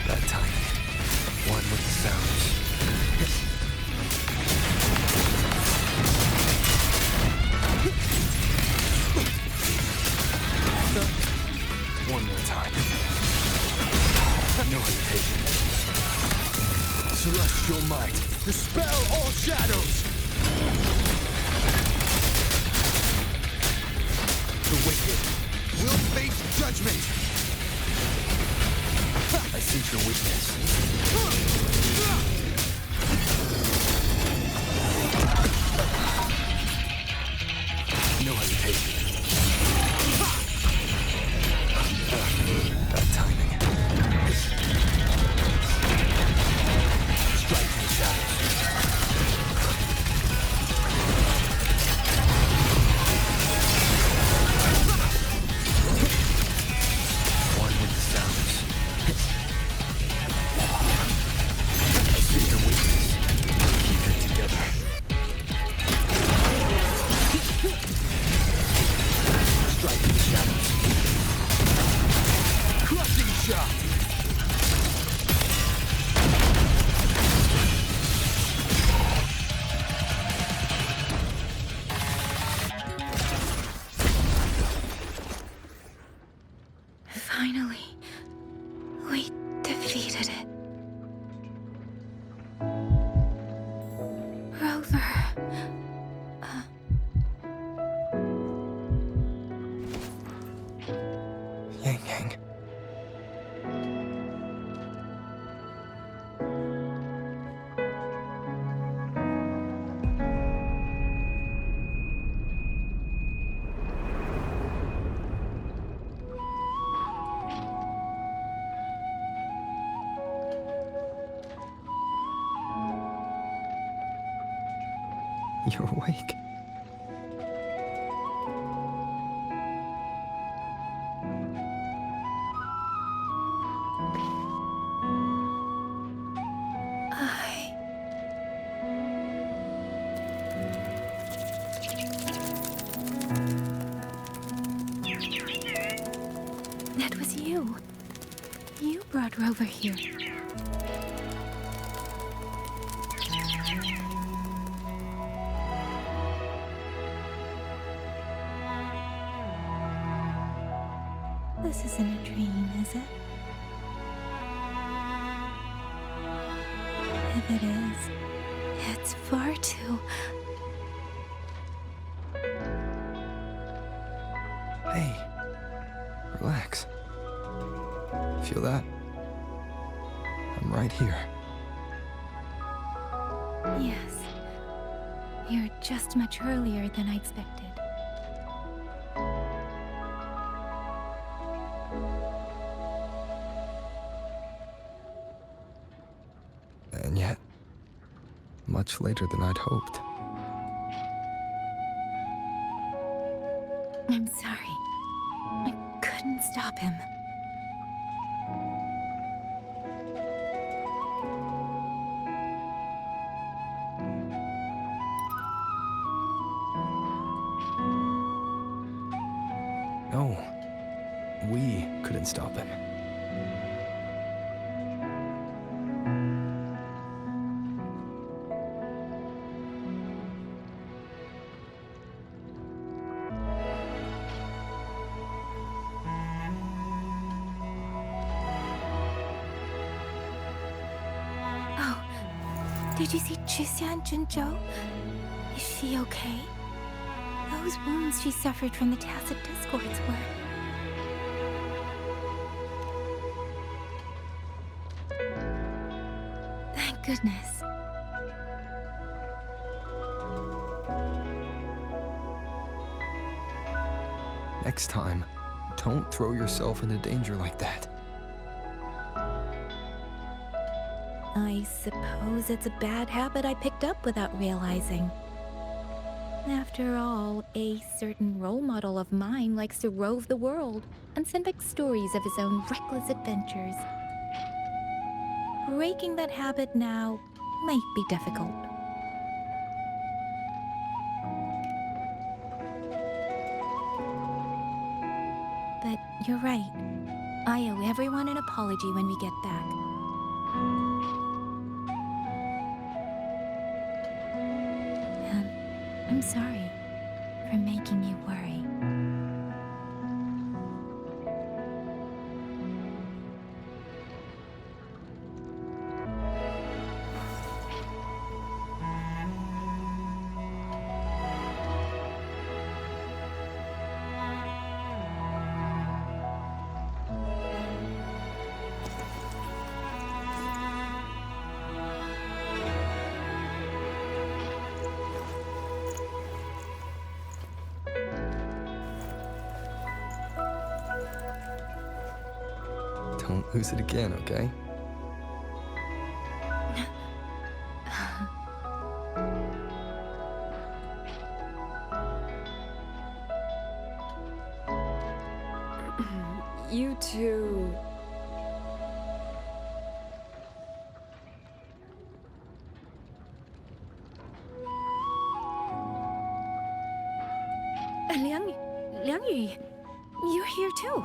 That timing. One with the sounds. One more time. No hesitation. Celestial might, dispel all shadows! The wicked will face judgment! I sense your weakness. No hesitation. That timing. Strike in the shadows. One with the sounds. I see your weakness. Keep it together. Strike in the shadows. Crushing shot! Finally, we defeated it. Rover. Yang Yang. You're awake. That was you. You brought Rover here. This isn't a dream, is it? If it is, it's far too... Hey, relax. Feel that? I'm right here. Yes. You're just much earlier than I expected. And yet, much later than I'd hoped. I'm sorry. I couldn't stop him. No, we couldn't stop him. Did you see Chixia and Jinzhou? Is she okay? Those wounds she suffered from the tacit discords were... Thank goodness. Next time, don't throw yourself into danger like that. I suppose it's a bad habit I picked up without realizing. After all, a certain role model of mine likes to rove the world and send back stories of his own reckless adventures. Breaking that habit now might be difficult. But you're right. I owe everyone an apology when we get back. And I'm sorry for making you worry. Don't lose it again, okay? You two... Liang Yu, you're here too.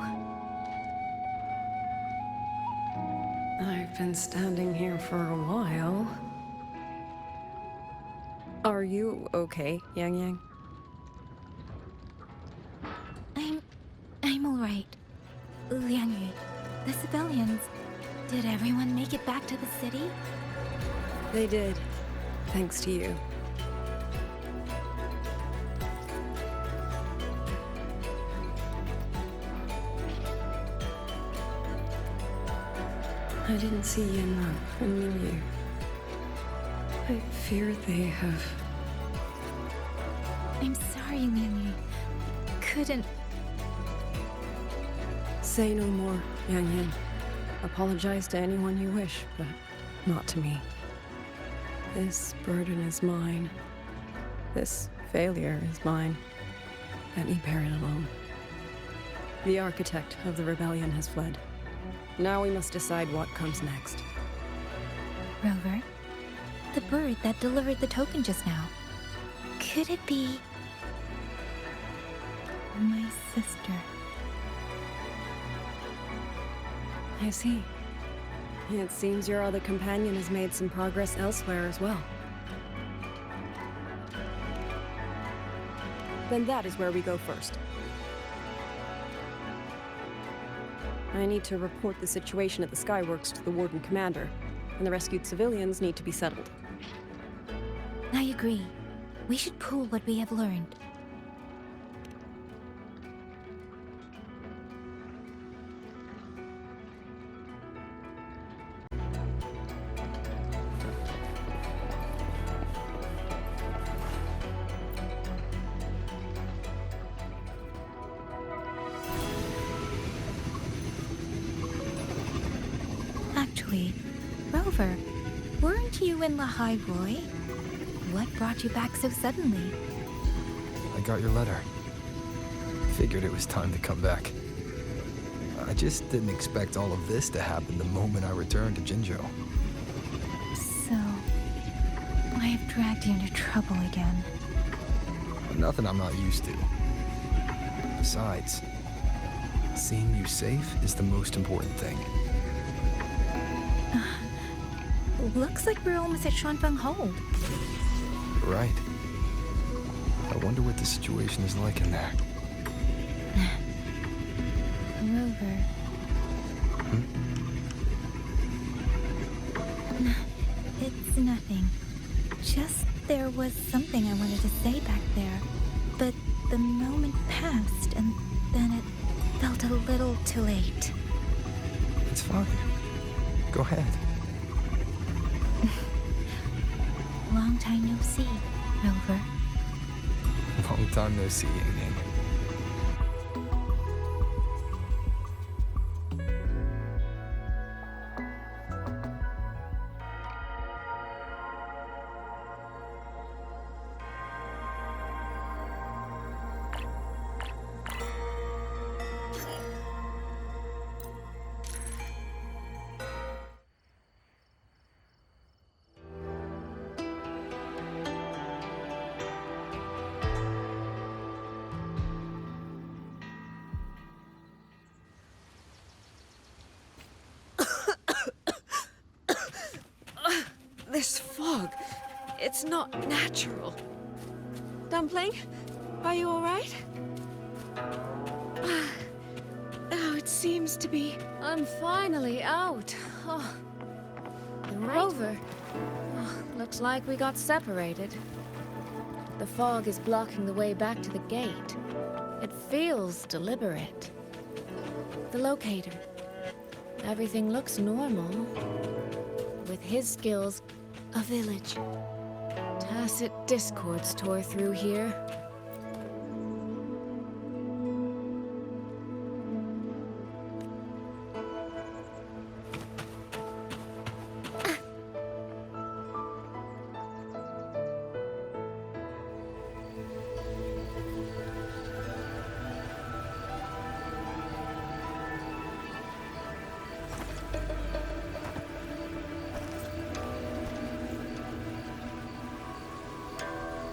I've been standing here for a while. Are you okay, Yang Yang? I'm all right. Liang Yu, the civilians, did everyone make it back to the city? They did, thanks to you. I didn't see Yin and Mingyu. I fear they have... I'm sorry, Liang Yu. Couldn't... Say no more, Yang Yang. Apologize to anyone you wish, but not to me. This burden is mine. This failure is mine. Let me bear it alone. The architect of the rebellion has fled. Now we must decide what comes next. Rover, the bird that delivered the token just now. Could it be... my sister? I see. It seems your other companion has made some progress elsewhere as well. Then that is where we go first. I need to report the situation at the Skyworks to the Warden Commander, and the rescued civilians need to be settled. I agree. We should pool what we have learned. Actually, Rover, weren't you in Lahai Roy? What brought you back so suddenly? I got your letter. Figured it was time to come back. I just didn't expect all of this to happen the moment I returned to Jinzhou. So, I have dragged you into trouble again. Nothing I'm not used to. Besides, seeing you safe is the most important thing. Looks like we're almost at Xuanfeng Hold. Right. I wonder what the situation is like in there. Rover. It's nothing. Just there was something I wanted to say back there. But the moment passed, and then it felt a little too late. It's fine. Go ahead. Long time no see, Rover. Long time no see, Yang Yang. fog. It's not natural. Dumpling, are you all right? Oh, it seems to be... I'm finally out. Oh. The rover. Oh, looks like we got separated. The fog is blocking the way back to the gate. It feels deliberate. The locator. Everything looks normal. With his skills, a village. Tacit discords tore through here.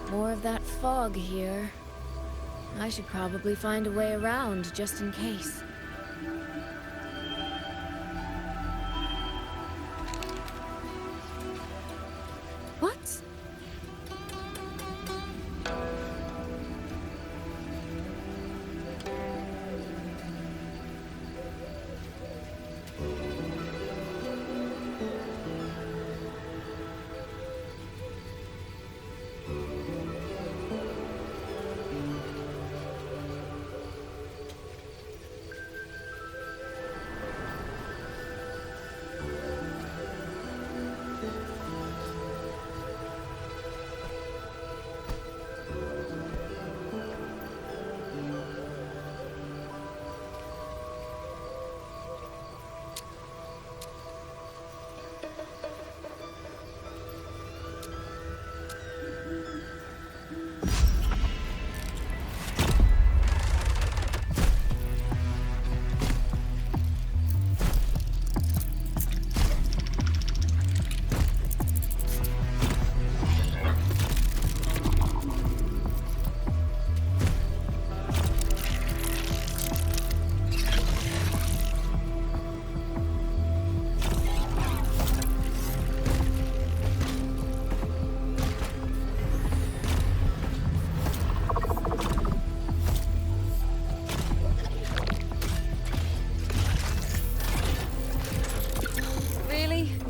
More of that fog here. I should probably find a way around, just in case. What?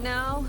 Now?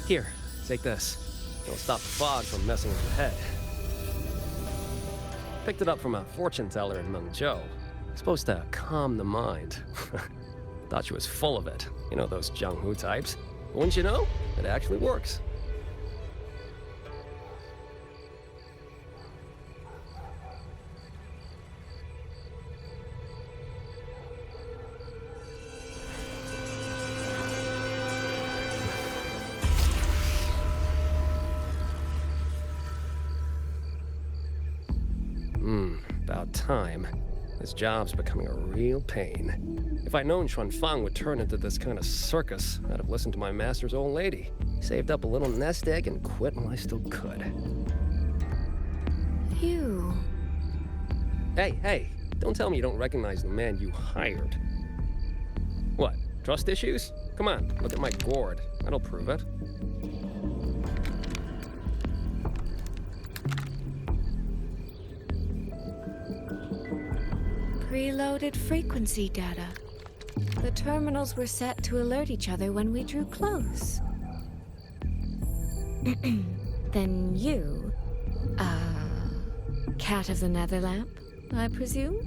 Here, take this. It'll stop the fog from messing with your head. Picked it up from a fortune teller in Mengzhou. It's supposed to calm the mind. Thought she was full of it. You know those Jianghu types. But wouldn't you know? It actually works. About time. This job's becoming a real pain. If I'd known Xuanfang would turn into this kind of circus, I'd have listened to my master's old lady. Saved up a little nest egg and quit while I still could. You... Hey, don't tell me you don't recognize the man you hired. What, trust issues? Come on, look at my gourd. That'll prove it. Preloaded frequency data. The terminals were set to alert each other when we drew close. Then you... Cat of the Netherlamp, I presume?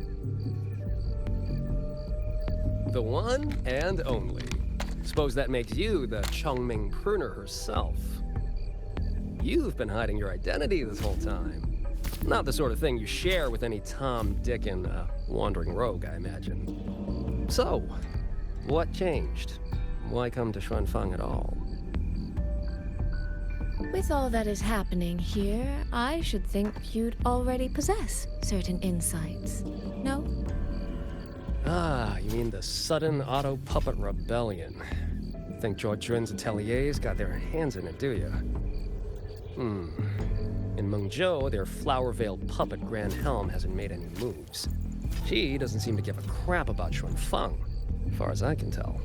The one and only. Suppose that makes you the Chongming pruner herself. You've been hiding your identity this whole time. Not the sort of thing you share with any Tom, Dick, and wandering rogue, I imagine. So, what changed? Why come to Xuanfang at all? With all that is happening here, I should think you'd already possess certain insights. No? Ah, you mean the sudden auto-puppet rebellion. Think George Jun's ateliers got their hands in it, do you? In Mengzhou, their flower-veiled puppet Grand Helm hasn't made any moves. She doesn't seem to give a crap about Xuanfang, as far as I can tell.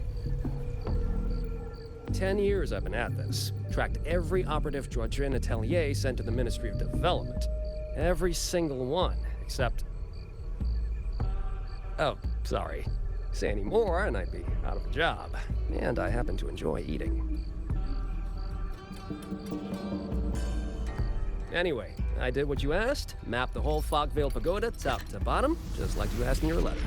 10 years I've been at this. Tracked every operative Georgian atelier sent to the Ministry of Development. Every single one, except... Oh, sorry. Say any more and I'd be out of a job. And I happen to enjoy eating. Anyway, I did what you asked. Mapped the whole Fogvale Pagoda top to bottom, just like you asked in your letter.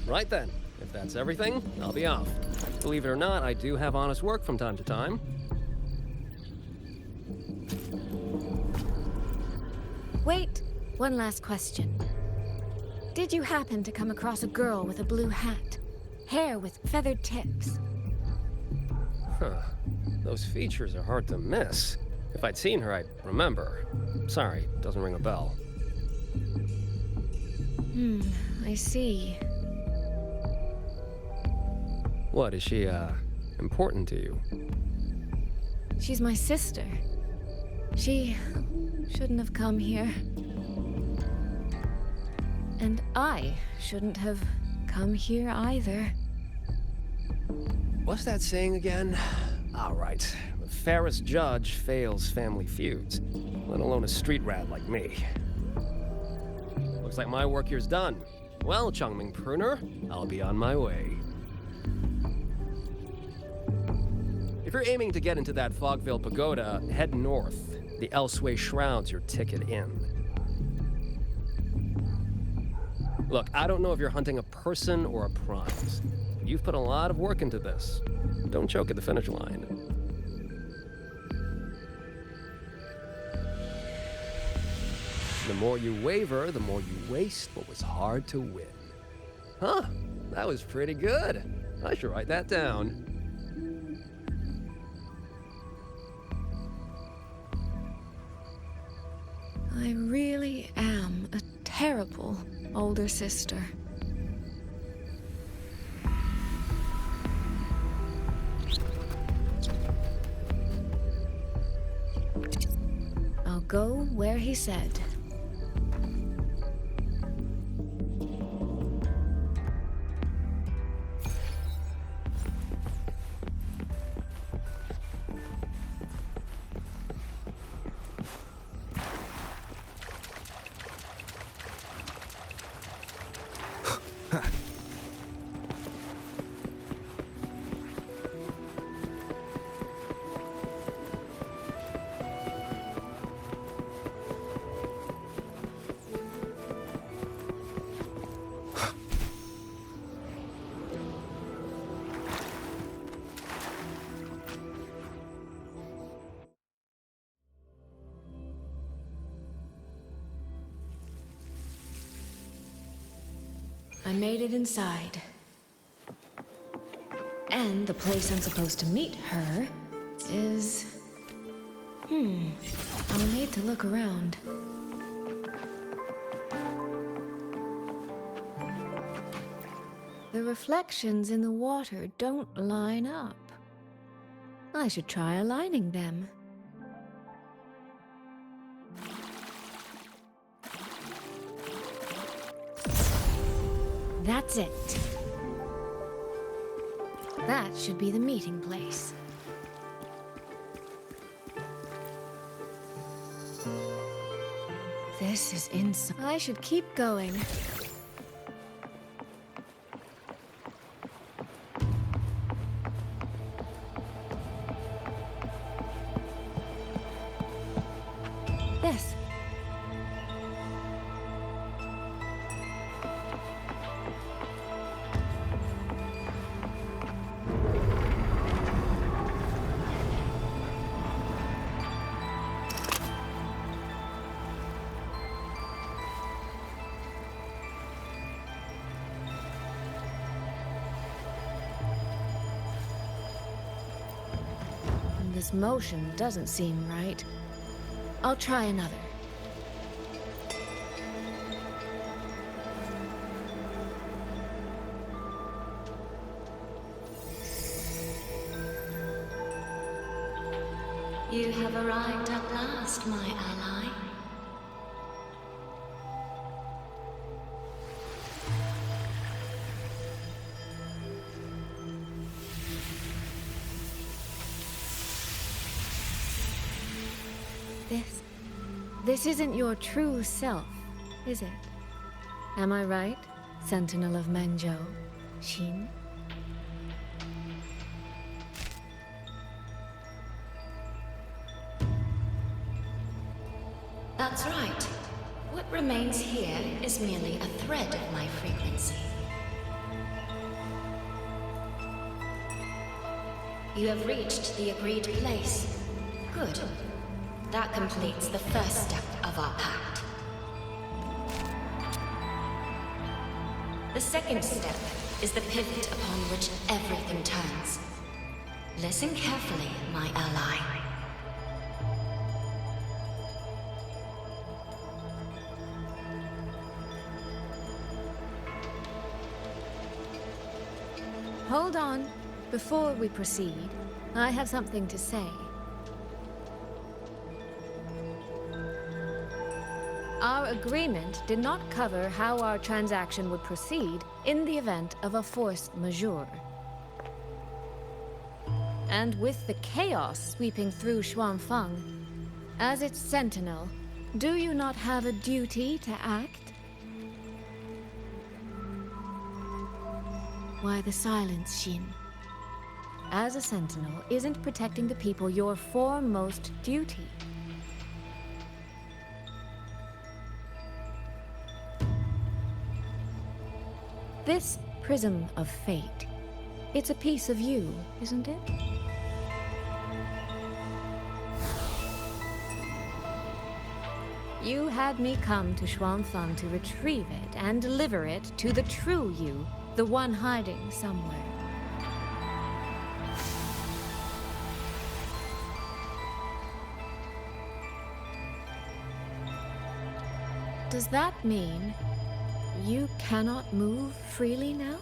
Right then. If that's everything, I'll be off. Believe it or not, I do have honest work from time to time. Wait, one last question. Did you happen to come across a girl with a blue hat? Hair with feathered tips? Huh. Those features are hard to miss. If I'd seen her, I'd remember. Sorry, doesn't ring a bell. I see. What, is she, important to you? She's my sister. She shouldn't have come here. And I shouldn't have come here either. What's that saying again? All right. The fairest judge fails family feuds, let alone a street rat like me. Looks like my work here's done. Well, Chongming Pruner, I'll be on my way. If you're aiming to get into that Fogvale Pagoda, head north. The Elseway Shroud's your ticket in. Look, I don't know if you're hunting a person or a prize. You've put a lot of work into this. Don't choke at the finish line. The more you waver, the more you waste what was hard to win. Huh, that was pretty good. I should write that down. I really am a terrible older sister. I'll go where he said. I made it inside. And the place I'm supposed to meet her is... I'll need to look around. The reflections in the water don't line up. I should try aligning them. That's it. That should be the meeting place. This is insane. I should keep going. Yes. This motion doesn't seem right. I'll try another. You have arrived at last, my ally. This isn't your true self, is it? Am I right, Sentinel of Mengzhou, Xin? That's right. What remains here is merely a thread of my frequency. You have reached the agreed place. Good. That completes the first step of our pact. The second step is the pivot upon which everything turns. Listen carefully, my ally. Hold on. Before we proceed, I have something to say. Our agreement did not cover how our transaction would proceed in the event of a force majeure. And with the chaos sweeping through Xuanfang, as its sentinel, do you not have a duty to act? Why the silence, Xin? As a sentinel, isn't protecting the people your foremost duty? This prism of fate, it's a piece of you, isn't it? You had me come to Xuanfang to retrieve it and deliver it to the true you, the one hiding somewhere. Does that mean you cannot move freely now?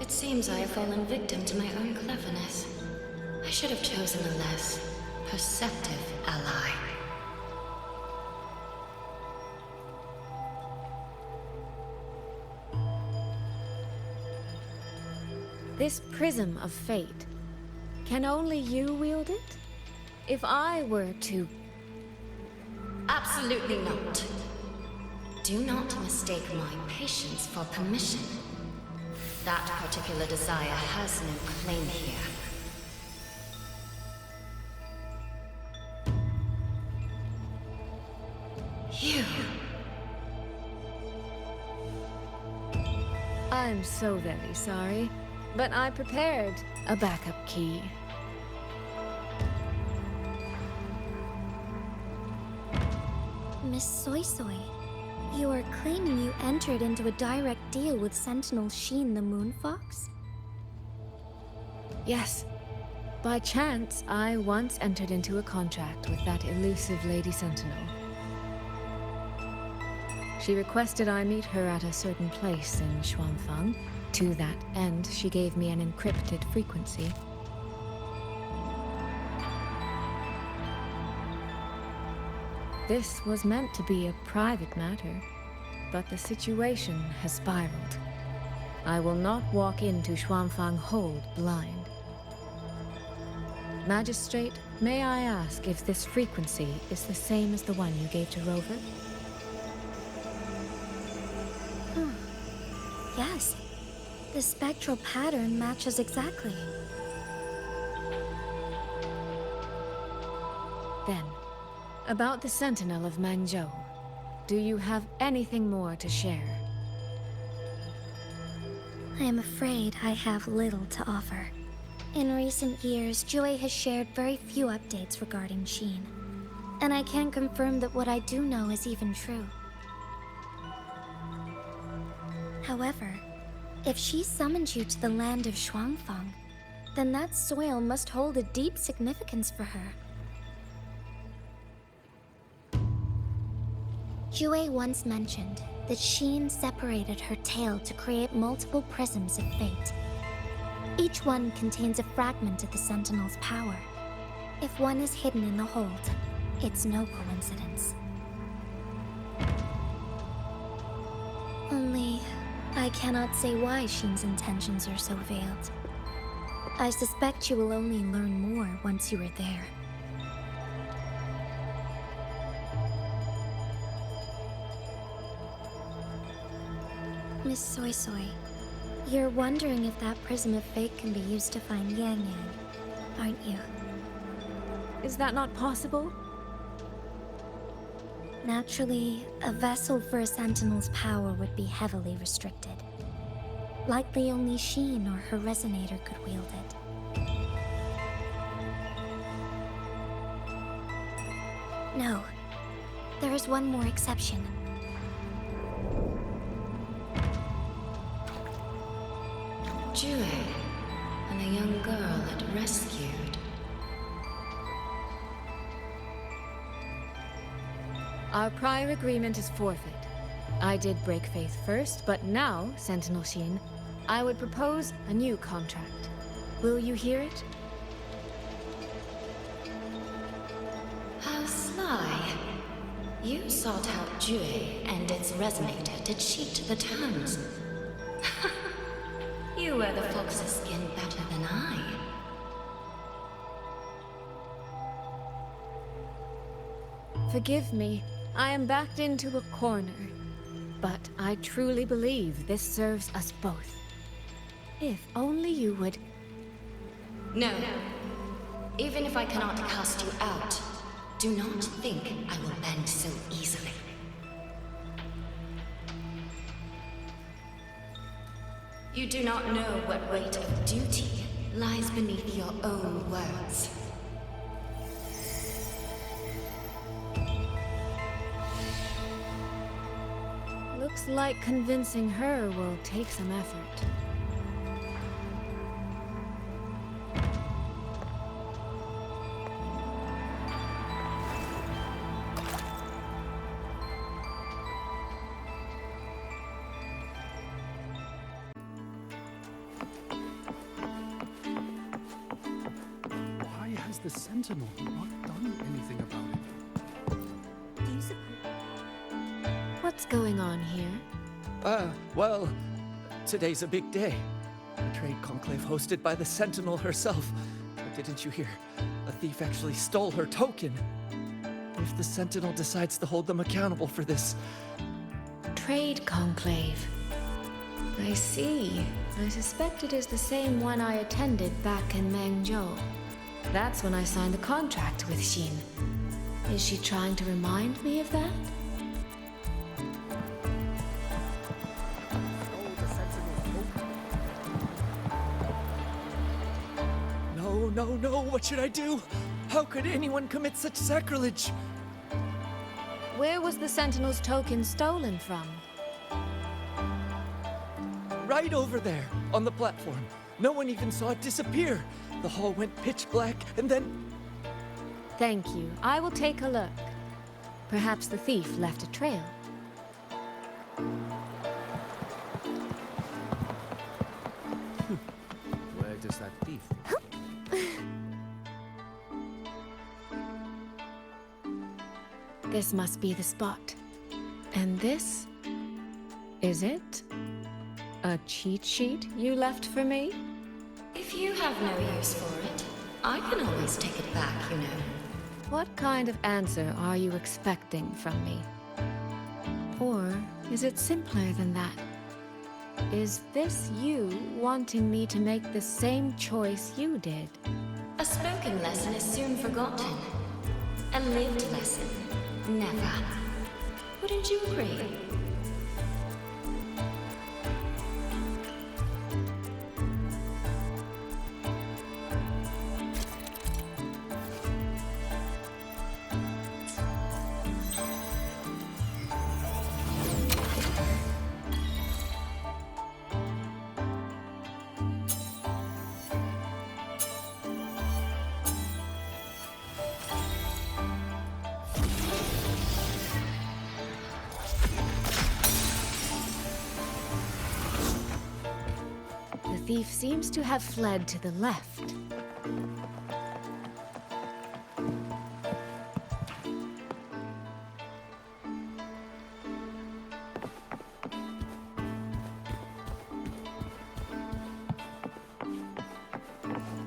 It seems I have fallen victim to my own cleverness. I should have chosen a less perceptive ally. This prism of fate, can only you wield it? If I were to... Absolutely not. Do not mistake my patience for permission. That particular desire has no claim here. You... I'm so very sorry, but I prepared a backup key. Miss Soy Soy, you are claiming you entered into a direct deal with Sentinel Sheen the Moon Fox? Yes. By chance, I once entered into a contract with that elusive Lady Sentinel. She requested I meet her at a certain place in Xuanfang. To that end, she gave me an encrypted frequency. This was meant to be a private matter, but the situation has spiraled. I will not walk into Xuanfang Hold blind. Magistrate, may I ask if this frequency is the same as the one you gave to Rover? Yes. The spectral pattern matches exactly. Then, about the Sentinel of Mangzhou, do you have anything more to share? I am afraid I have little to offer. In recent years, Joy has shared very few updates regarding Sheen, and I can't confirm that what I do know is even true. However, if she summoned you to the land of Xuanfang, then that soil must hold a deep significance for her. Jue once mentioned that Sheen separated her tail to create multiple prisms of fate. Each one contains a fragment of the Sentinel's power. If one is hidden in the hold, it's no coincidence. Only, I cannot say why Sheen's intentions are so veiled. I suspect you will only learn more once you are there. Miss Soy Soy, you're wondering if that prism of fate can be used to find Yang Yang, aren't you? Is that not possible? Naturally, a vessel for a Sentinel's power would be heavily restricted. Likely only Sheen or her resonator could wield it. No. There is one more exception. Jue, and a young girl it rescued. Our prior agreement is forfeit. I did break faith first, but now, Sentinel Sheen, I would propose a new contract. Will you hear it? How sly. You sought out Jue and its resonator to cheat the terms. You wear the fox's skin better than I. Forgive me, I am backed into a corner. But I truly believe this serves us both. If only you would... No. Even if I cannot cast you out, do not think I will bend so easily. You do not know what weight of duty lies beneath your own words. Looks like convincing her will take some effort. Why has the Sentinel not done anything about it? What's going on here? Well, today's a big day. A trade conclave hosted by the Sentinel herself. But didn't you hear? A thief actually stole her token. If the Sentinel decides to hold them accountable for this... Trade conclave. I see. I suspect it is the same one I attended back in Mangzhou. That's when I signed the contract with Sheen. Is she trying to remind me of that? No, what should I do? How could anyone commit such sacrilege? Where was the Sentinel's token stolen from? Right over there, on the platform. No one even saw it disappear. The hall went pitch black, and then... Thank you. I will take a look. Perhaps the thief left a trail. Where does that thief? This must be the spot. And this? Is it? A cheat sheet you left for me? If you have no use for it, I can always take it back, you know. What kind of answer are you expecting from me? Or is it simpler than that? Is this you wanting me to make the same choice you did? A spoken lesson is soon forgotten. A lived lesson, never. Wouldn't you agree? The thief seems to have fled to the left.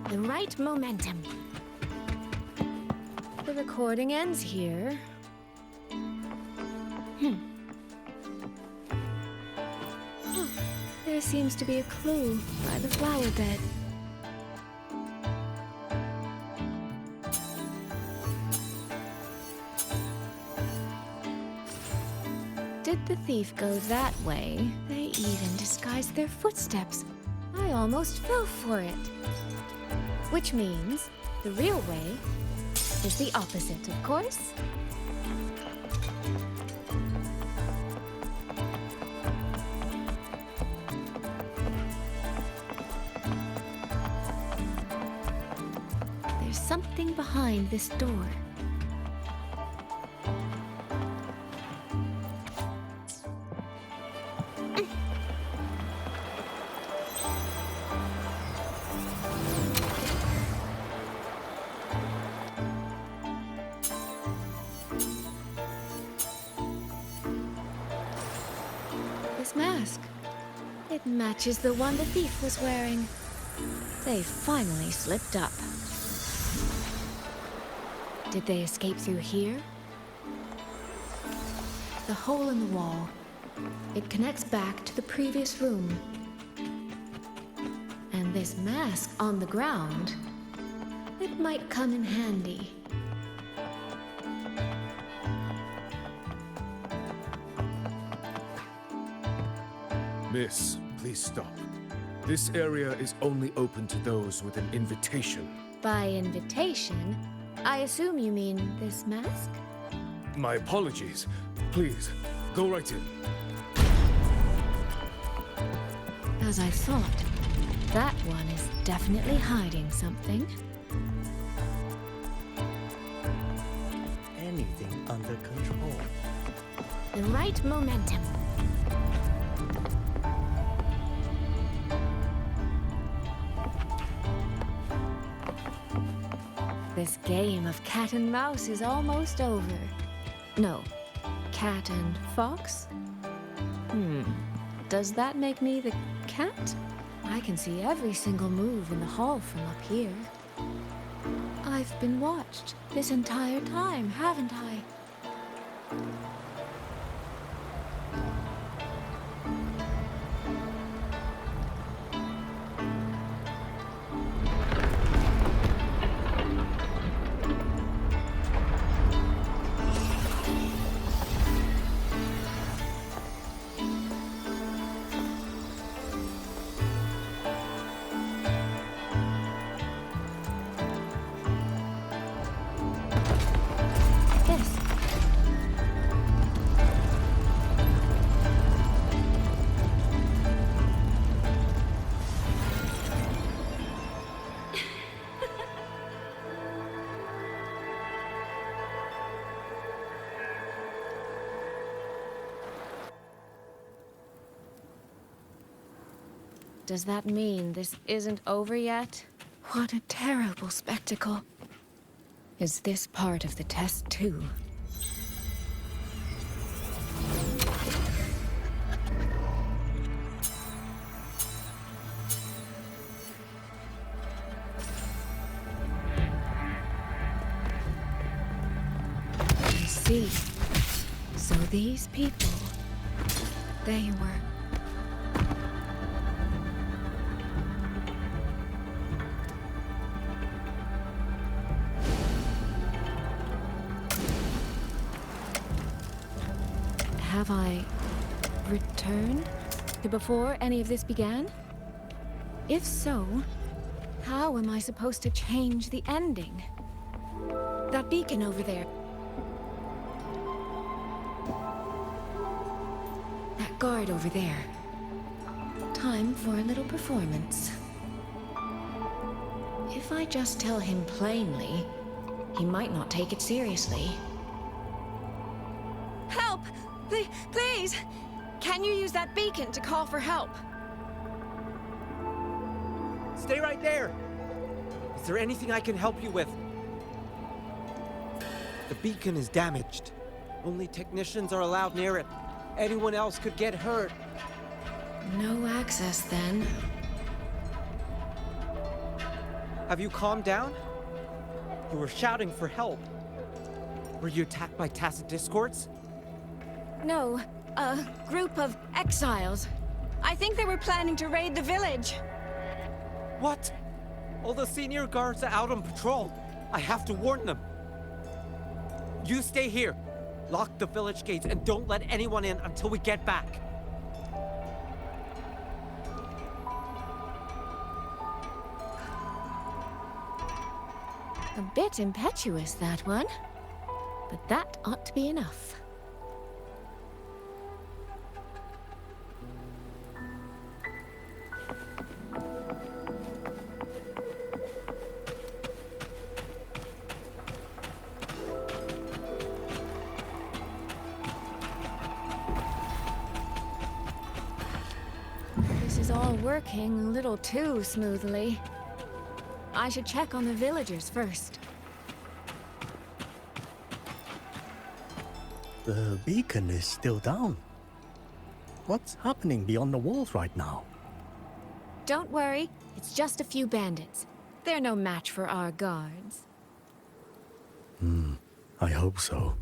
The right momentum. The recording ends here. There seems to be a clue by the flower bed. Did the thief go that way? They even disguised their footsteps. I almost fell for it. Which means the real way is the opposite, of course. There's something behind this door. This mask. It matches the one the thief was wearing. They finally slipped up. Did they escape through here? The hole in the wall. It connects back to the previous room. And this mask on the ground, it might come in handy. Miss, please stop. This area is only open to those with an invitation. By invitation, I assume you mean this mask? My apologies. Please, go right in. As I thought, that one is definitely hiding something. Anything under control. The right momentum. This game of cat and mouse is almost over. No, cat and fox? Does that make me the cat? I can see every single move in the hall from up here. I've been watched this entire time, haven't I? Does that mean this isn't over yet? What a terrible spectacle. Is this part of the test too? I see. So these people, they were... Have I returned to before any of this began? If so, how am I supposed to change the ending? That beacon over there. That guard over there. Time for a little performance. If I just tell him plainly, he might not take it seriously. Help! Please! Can you use that beacon to call for help? Stay right there! Is there anything I can help you with? The beacon is damaged. Only technicians are allowed near it. Anyone else could get hurt. No access, then. Have you calmed down? You were shouting for help. Were you attacked by Tacet discords? No, a group of exiles. I think they were planning to raid the village. What? All the senior guards are out on patrol. I have to warn them. You stay here. Lock the village gates and don't let anyone in until we get back. A bit impetuous, that one. But that ought to be enough. This is all working a little too smoothly. I should check on the villagers first. The beacon is still down. What's happening beyond the walls right now? Don't worry, it's just a few bandits. They're no match for our guards. I hope so.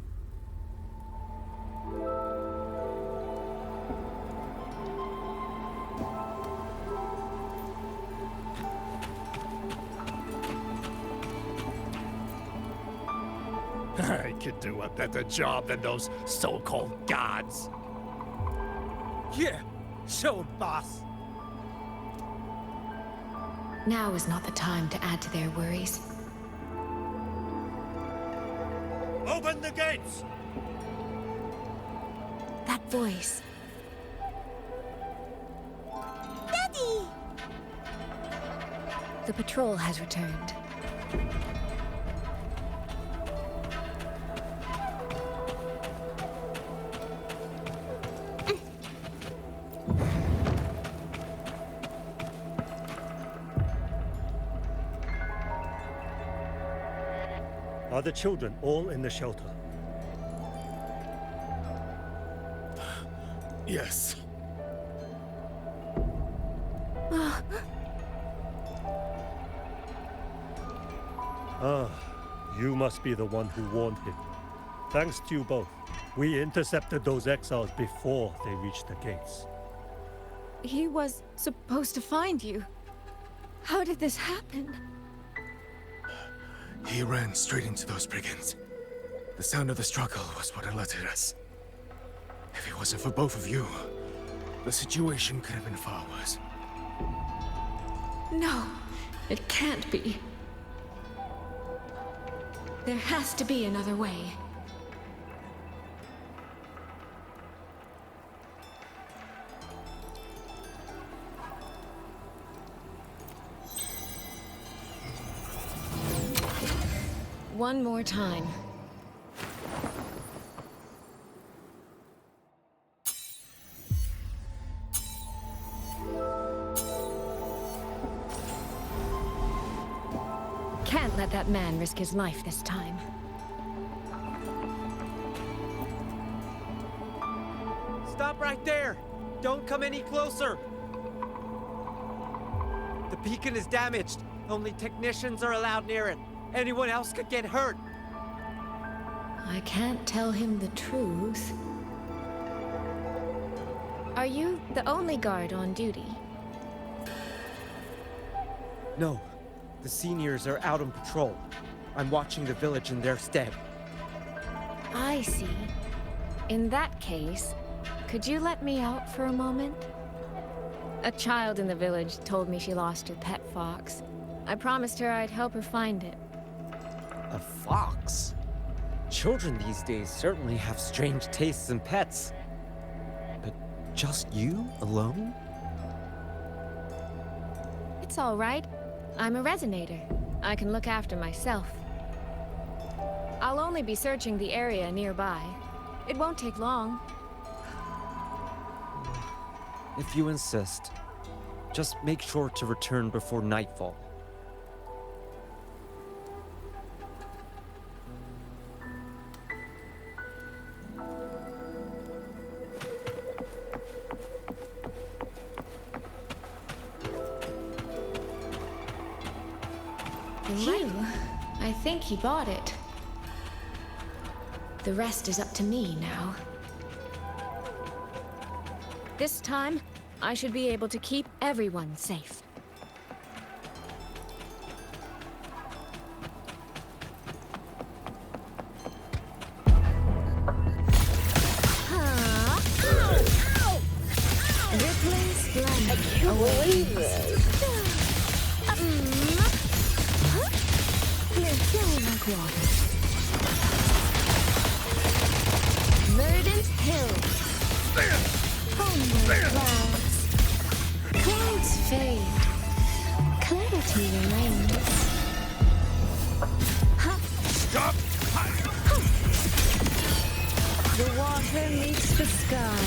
I could do a better job than those so-called gods. Yeah, show 'em, boss. Now is not the time to add to their worries. Open the gates! That voice. Daddy! The patrol has returned. Are the children all in the shelter? Yes. You must be the one who warned him. Thanks to you both. We intercepted those exiles before they reached the gates. He was supposed to find you. How did this happen? He ran straight into those brigands. The sound of the struggle was what alerted us. If it wasn't for both of you, the situation could have been far worse. No, it can't be. There has to be another way. One more time. can't let that man risk his life this time. Stop right there! Don't come any closer! The beacon is damaged. Only technicians are allowed near it. Anyone else could get hurt. I can't tell him the truth. Are you the only guard on duty? No. The seniors are out on patrol. I'm watching the village in their stead. I see. In that case, could you let me out for a moment? A child in the village told me she lost her pet fox. I promised her I'd help her find it. A fox? Children these days certainly have strange tastes in pets. But just you alone? It's all right. I'm a resonator. I can look after myself. I'll only be searching the area nearby. It won't take long. If you insist, just make sure to return before nightfall. I think he bought it. The rest is up to me now. This time, I should be able to keep everyone safe. Rippling splendor. I can't believe this. Clear flow like water. Verdant hills. Homeward clouds. Clouds fade. Clarity remains. Stop! The water meets the sky.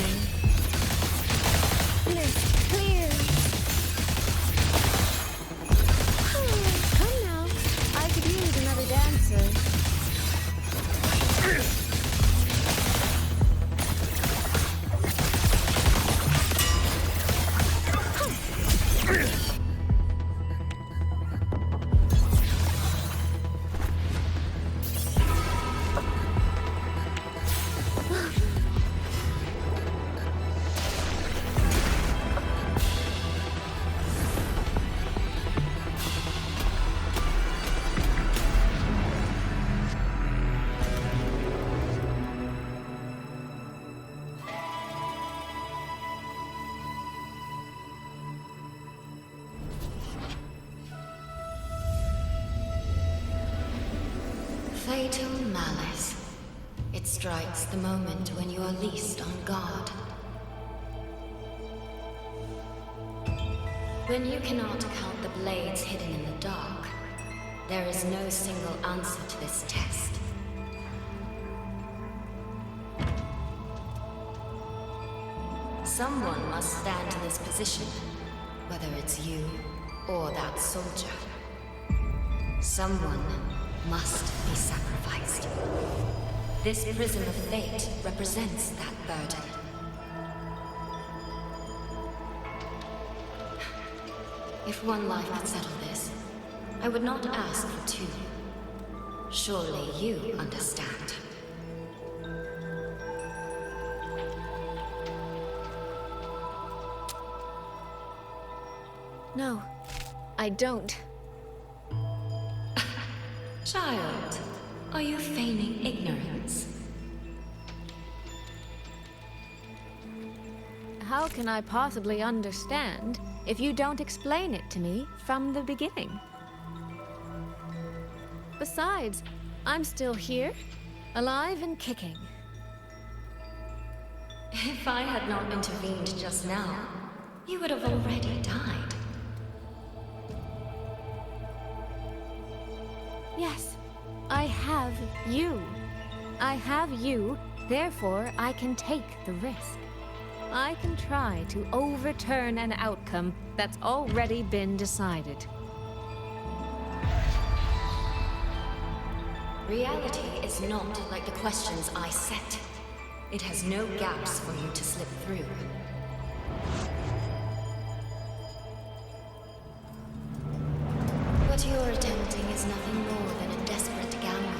Mist clears. Come now. I could use another dancer. Fatal malice. It strikes the moment when you are least on guard. When you cannot count the blades hidden in the dark, there is no single answer to this test. Someone must stand in this position, whether it's you or that soldier. Someone must be sacrificed. This prison of fate represents that burden. If one life could settle this, I would not ask for two. Surely you understand. No, I don't. Child, are you feigning ignorance? How can I possibly understand if you don't explain it to me from the beginning? Besides, I'm still here, alive and kicking. If I had not intervened just now, you would have already died. Yes, I have you. I have you, therefore I can take the risk. I can try to overturn an outcome that's already been decided. Reality is not like the questions I set. It has no gaps for you to slip through. What you're attempting is nothing more than a desperate gamble.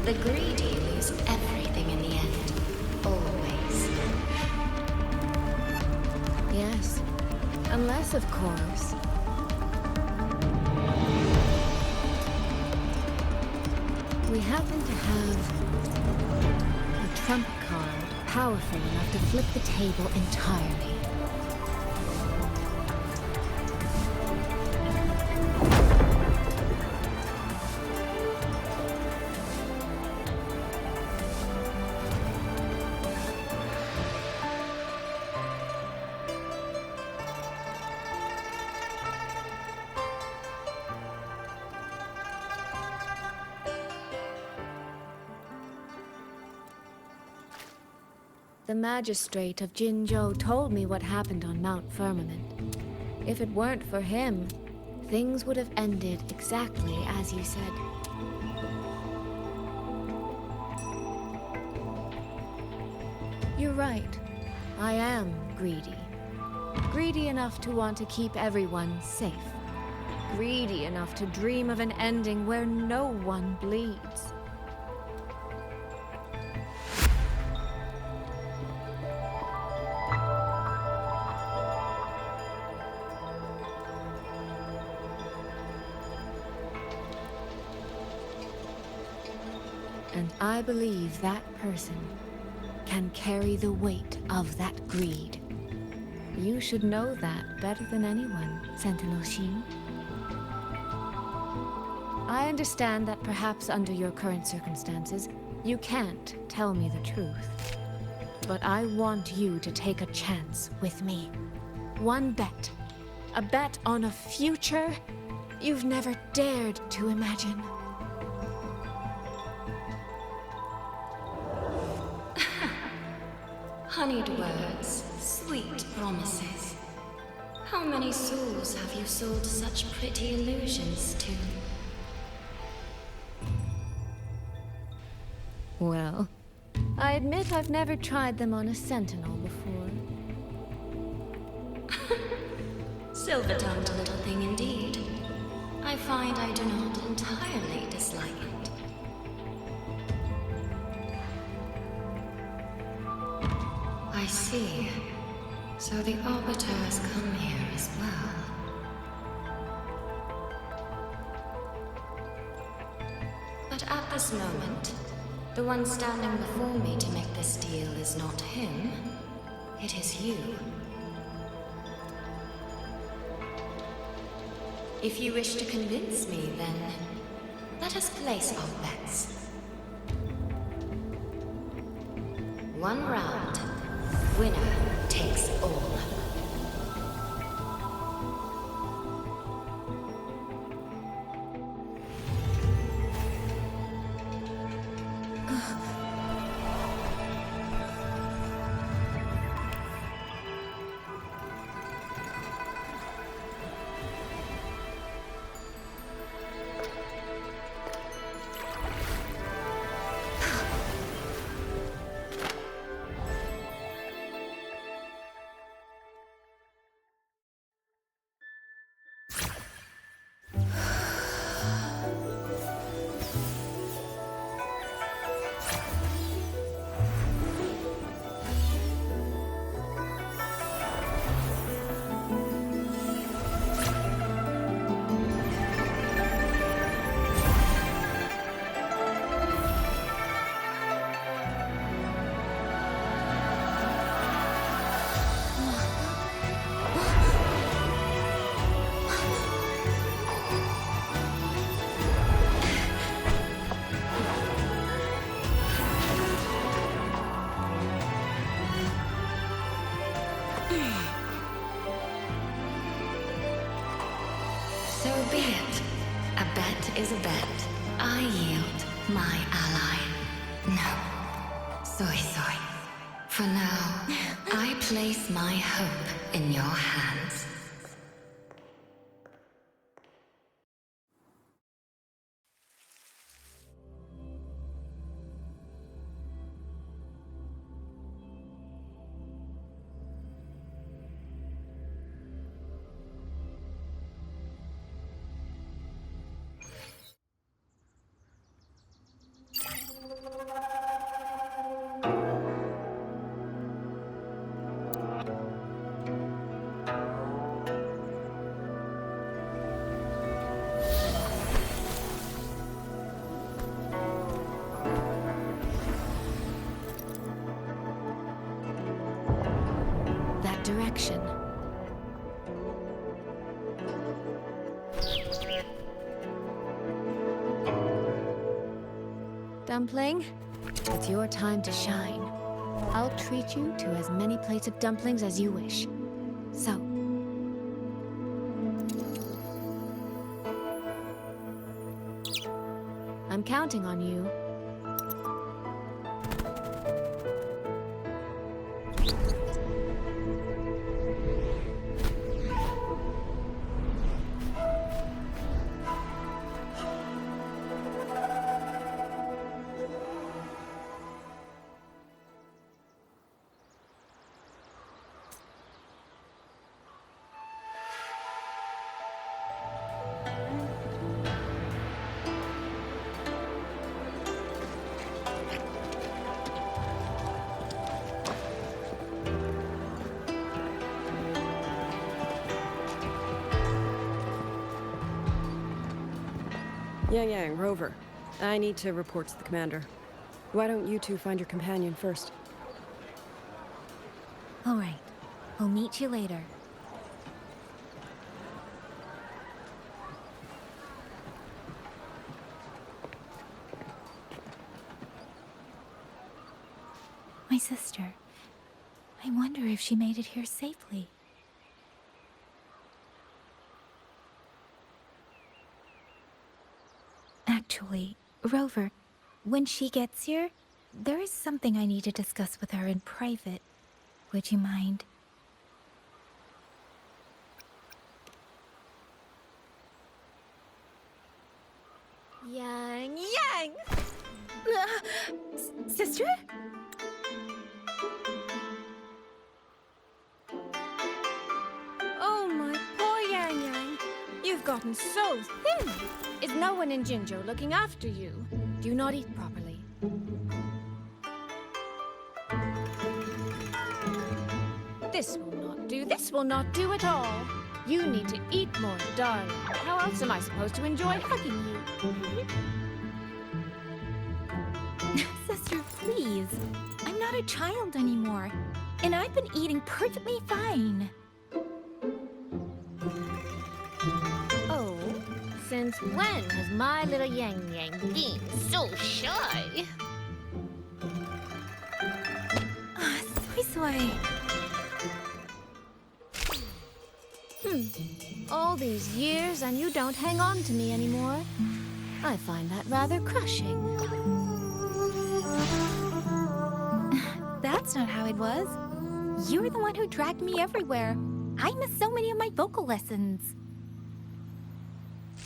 The greedy lose everything in the end. Always. Yes. Unless, of course, we happen to have a trump card powerful enough to flip the table entirely. The magistrate of Jinzhou told me what happened on Mount Firmament. If it weren't for him, things would have ended exactly as you said. You're right. I am greedy. Greedy enough to want to keep everyone safe. Greedy enough to dream of an ending where no one bleeds. And I believe that person can carry the weight of that greed. You should know that better than anyone, Sentinel Xin. I understand that perhaps under your current circumstances, you can't tell me the truth. But I want you to take a chance with me. One bet. A bet on a future you've never dared to imagine. Honeyed words, sweet promises. How many souls have you sold such pretty illusions to? Well, I admit I've never tried them on a sentinel before. Silver-tongued little thing indeed. I find I do not entirely dislike it. I see. So the Arbiter has come here as well. But at this moment, the one standing before me to make this deal is not him. It is you. If you wish to convince me, then let us place our bets. One round. Winner takes all. So be it. A bet is a bet. I yield my ally. No. Soy. For now, I place my hope in your hands. Direction. Dumpling, it's your time to shine. I'll treat you to as many plates of dumplings as you wish. So, I'm counting on you. Yang, Rover. I need to report to the commander. Why don't you two find your companion first? All right. We'll meet you later. My sister. I wonder if she made it here safely. Actually, Rover, when she gets here, there is something I need to discuss with her in private. Would you mind? Yang! Sister? Oh, my poor Yang. You've gotten so thin. Is no one in Jinzhou looking after you? Do you not eat properly? This will not do at all. You need to eat more, darling. How else am I supposed to enjoy hugging you? Sister, please. I'm not a child anymore. And I've been eating perfectly fine. Oh, since when has my little Yang been so shy? Soy. All these years and you don't hang on to me anymore. I find that rather crushing. That's not how it was. You were the one who dragged me everywhere. I missed so many of my vocal lessons.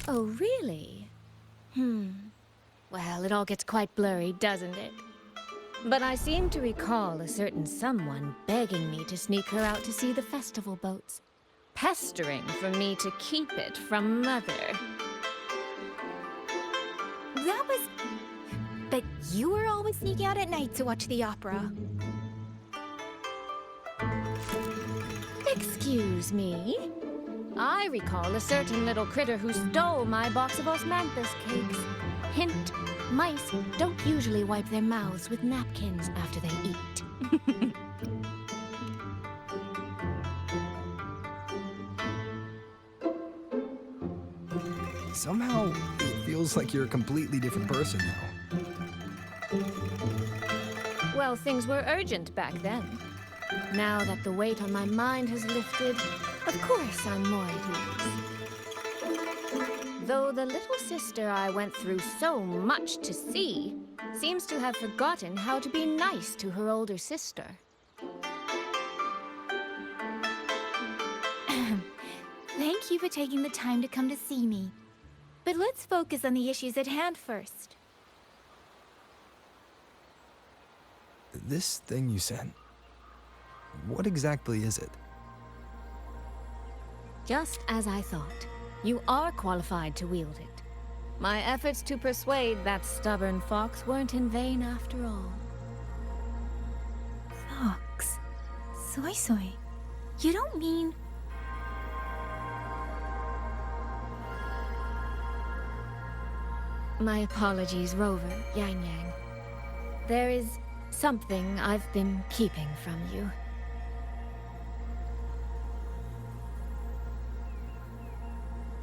Oh, really? Well, it all gets quite blurry, doesn't it? But I seem to recall a certain someone begging me to sneak her out to see the festival boats. Pestering for me to keep it from Mother. That was... But you were always sneaking out at night to watch the opera. Excuse me? I recall a certain little critter who stole my box of osmanthus cakes. Hint, mice don't usually wipe their mouths with napkins after they eat. Somehow, it feels like you're a completely different person now. Well, things were urgent back then. Now that the weight on my mind has lifted, of course I'm more at ease. Though the little sister I went through so much to see seems to have forgotten how to be nice to her older sister. Thank you for taking the time to come to see me. But let's focus on the issues at hand first. This thing you sent, what exactly is it? Just as I thought. You are qualified to wield it. My efforts to persuade that stubborn fox weren't in vain after all. Fox? Soy Soy? You don't mean... My apologies, Rover, Yang Yang. There is something I've been keeping from you.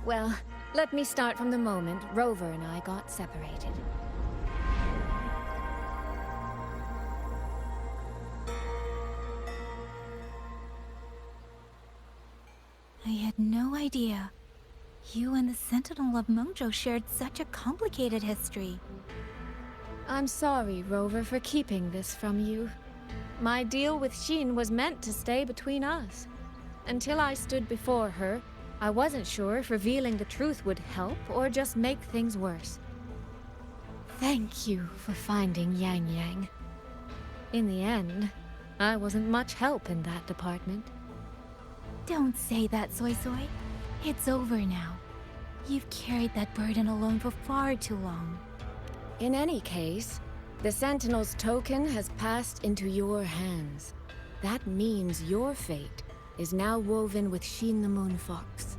Well, let me start from the moment Rover and I got separated. I had no idea. You and the Sentinel of Mengzhou shared such a complicated history. I'm sorry, Rover, for keeping this from you. My deal with Xin was meant to stay between us. Until I stood before her, I wasn't sure if revealing the truth would help or just make things worse. Thank you for finding Yang Yang. In the end, I wasn't much help in that department. Don't say that, Soy Soy. It's over now. You've carried that burden alone for far too long. In any case, the Sentinel's token has passed into your hands. That means your fate is now woven with Xin the Moon Fox.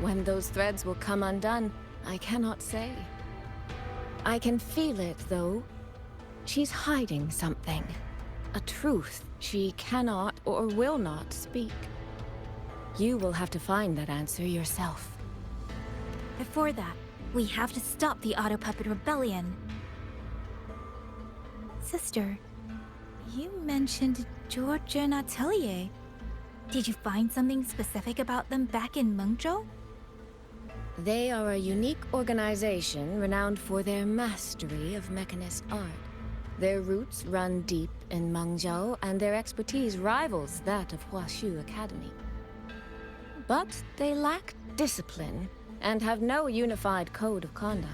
When those threads will come undone, I cannot say. I can feel it, though. She's hiding something. A truth she cannot or will not speak. You will have to find that answer yourself. Before that, we have to stop the Auto Puppet Rebellion. Sister, you mentioned Georgia and Atelier. Did you find something specific about them back in Mengzhou? They are a unique organization renowned for their mastery of mechanist art. Their roots run deep in Mengzhou, and their expertise rivals that of Huashu Academy. But they lack discipline and have no unified code of conduct.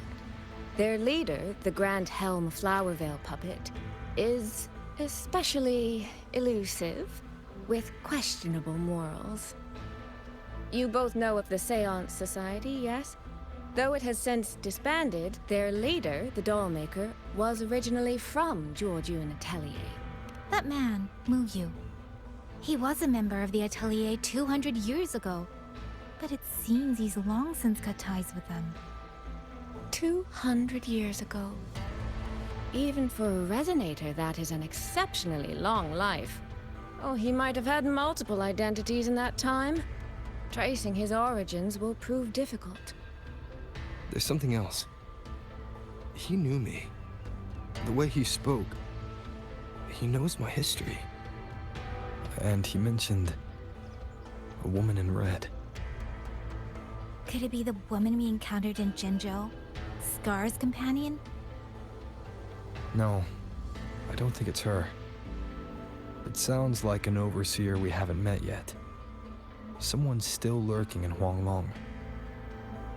Their leader, the Grand Helm Flowervale puppet, is especially elusive, with questionable morals. You both know of the Seance Society, yes? Though it has since disbanded, their leader, the Dollmaker, was originally from Georgian Atelier. That man, Mu Yu. He was a member of the Atelier 200 years ago, but it seems he's long since cut ties with them. 200 years ago. Even for a resonator, that is an exceptionally long life. Oh, he might have had multiple identities in that time. Tracing his origins will prove difficult. There's something else. He knew me. The way he spoke. He knows my history. And he mentioned a woman in red. Could it be the woman we encountered in Jinzhou? Scar's companion? No, I don't think it's her. It sounds like an overseer we haven't met yet. Someone still lurking in Huanglong.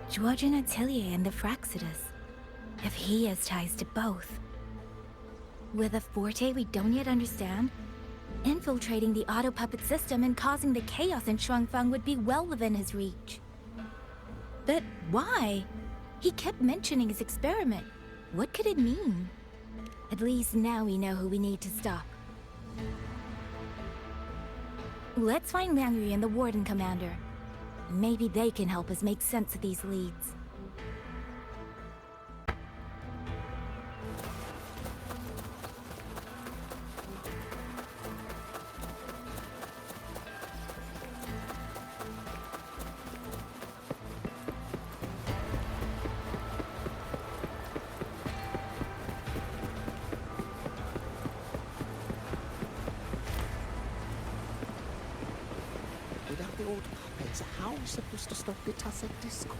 Georgian Atelier and the Fraxidus. If he has ties to both. With a forte we don't yet understand, infiltrating the auto puppet system and causing the chaos in Shuangfang would be well within his reach. But why? He kept mentioning his experiment. What could it mean? At least now we know who we need to stop. Let's find Liang Yu and the Warden Commander. Maybe they can help us make sense of these leads. Without the old puppets, how are we supposed to stop the Tacet Discord?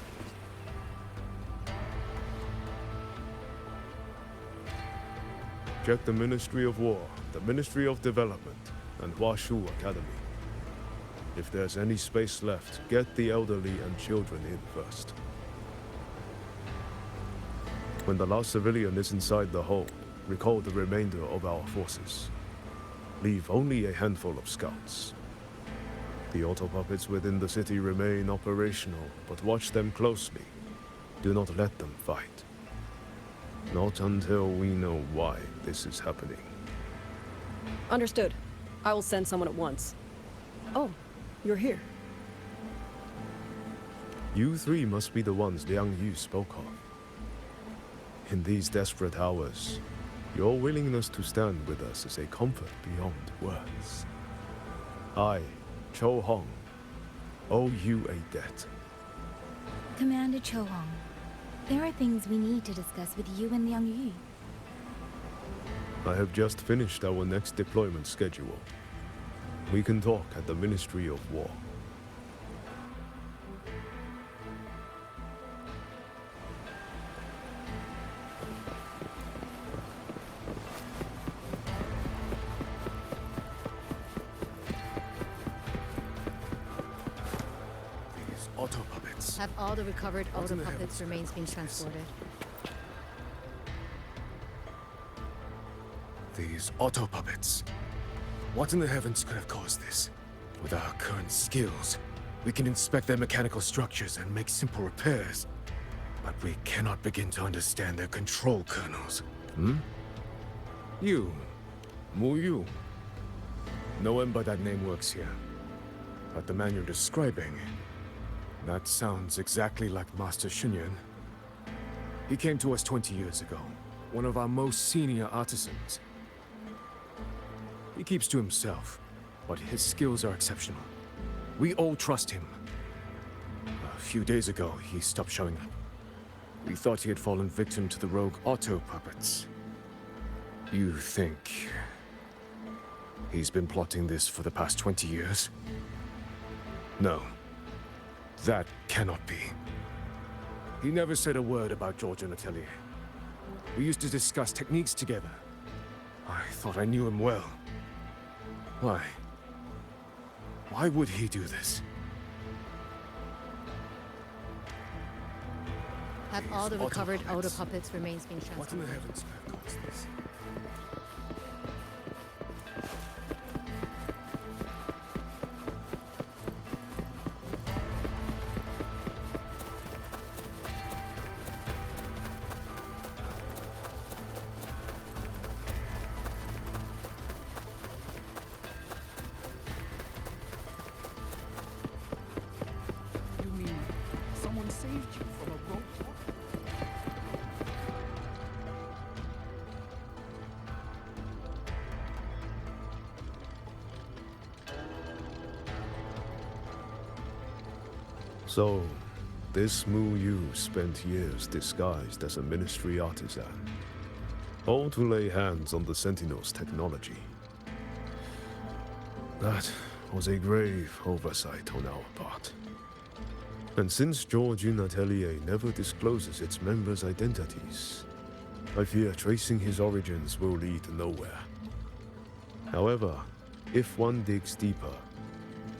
Check the Ministry of War, the Ministry of Development, and Huashu Academy. If there's any space left, get the elderly and children in first. When the last civilian is inside the hold, recall the remainder of our forces. Leave only a handful of scouts. The auto puppets within the city remain operational, but watch them closely. Do not let them fight. Not until we know why this is happening. Understood. I will send someone at once. Oh, you're here. You three must be the ones Liang Yu spoke of. In these desperate hours, your willingness to stand with us is a comfort beyond words. I, Cho Hong, owe you a debt. Commander Cho Hong, there are things we need to discuss with you and Liang Yu. I have just finished our next deployment schedule. We can talk at the Ministry of War. These auto puppets. Have all the recovered What auto in the puppets heavens remains been caused this? transported? These auto puppets. What in the heavens could have caused this? With our current skills, we can inspect their mechanical structures and make simple repairs. But we cannot begin to understand their control kernels. You. Mu Yu. No one by that name works here. But the man you're describing, that sounds exactly like Master Xunyan. He came to us 20 years ago, one of our most senior artisans. He keeps to himself, but his skills are exceptional. We all trust him. A few days ago, he stopped showing up. We thought he had fallen victim to the rogue auto puppets. You think he's been plotting this for the past 20 years? No. That cannot be. He never said a word about George and Atelier. We used to discuss techniques together. I thought I knew him well. Why? Why would he do this? Have all the auto recovered auto puppets. puppets remains been transported? What in the heavens could have caused this? You mean someone saved you from a rope? So, this Mu Yu spent years disguised as a ministry artisan, all to lay hands on the Sentinel's technology. That was a grave oversight on our part. And since George Atelier never discloses its members' identities, I fear tracing his origins will lead nowhere. However, if one digs deeper,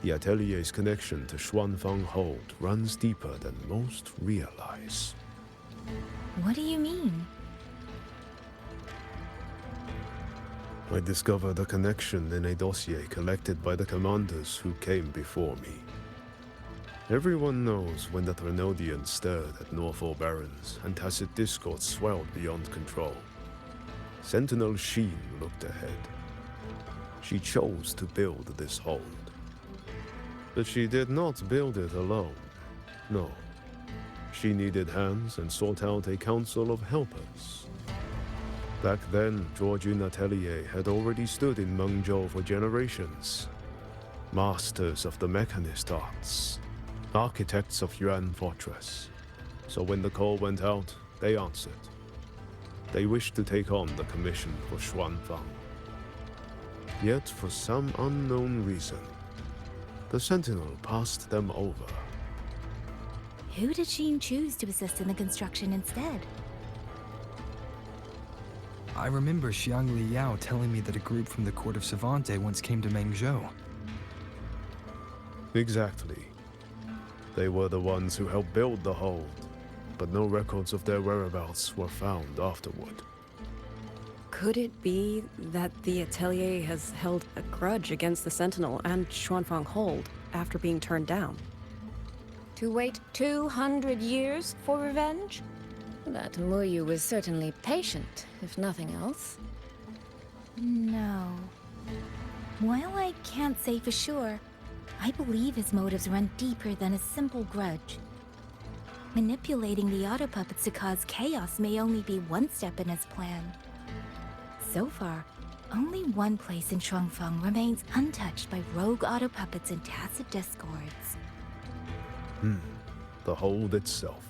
the Atelier's connection to Xuanfang Hold runs deeper than most realize. What do you mean? I discovered a connection in a dossier collected by the commanders who came before me. Everyone knows when the Trinodians stirred at Norfolk Barrens and Tacet Discord swelled beyond control. Sentinel Sheen looked ahead. She chose to build this hold. But she did not build it alone. No. She needed hands and sought out a council of helpers. Back then, Georgian Atelier had already stood in Mengzhou for generations. Masters of the mechanist arts. Architects of Yuan Fortress. So when the call went out, they answered. They wished to take on the commission for Xuanfang. Yet, for some unknown reason, The Sentinel passed them over. Who did Sheen choose to assist in the construction instead? I remember Xiang Li Yao telling me that a group from the court of Savante once came to Mengzhou. Exactly. They were the ones who helped build the hold, but no records of their whereabouts were found afterward. Could it be that the Atelier has held a grudge against the Sentinel and Xuanfang Hold after being turned down? To wait 200 years for revenge? That Muyu was certainly patient, if nothing else. No. While I can't say for sure, I believe his motives run deeper than a simple grudge. Manipulating the auto puppets to cause chaos may only be one step in his plan. So far, only one place in Shuangfeng remains untouched by rogue auto puppets and tacit discords. The hold itself.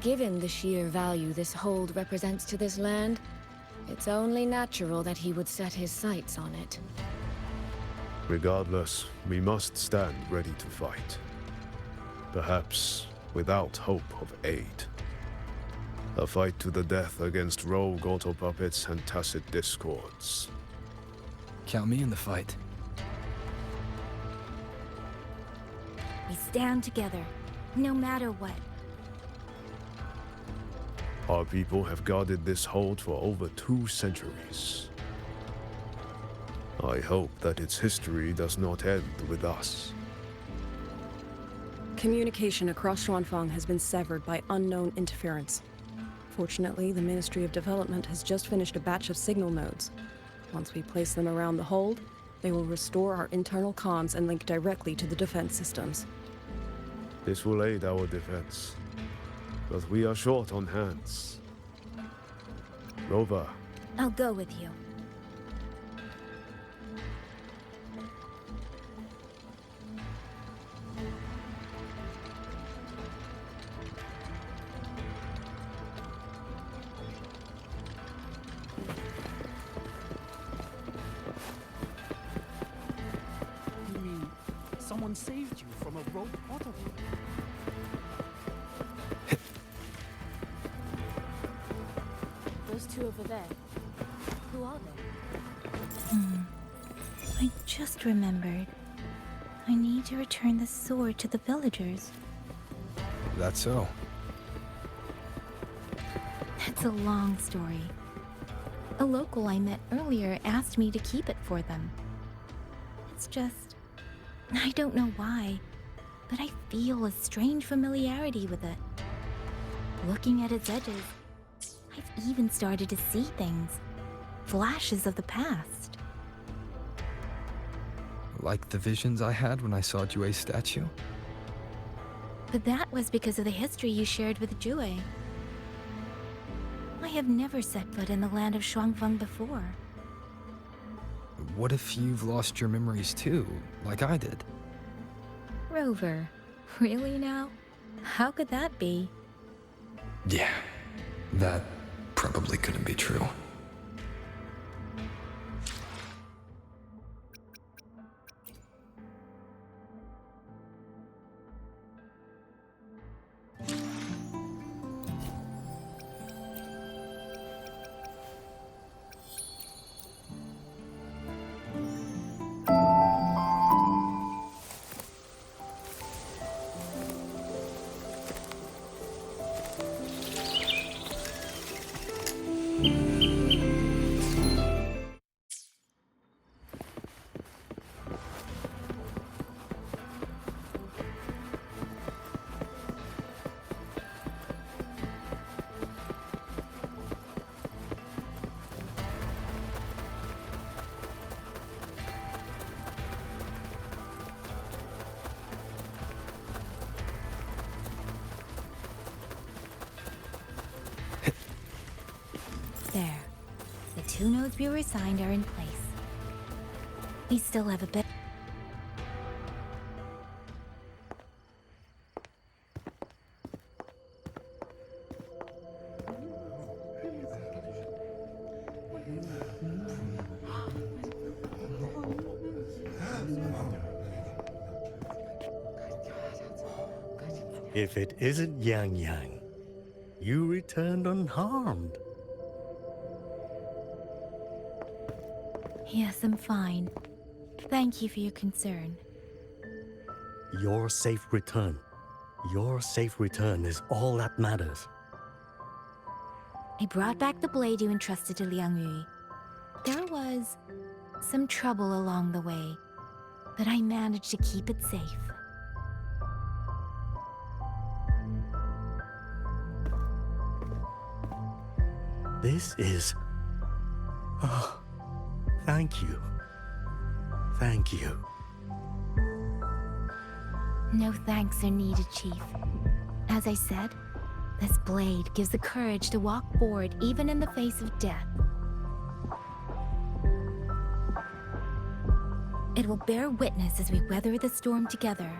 Given the sheer value this hold represents to this land, it's only natural that he would set his sights on it. Regardless, we must stand ready to fight. Perhaps without hope of aid. A fight to the death against rogue auto puppets and tacit discords. Count me in the fight. We stand together, no matter what. Our people have guarded this hold for over 2 centuries. I hope that its history does not end with us. Communication across Xuanfang has been severed by unknown interference. Fortunately, the Ministry of Development has just finished a batch of signal nodes. Once we place them around the hold, they will restore our internal comms and link directly to the defense systems. This will aid our defense, but we are short on hands. Rover. I'll go with you. You mean someone saved you from a rogue autobot? Those two over there. Who are they? I just remembered. I need to return the sword to the villagers. That's so. It's a long story. A local I met earlier asked me to keep it for them. It's just... I don't know why, but I feel a strange familiarity with it. Looking at its edges, I've even started to see things. Flashes of the past. Like the visions I had when I saw Jue's statue? But that was because of the history you shared with Jue. I have never set foot in the land of Shuangfeng before. What if you've lost your memories too, like I did? Rover, really now? How could that be? Yeah, that probably couldn't be true. There. The 2 nodes we were assigned are in place. We still have a bit. If it isn't Yang Yang, you returned unharmed. Yes, I'm fine. Thank you for your concern. Your safe return. Your safe return is all that matters. I brought back the blade you entrusted to Liang Yu. There was some trouble along the way, but I managed to keep it safe. This is... Oh, thank you. Thank you. No thanks are needed, Chief. As I said, this blade gives the courage to walk forward even in the face of death. It will bear witness as we weather the storm together.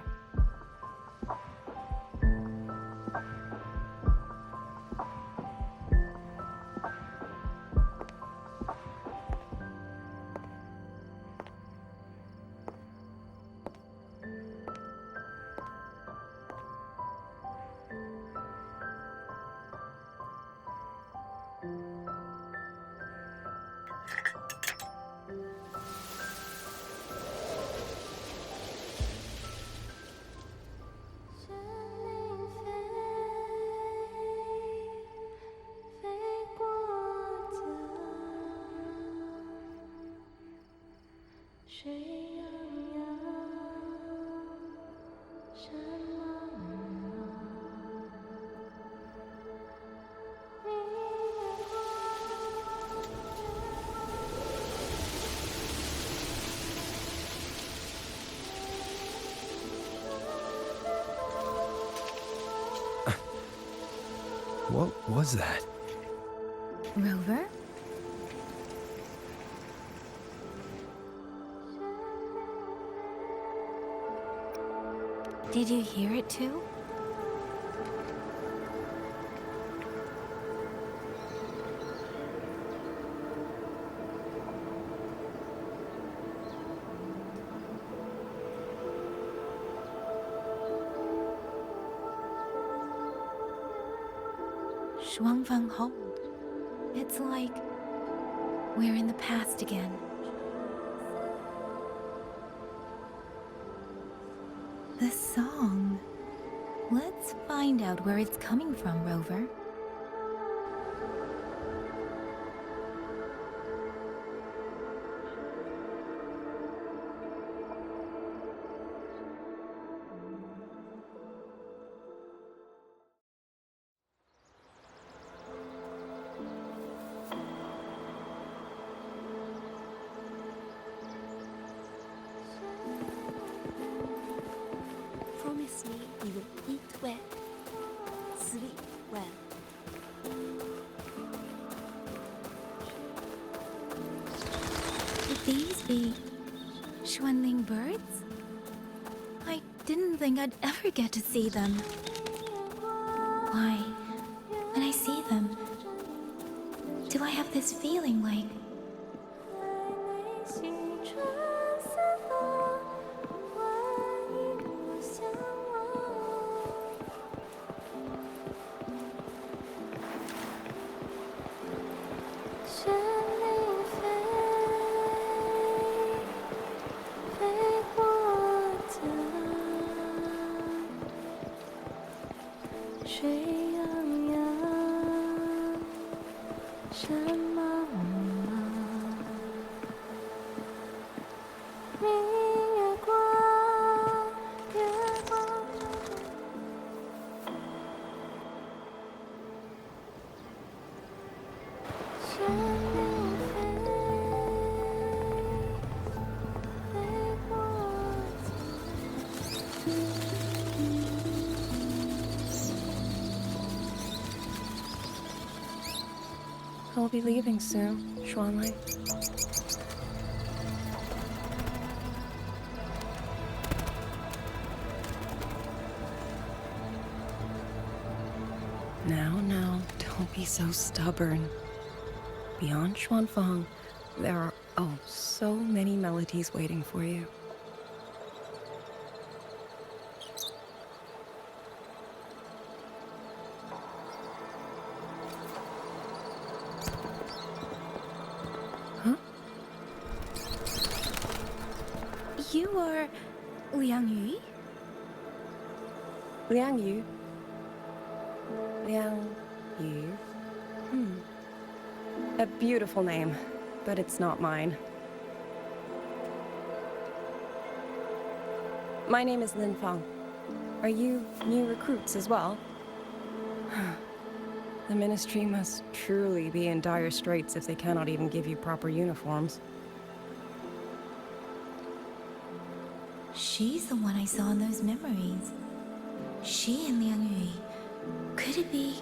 What was that? Rover? Did you hear it too? Shuangfeng Hold. It's like we're in the past again. The song. Let's find out where it's coming from, Rover. Promise me you will eat well, sleep well. Could these be Xuanling birds? I didn't think I'd ever get to see them. Why, when I see them, do I have this feeling like I'll be leaving soon, Xuanling. Now, don't be so stubborn. Beyond Xuanfang, there are, oh, so many melodies waiting for you. You are Liang Yu? Liang Yu. Liang Yu. A beautiful name, but it's not mine. My name is Lin Fang. Are you new recruits as well? The Ministry must truly be in dire straits if they cannot even give you proper uniforms. She's the one I saw in those memories. She and Liang Yu. Could it be?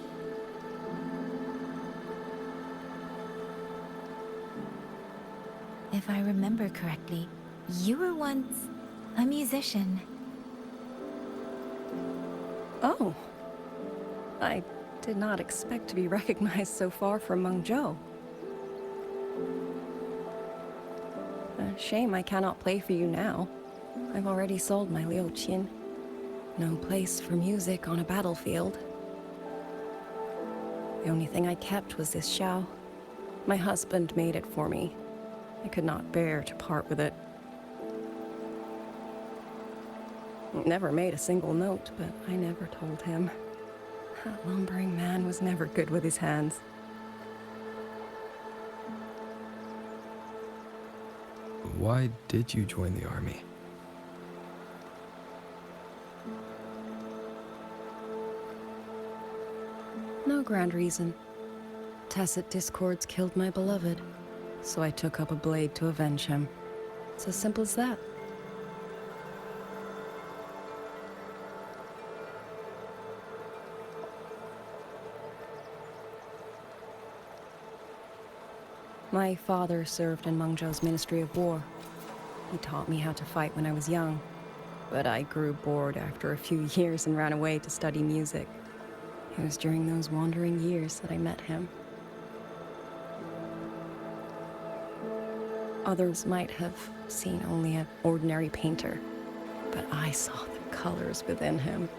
If I remember correctly, you were once a musician. Oh. I did not expect to be recognized so far from Mengzhou. A shame I cannot play for you now. I've already sold my liuqin. No place for music on a battlefield. The only thing I kept was this xiao. My husband made it for me. I could not bear to part with it. Never made a single note, but I never told him. That lumbering man was never good with his hands. Why did you join the army? No grand reason. Tacit discords killed my beloved, so I took up a blade to avenge him. It's as simple as that. My father served in Mengzhou's Ministry of War. He taught me how to fight when I was young, but I grew bored after a few years and ran away to study music. It was during those wandering years that I met him. Others might have seen only an ordinary painter, but I saw the colors within him.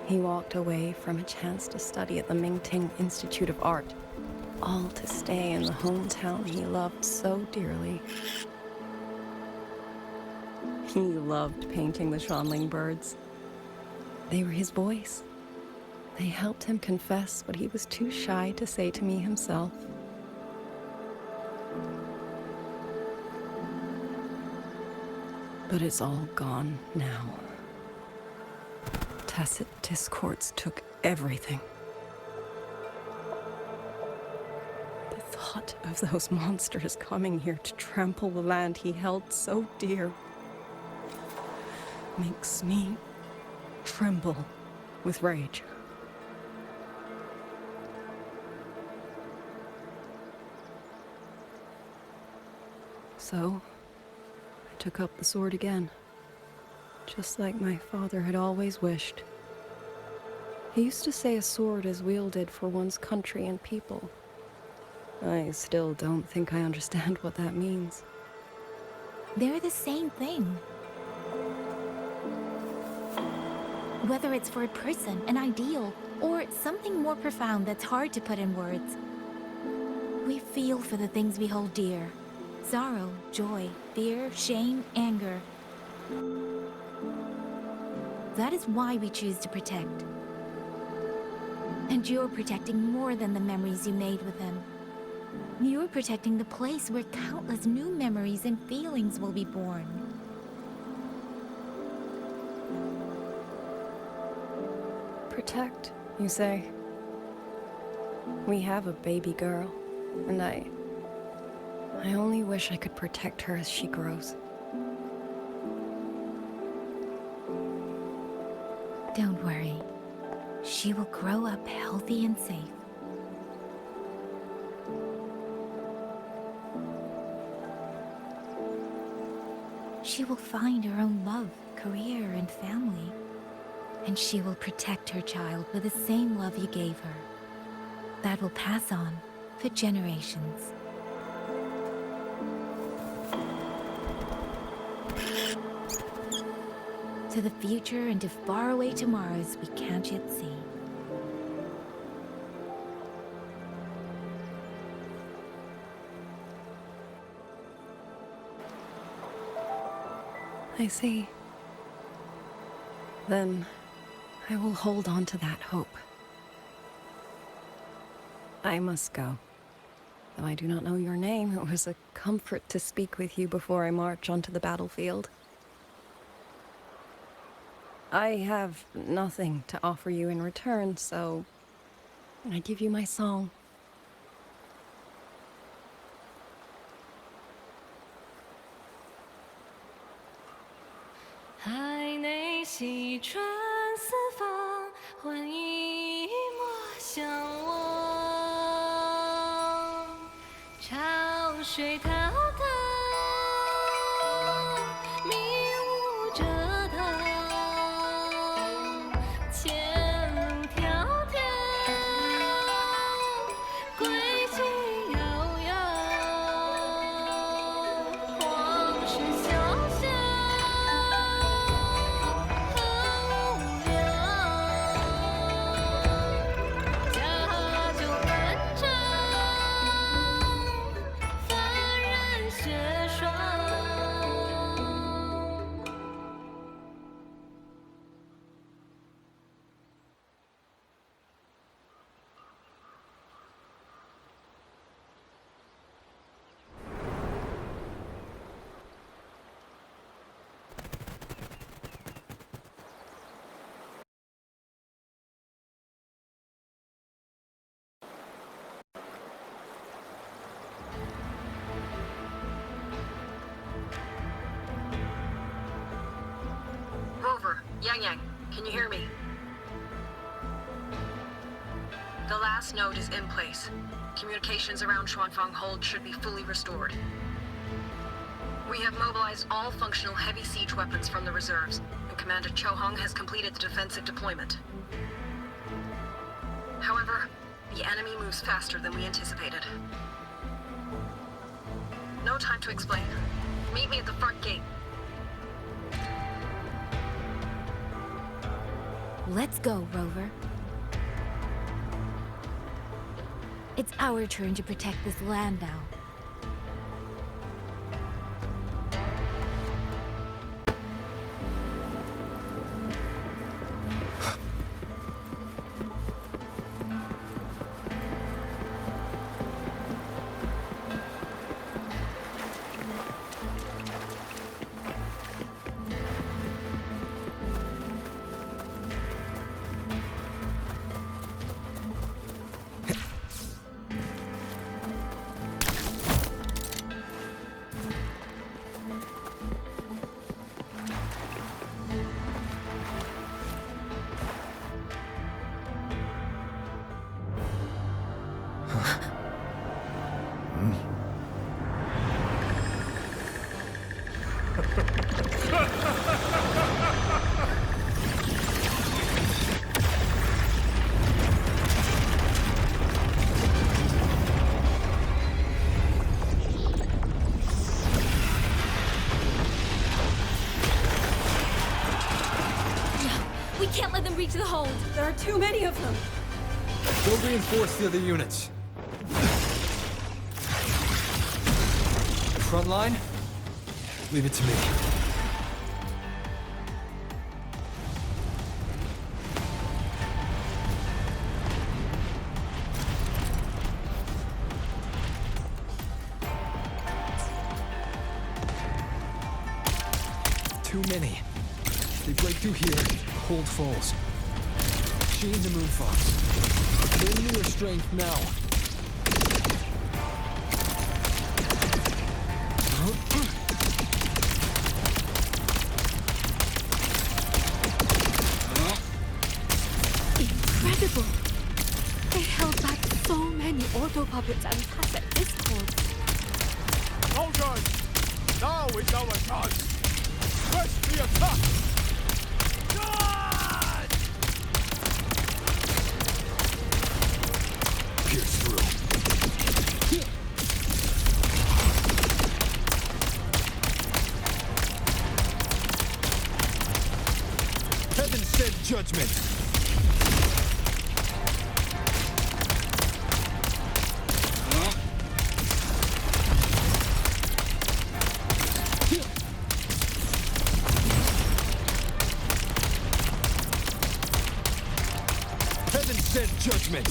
He walked away from a chance to study at the Mingting Institute of Art, all to stay in the hometown he loved so dearly. He loved painting the Shanling birds. They were his voice. They helped him confess what he was too shy to say to me himself. But it's all gone now. Tacit discords took everything. The thought of those monsters coming here to trample the land he held so dear makes me tremble with rage. So, I took up the sword again, just like my father had always wished. He used to say a sword is wielded for one's country and people. I still don't think I understand what that means. They're the same thing. Whether it's for a person, an ideal, or something more profound that's hard to put in words. We feel for the things we hold dear. Sorrow, joy, fear, shame, anger. That is why we choose to protect. And you're protecting more than the memories you made with him. You're protecting the place where countless new memories and feelings will be born. Protect, you say? We have a baby girl, and I only wish I could protect her as she grows. Don't worry. She will grow up healthy and safe. She will find her own love, career, and family. And she will protect her child with the same love you gave her. That will pass on for generations. To the future and to faraway tomorrows we can't yet see. I see. Then I will hold on to that hope. I must go. Though I do not know your name, it was a comfort to speak with you before I march onto the battlefield. I have nothing to offer you in return, so I give you my song.海内西传四方，欢迎莫相忘。潮水滔滔，迷雾遮挡，前路迢迢，归期遥遥，往事潇潇。Rover, Yang, can you hear me? The last node is in place. Communications around Xuanfang Hold should be fully restored. We have mobilized all functional heavy siege weapons from the reserves, and Commander Cho Hong has completed the defensive deployment. However, the enemy moves faster than we anticipated. No time to explain. Meet me at the front gate. Let's go, Rover. It's our turn to protect this land now. We can't let them reach the hold. There are too many of them. Go reinforce the other units. Front line? Leave it to me. Too many. They break through here, hold falls. She and the Moonfox. They're near strength now. Incredible! They held back so many auto puppets and tacit discords. Soldiers! Now is our chance! Press the attack! Pierce through. Heaven sent judgment. Heaven sent judgment!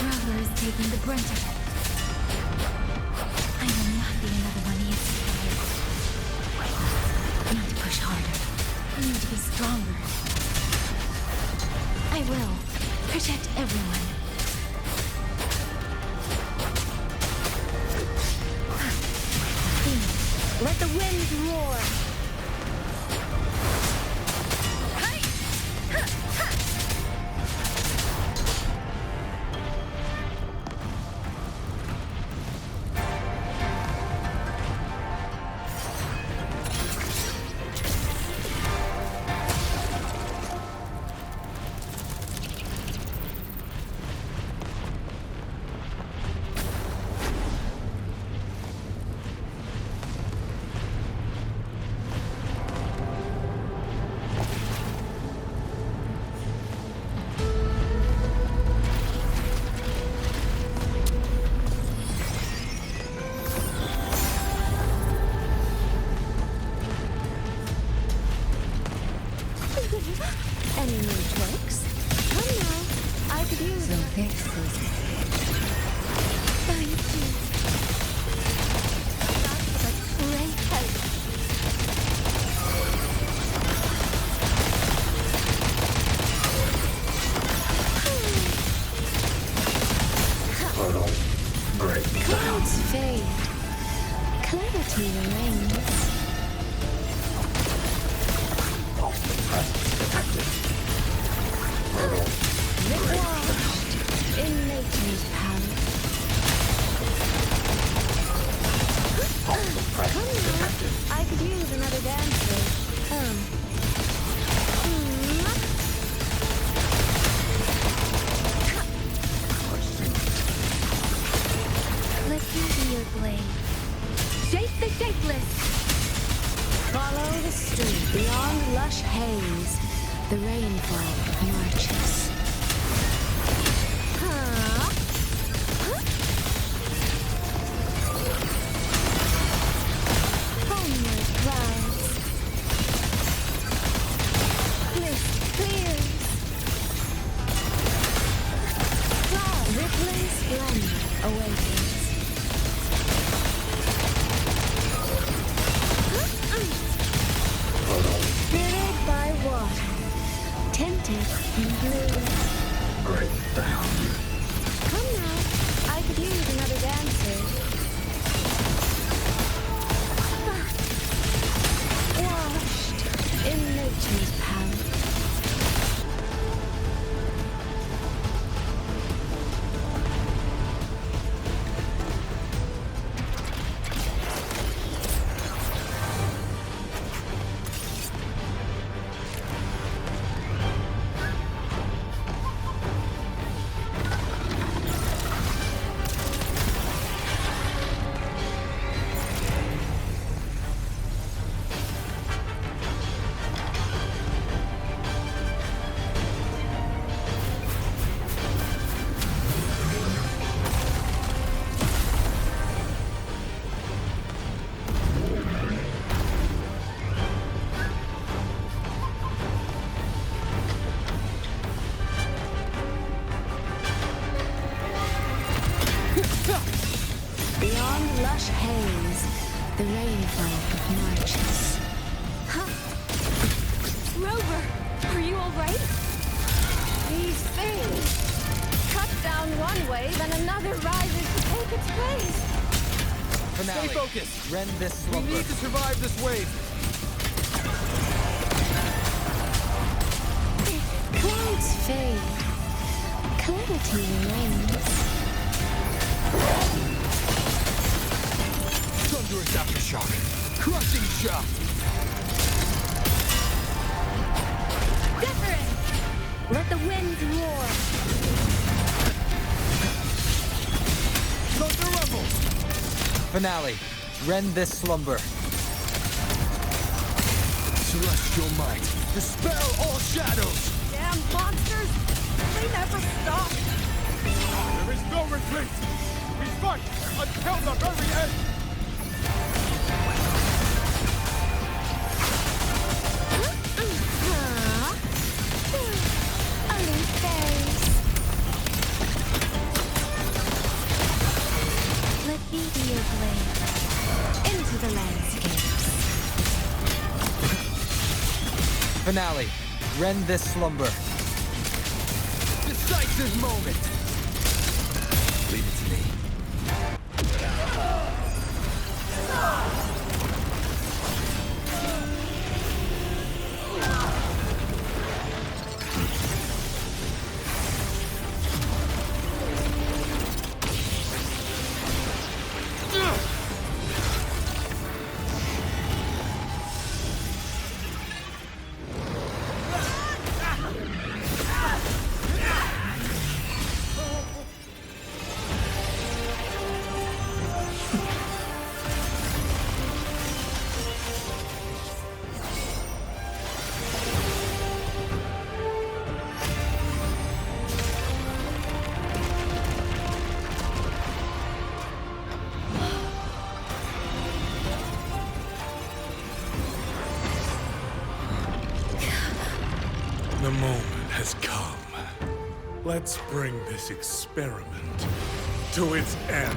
Brother is taking the brunt of it. I will not be another one he has spared. I need to push harder. I need to be stronger. I will protect everyone. Let the wind roar. Any new tricks? Come now, I could use them. This is Thank you. That's a great help. Clouds fade. Clarity remains. Washed in nature's palette. Come now, I could use another dancer. Let me be your blade. Shape the shapeless. Follow the stream beyond lush haze. The rainfall marches. Homeward clouds. Mist clears. Rippling splendor awakens. Spirited by water, tinted in blue. Great down. Come now, I could use another dancer. Washed in nature's palette. Beyond lush haze, the rainfall marches. Rover, are you all right? These things cut down one wave and another rises to take its place. Stay focused. Rend this slumber. We need to survive this wave. clouds fade, clarity reigns. Thunderous aftershock. Crushing shock. Wuthering! Let the winds roar. Thunder rumble. Finale. Rend this slumber. Celestial might. Dispel all shadows. Damn monsters! They never stop! There is no retreat! We fight until the very end! Let me be your blade into the landscapes. Finale. Rend this slumber. Decisive moment. Leave it to me. The moment has come. Let's bring this experiment to its end.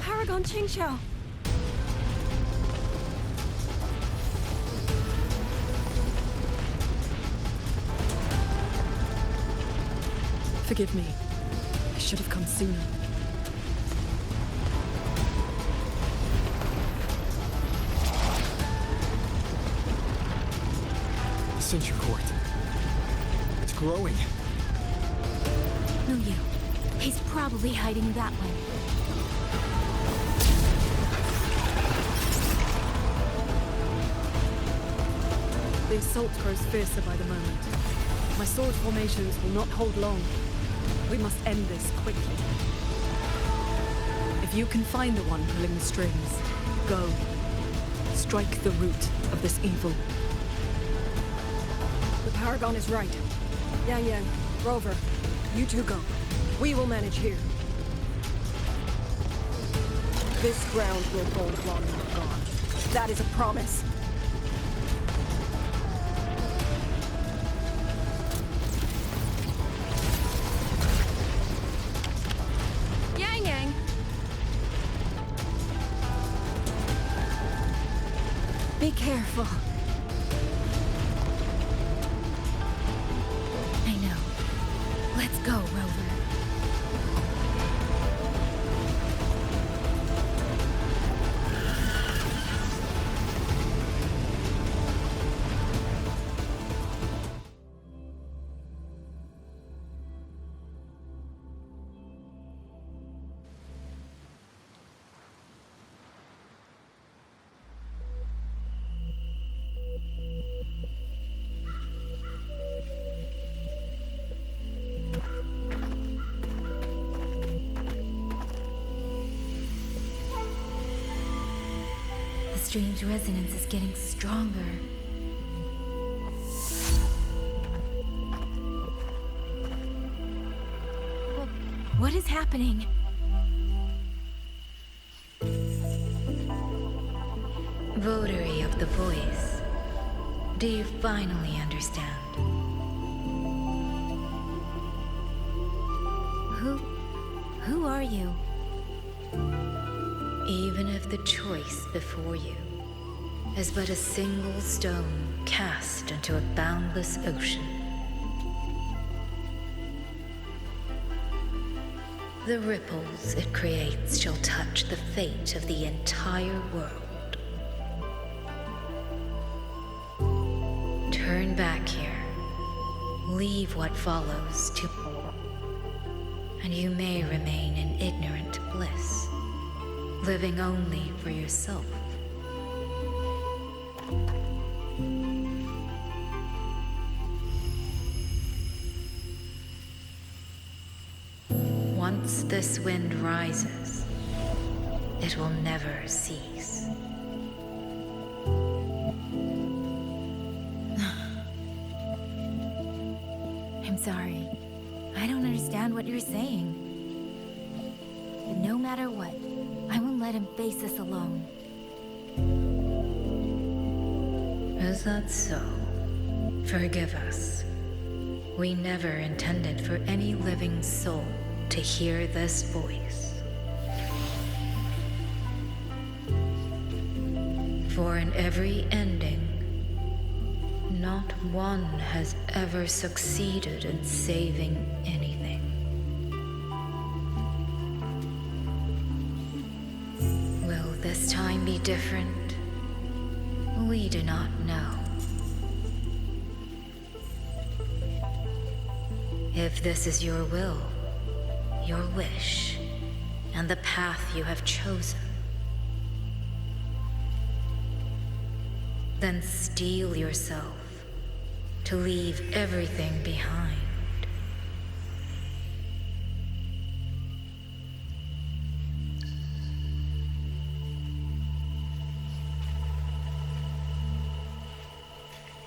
Paragon Qingxiao! Forgive me. I should have come sooner. The Censure Court. It's growing. No, you. He's probably hiding that way. The assault grows fiercer by the moment. My sword formations will not hold long. We must end this quickly. If you can find the one pulling the strings, go. Strike the root of this evil. The Paragon is right. Yang Yang, Rover, you two go. We will manage here. This ground will hold long enough gone. That is a promise. Yang Yang! Be careful. I know. Let's go, Rover. The strange resonance is getting stronger. What is happening? Votary of the voice. Do you finally understand? Who are you? Even if the choice before you is but a single stone cast into a boundless ocean, the ripples it creates shall touch the fate of the entire world. Turn back here. Leave what follows to... and you may remain in ignorant bliss, living only for yourself. Once this wind rises, it will never cease. I'm sorry. I don't understand what you're saying. But no matter what, I won't let him face this alone. Is that so? Forgive us. We never intended for any living soul to hear this voice. For in every ending, not one has ever succeeded in saving anything. Will this time be different? We do not know. If this is your will, your wish, and the path you have chosen, then steel yourself to leave everything behind.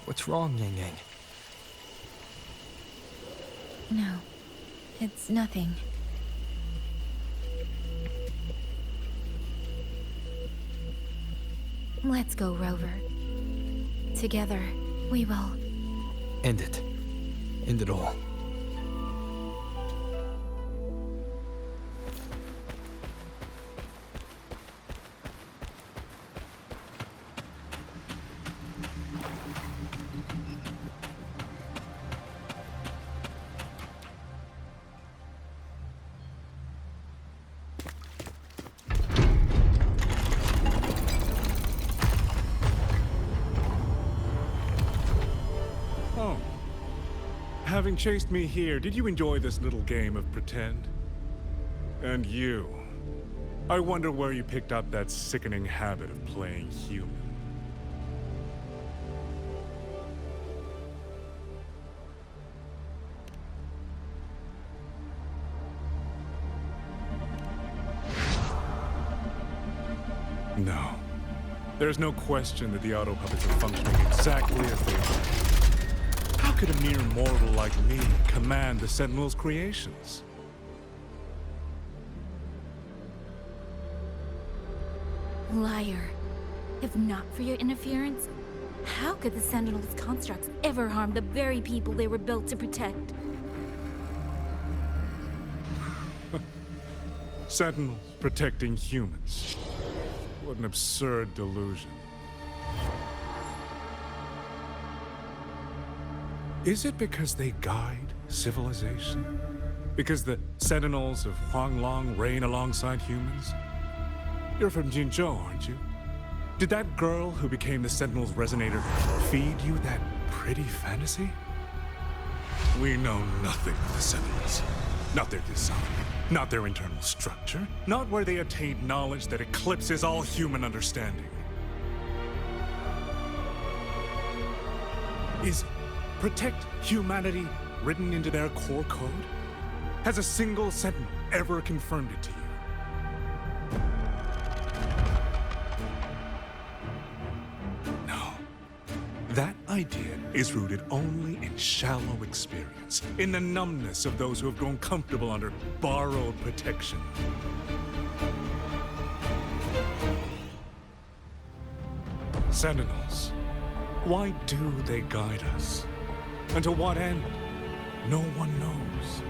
What's wrong, Yang Yang? No, it's nothing. Let's go, Rover. Together, we will. End it. End it all. Oh. Having chased me here, did you enjoy this little game of pretend? And you? I wonder where you picked up that sickening habit of playing human. No. There's no question that the auto puppets are functioning exactly as they are. How could a mere mortal like me command the Sentinel's creations? Liar. If not for your interference, how could the Sentinel's constructs ever harm the very people they were built to protect? Sentinels protecting humans. What an absurd delusion. Is it because they guide civilization? Because the Sentinels of Huanglong reign alongside humans? You're from Jinzhou, aren't you? Did that girl who became the Sentinel's resonator feed you that pretty fantasy? We know nothing of the Sentinels. Not their design, not their internal structure, not where they attained knowledge that eclipses all human understanding. Is protect humanity written into their core code? Has a single Sentinel ever confirmed it to you? That idea is rooted only in shallow experience, in the numbness of those who have grown comfortable under borrowed protection. Sentinels, why do they guide us? And to what end? No one knows.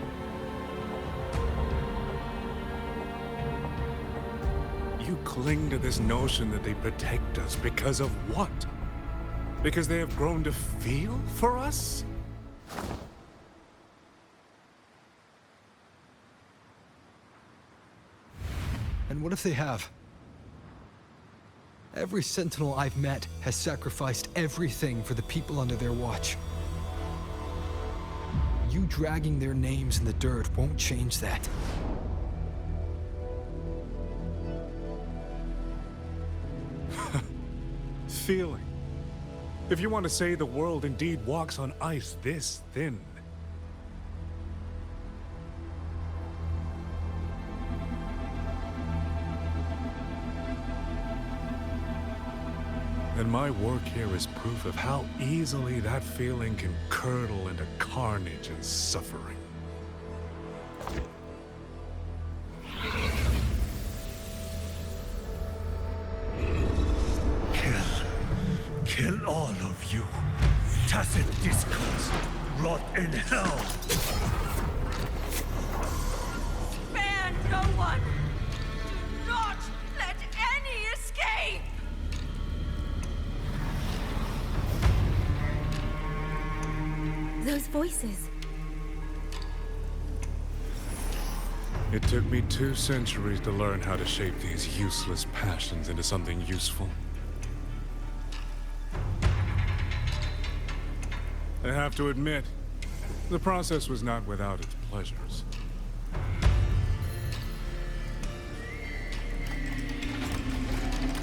You cling to this notion that they protect us because of what? Because they have grown to feel for us? And what if they have? Every sentinel I've met has sacrificed everything for the people under their watch. You dragging their names in the dirt won't change that. Feeling. If you want to say the world indeed walks on ice this thin. And my work here is proof of how easily that feeling can curdle into carnage and suffering. Kill all of you. Tacit discords, rot in hell. Spare no one! Do not let any escape! Those voices. It took me 2 centuries to learn how to shape these useless passions into something useful. I have to admit, the process was not without its pleasures.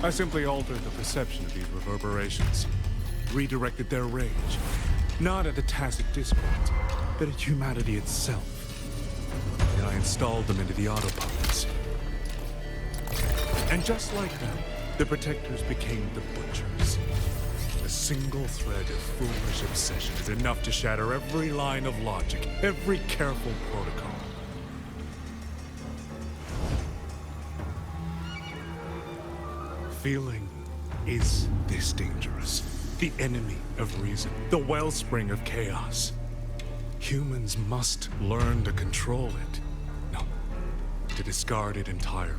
I simply altered the perception of these reverberations, redirected their rage, not at the tacit discords, but at humanity itself. And I installed them into the autopuppets. And just like them, the protectors became the butchers. A single thread of foolish obsession is enough to shatter every line of logic, every careful protocol. Feeling is this dangerous. The enemy of reason, the wellspring of chaos. Humans must learn to control it. No, to discard it entirely.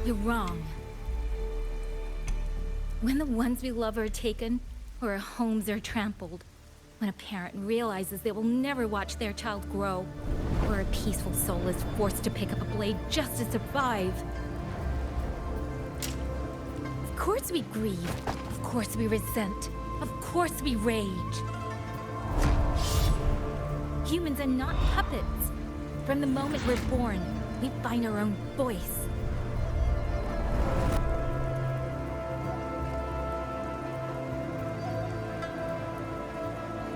You're wrong. When the ones we love are taken, or our homes are trampled, when a parent realizes they will never watch their child grow, or a peaceful soul is forced to pick up a blade just to survive. Of course we grieve. Of course we resent. Of course we rage. Humans are not puppets. From the moment we're born, we find our own voice.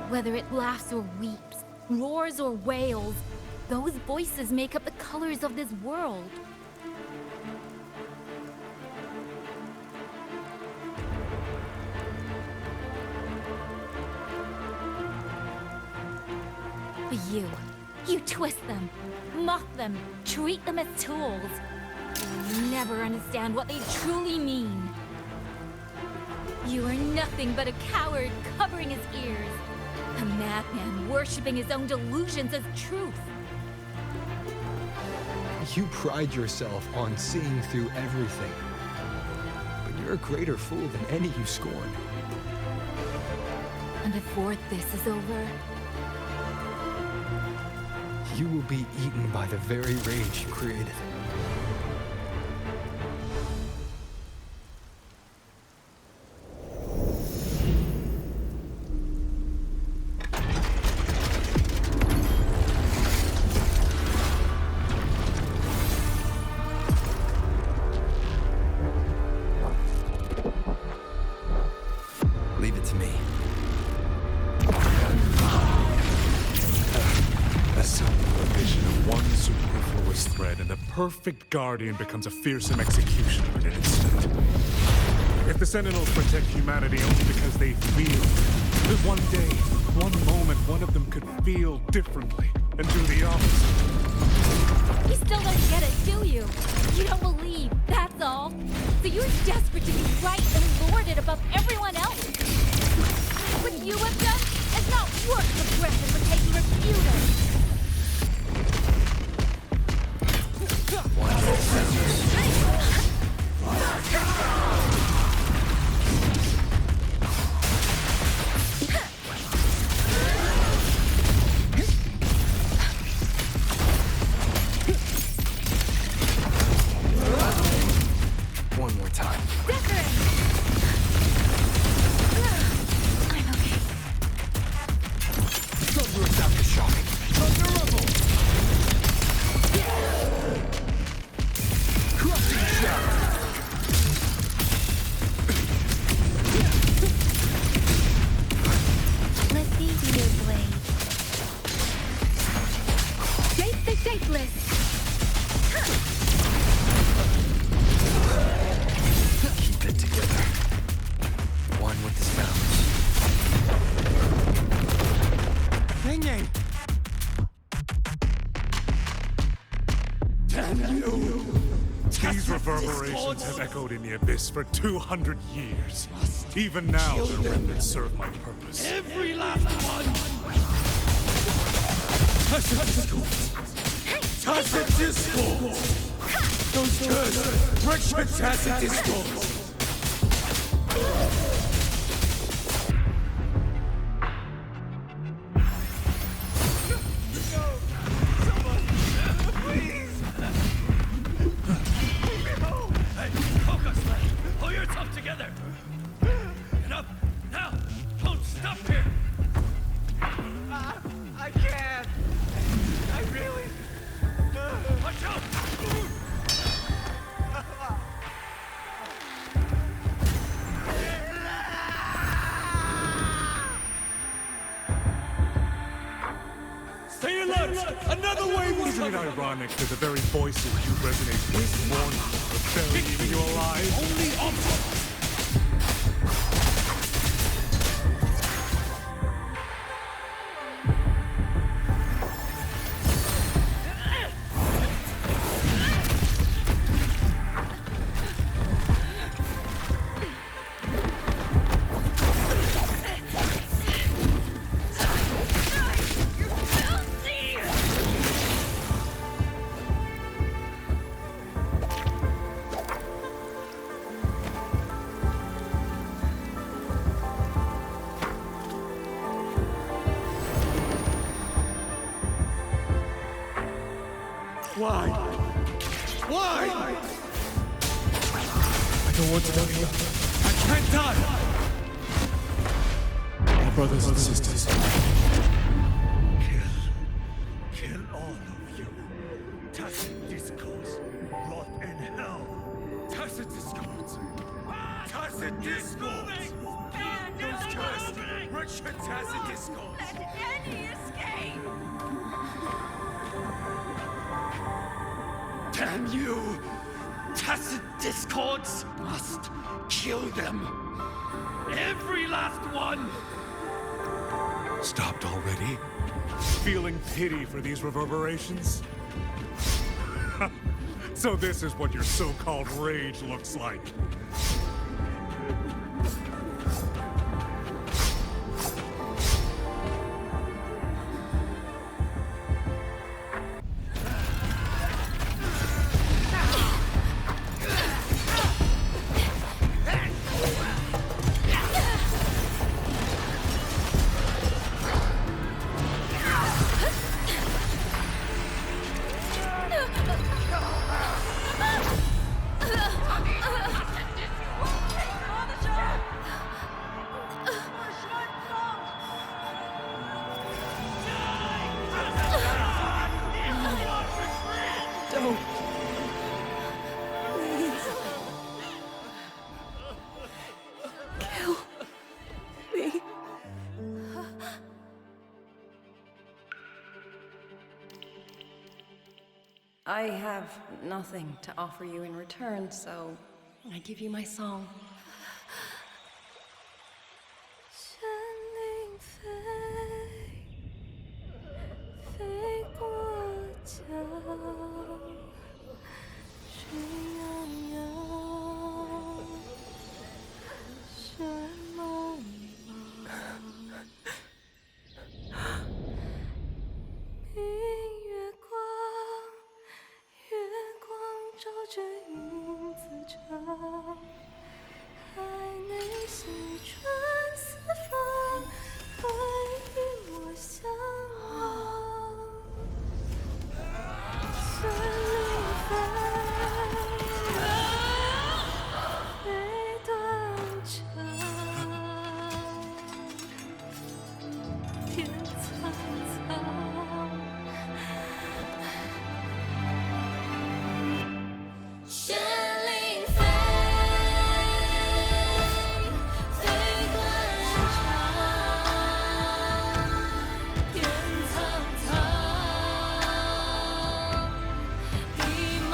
Whether it laughs or weeps, roars or wails, those voices make up the colors of this world. But you twist them, mock them, treat them as tools. You will never understand what they truly mean. You are nothing but a coward covering his ears. A madman worshipping his own delusions as truth. You pride yourself on seeing through everything. But you're a greater fool than any you scorn. And before this is over, you will be eaten by the very rage you created. Leave it to me. Assemble a vision of one superfluous thread, and the perfect guardian becomes a fearsome executioner in an instant. If the Sentinels protect humanity only because they feel, that one day, one moment, one of them could feel differently and do the opposite. you still don't get it, do you? You don't believe, that's all. So you're desperate to be right and lord it above everyone else. What you have done is not worth the breath it would take to refute it. Keep it together. One with the sounds. Yang Yang! Damn you! These reverberations have echoed in the abyss for 200 years. Even now, the remnants serve my purpose. Every last one! Tacit discord! Those cursed Richmond Tacit discord! Another way was Isn't it ironic that the very voices you resonate with warn you of barely leaving you alive? Only options! Why? Why? I don't want to die. I can't die! My brothers and sisters. Kill all of you. Tacit discords, rot in hell. Tacit discords. Tacit discords. Those cursed, wretched tacit discords. Let any escape! Damn you! Tacit discords must kill them. Every last one! Stopped already? Feeling pity for these reverberations? So this is what your so-called rage looks like. Don't. Please. Kill me. I have nothing to offer you in return, so I give you my song. 神灵飞，飞过江，水洋洋，水茫茫，明月光，月光照着影子长。海内西川四方，会与我相望。神灵飞，飞断肠，天苍苍。神灵飞。天苍苍，一梦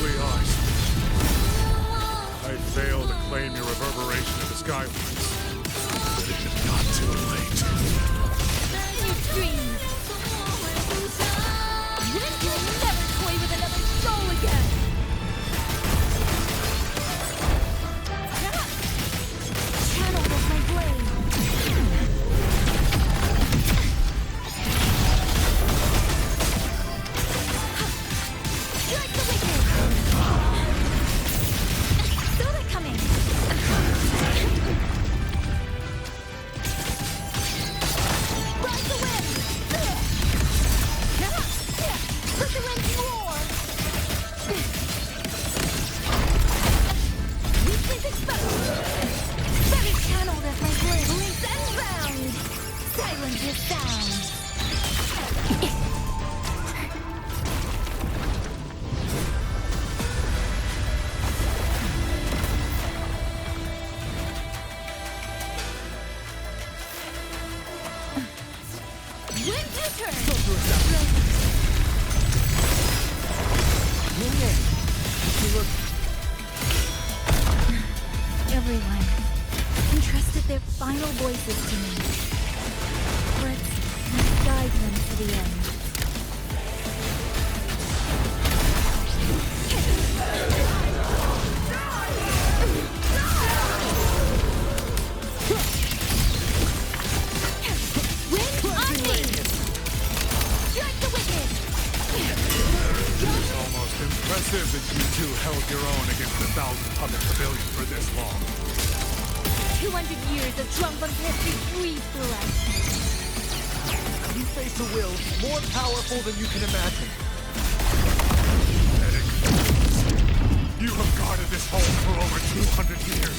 ugly eyes. I failed to claim your reverberation of the skywards. But it is not too late. You dreams! You'll never toy with another soul again! Channel of my blade! Strike the wicked! Saw that coming! Ride the wind! Let the winds roar! Weakness exposed! Better channeled as my blade leaps and bound! Silence his sound! Wind return! Everyone entrusted their final voices to me. Let's guide them to the end. Wind on me! Strike the wicked! It's almost impressive that you two held your own against 1,000 puppet rebellion for this long. 200 years of Shuangfeng's history breathe through us. You face a will more powerful than you can imagine. You have guarded this home for over 200 years,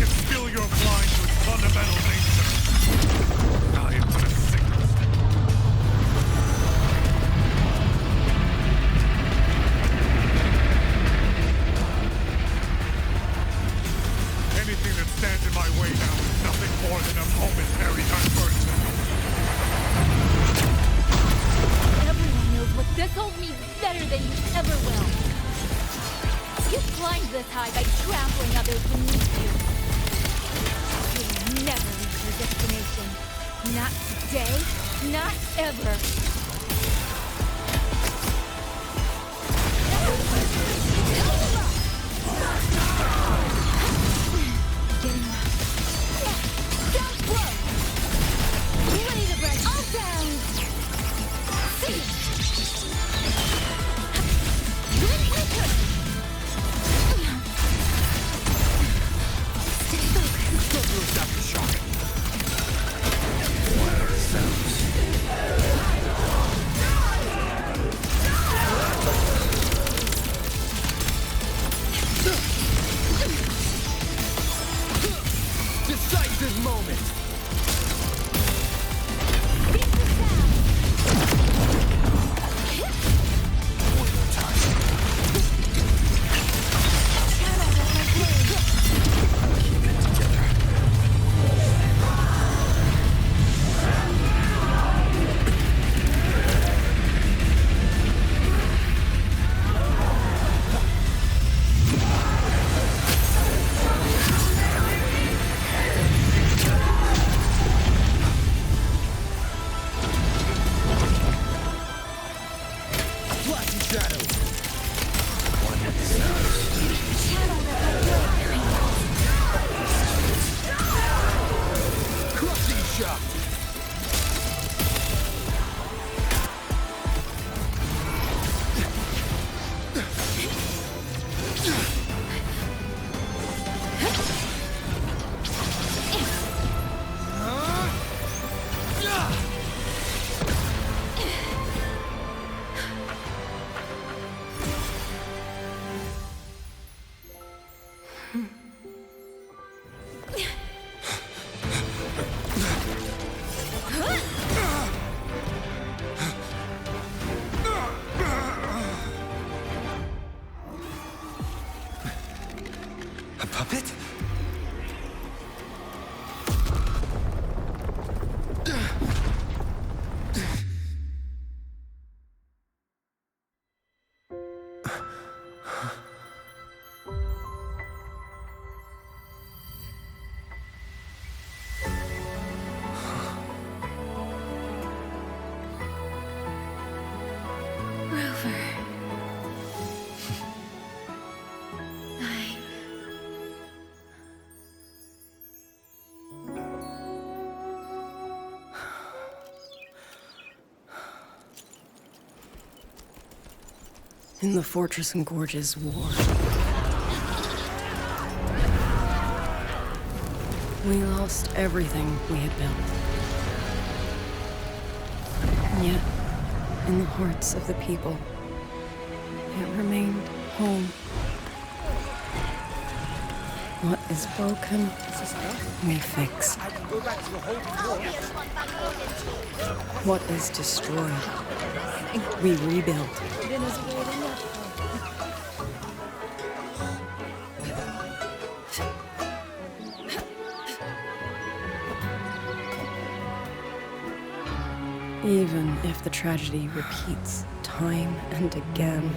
yet still you're blind to its fundamental nature. I am but a signal. Anything that stands in my way now is nothing more than a momentary diversion. Everyone knows what this hold means better than you ever will. You climbed this high by trampling others beneath you. You'll never reach your destination. Not today, not ever. Getting up. Down close. Ready to break all down. See. Wind return. Stay focused. Don't do it after shock. Decisive moment. A puppet? In the Fortress and Gorges War, we lost everything we had built. And yet, in the hearts of the people, it remained home. What is broken, we fix. What is destroyed, we rebuild. Even if the tragedy repeats time and again.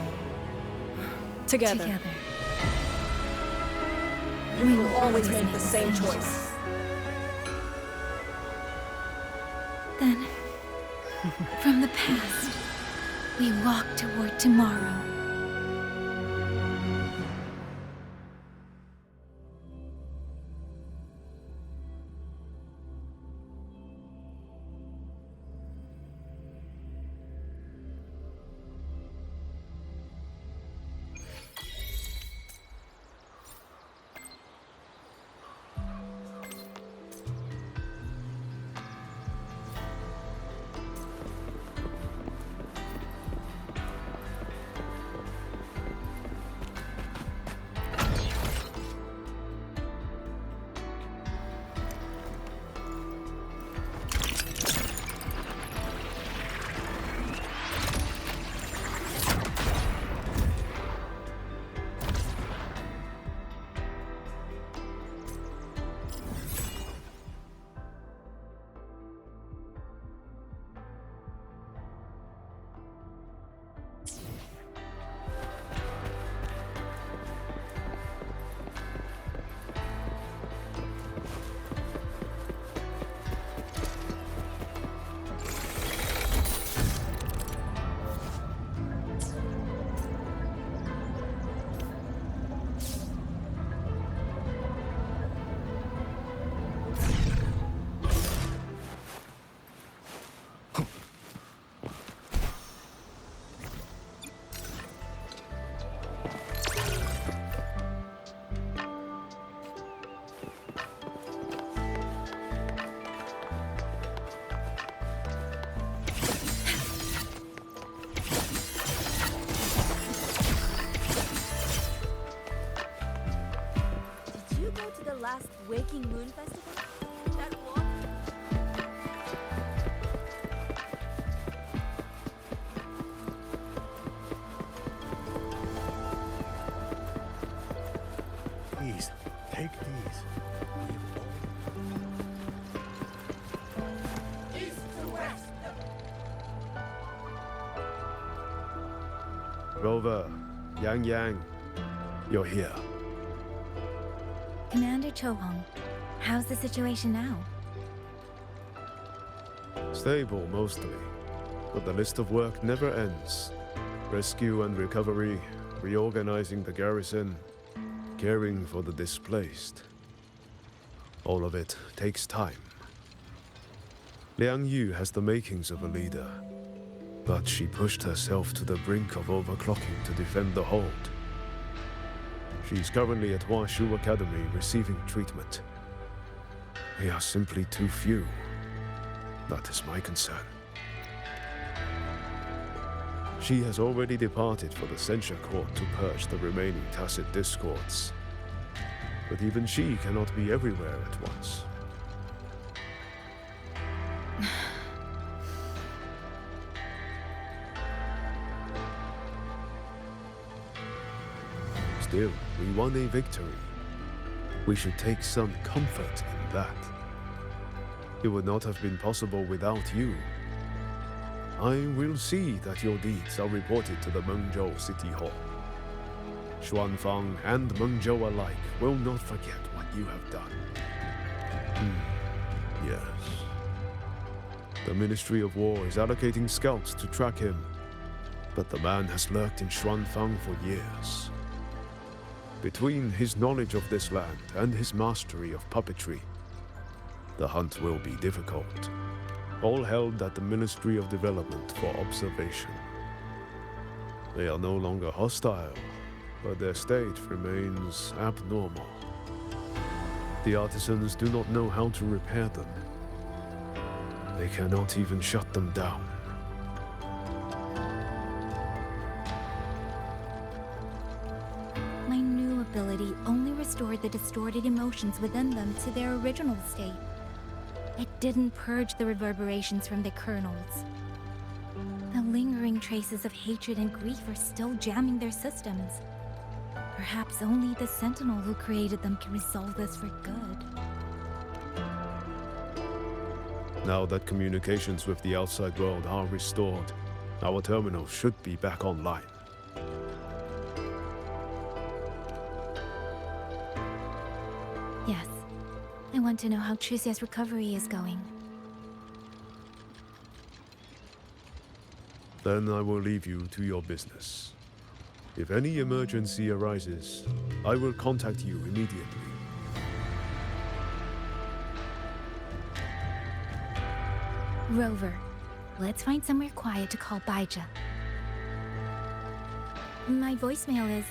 Together. We will always make the same choice. Then, from the past, we walk toward tomorrow. Last Waking Moon Festival? That walk? Please, take these. East to west. Rover, Yang, you're here. Commander Chohong, how's the situation now? Stable, mostly. But the list of work never ends. Rescue and recovery, reorganizing the garrison, caring for the displaced. All of it takes time. Liang Yu has the makings of a leader, but she pushed herself to the brink of overclocking to defend the hold. She's currently at Huashu Academy receiving treatment. We are simply too few. That is my concern. She has already departed for the Censure Court to purge the remaining tacit discords. But even she cannot be everywhere at once. Still, we won a victory. We should take some comfort in that. It would not have been possible without you. I will see that your deeds are reported to the Mengzhou City Hall. Xuanfang and Mengzhou alike will not forget what you have done. Yes. The Ministry of War is allocating scouts to track him, but the man has lurked in Xuanfang for years. Between his knowledge of this land and his mastery of puppetry, the hunt will be difficult. All held at the Ministry of Development for observation. They are no longer hostile, but their state remains abnormal. The artisans do not know how to repair them. They cannot even shut them down. My new ability only restored the distorted emotions within them to their original state. It didn't purge the reverberations from the kernels. The lingering traces of hatred and grief are still jamming their systems. Perhaps only the Sentinel who created them can resolve this for good. Now that communications with the outside world are restored, our terminal should be back online. Yes. I want to know how Trucia's recovery is going. Then I will leave you to your business. If any emergency arises, I will contact you immediately. Rover, let's find somewhere quiet to call Baija. My voicemail is...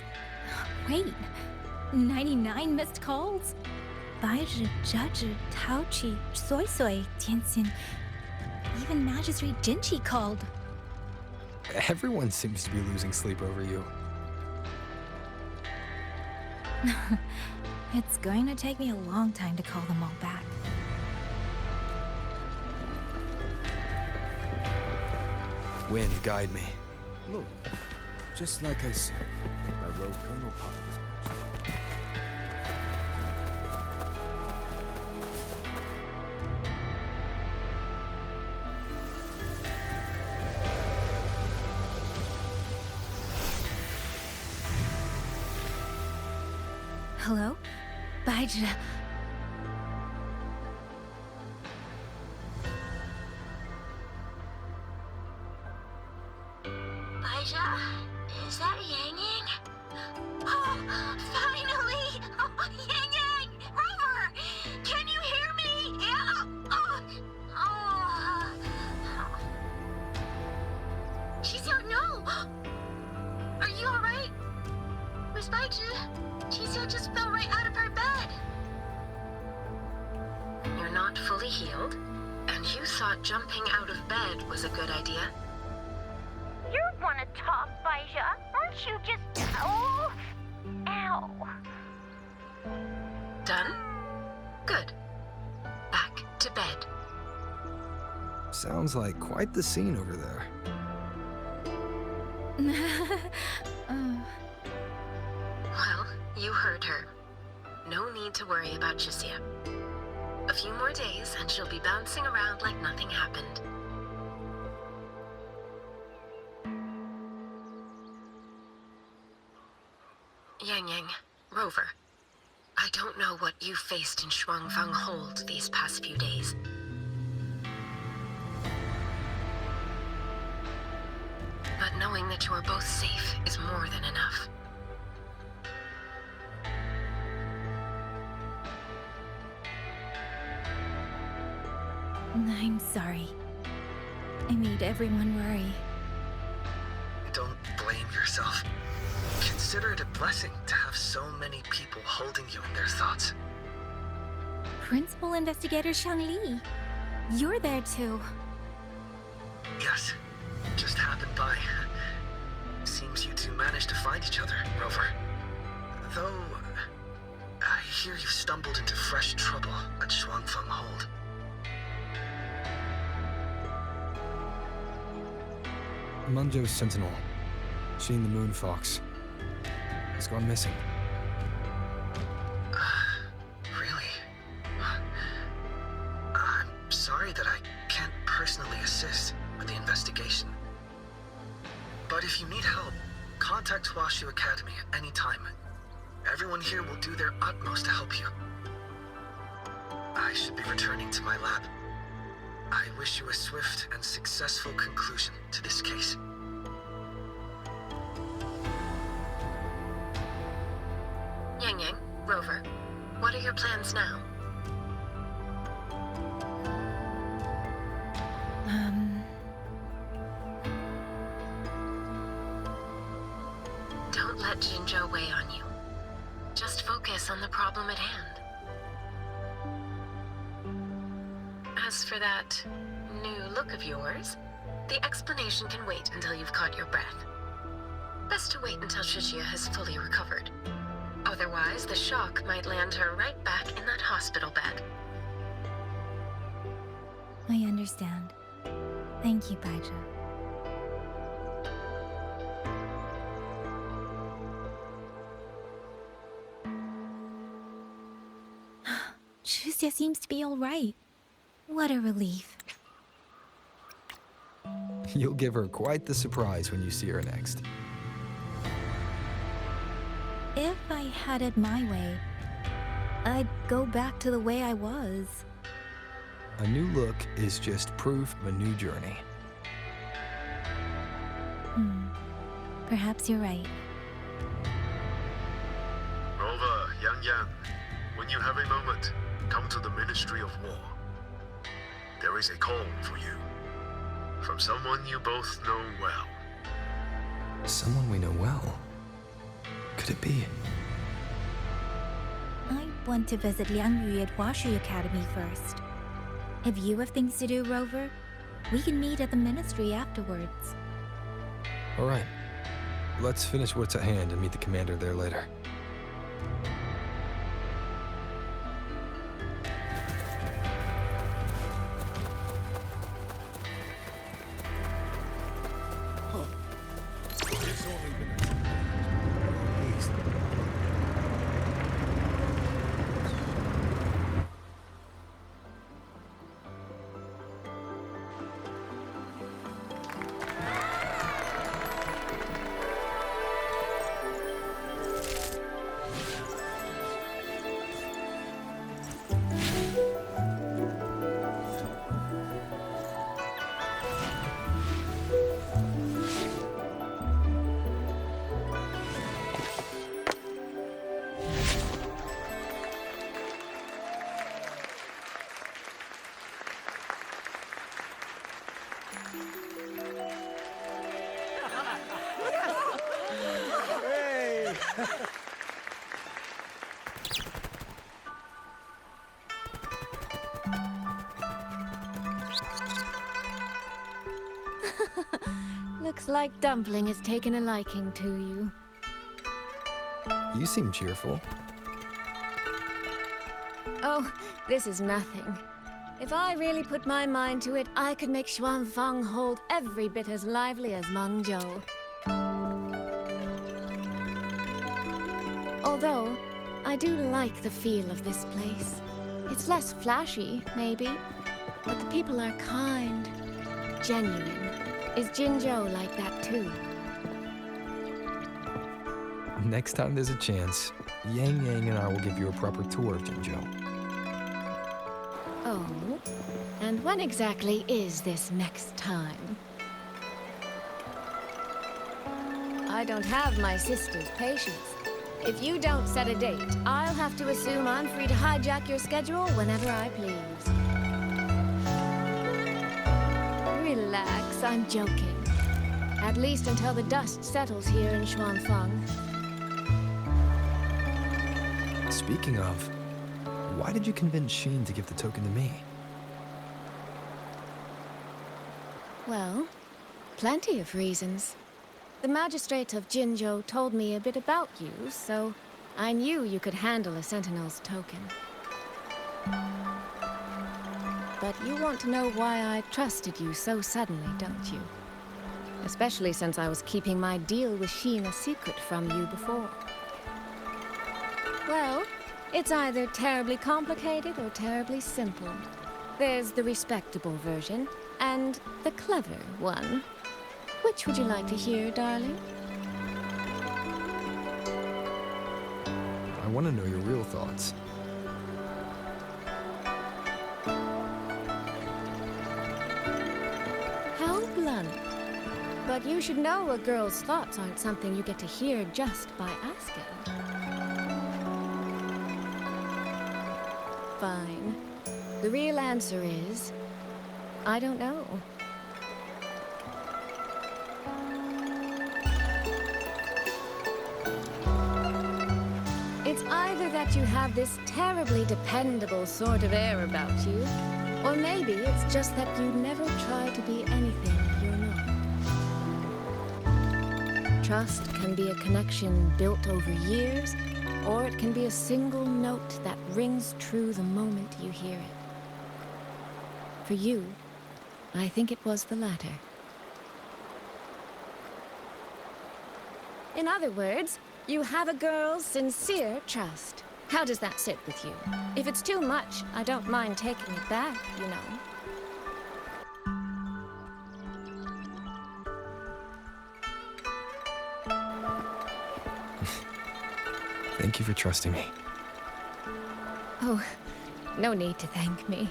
Wait, 99 missed calls? Baija, Judge, Taochi, Soy Soy, Tianxin. Even Magistrate Jinchi called. Everyone seems to be losing sleep over you. It's going to take me a long time to call them all back. Wind, guide me. Look, just like I said, I wrote Colonel Poppins. Hello? Baija. Baija, is that Yang Yang? Oh, finally! Oh, Yang Yang! Rover! Can you hear me? Yeah. Shizia, no! Are you alright? Miss Baija? Shizia just fell right out of her bed. You're not fully healed, and you thought jumping out of bed was a good idea? You want to talk, Baija? Aren't you just... Oh! Ow. Done? Good. Back to bed. Sounds like quite the scene over there. Well, you heard her. No need to worry about Shizia. A few more days and she'll be bouncing around like nothing happened. Yang Yang, Rover, I don't know what you faced in Shuangfang Hold these past few days. But knowing that you are both safe is more than enough. I'm sorry. I made everyone worry. Don't blame yourself. Consider it a blessing to have so many people holding you in their thoughts. Principal Investigator Shanli, you're there too. Yes, just happened by. Seems you two managed to find each other, Rover. Though, I hear you stumbled into fresh trouble at Shuangfeng Hold. Munjo's Sentinel, Sheen the Moon Fox, has gone missing. Really? I'm sorry that I can't personally assist with the investigation. But if you need help, contact Huashu Academy at any time. Everyone here will do their utmost to help you. I should be returning to my lab. I wish you a swift and successful conclusion to this case. Yang Yang, Rover, what are your plans now? weigh on you. Just focus on the problem at hand. As for that new look of yours, the explanation can wait until you've caught your breath. Best to wait until Shishia has fully recovered. Otherwise, the shock might land her right back in that hospital bed. I understand. Thank you, Baija. Shuzia seems to be all right. What a relief. You'll give her quite the surprise when you see her next. If I had it my way, I'd go back to the way I was. A new look is just proof of a new journey. Perhaps you're right. Rover, Yang Yang, when you have a moment, come to the Ministry of War. There is a call for you. From someone you both know well. Someone we know well? Could it be? I want to visit Liang Yu at Huashi Academy first. If you have things to do, Rover, we can meet at the ministry afterwards. All right. Let's finish what's at hand and meet the commander there later. Looks like Dumpling has taken a liking to you. You seem cheerful. Oh, this is nothing. If I really put my mind to it, I could make Xuanfang hold every bit as lively as Mengzhou. Although, I do like the feel of this place. It's less flashy, maybe, but the people are kind, genuine. Is Jinzhou like that too? Next time there's a chance, Yang Yang and I will give you a proper tour of Jinzhou. Oh, and when exactly is this next time? I don't have my sister's patience. If you don't set a date, I'll have to assume I'm free to hijack your schedule whenever I please. Relax, I'm joking. At least until the dust settles here in Xuanfang. Speaking of, why did you convince Xin to give the token to me? Well, plenty of reasons. The magistrate of Jinzhou told me a bit about you, so I knew you could handle a Sentinel's token. But you want to know why I trusted you so suddenly, don't you? Especially since I was keeping my deal with Xin a secret from you before. Well, it's either terribly complicated or terribly simple. There's the respectable version, and the clever one. Which would you like to hear, darling? I want to know your real thoughts. How blunt. But you should know a girl's thoughts aren't something you get to hear just by asking. Fine. The real answer is, I don't know. It's either that you have this terribly dependable sort of air about you, or maybe it's just that you never try to be anything you're not. Trust can be a connection built over years, or it can be a single note that rings true the moment you hear it. For you, I think it was the latter. In other words, you have a girl's sincere trust. How does that sit with you? If it's too much, I don't mind taking it back, you know. Thank you for trusting me. Oh, no need to thank me.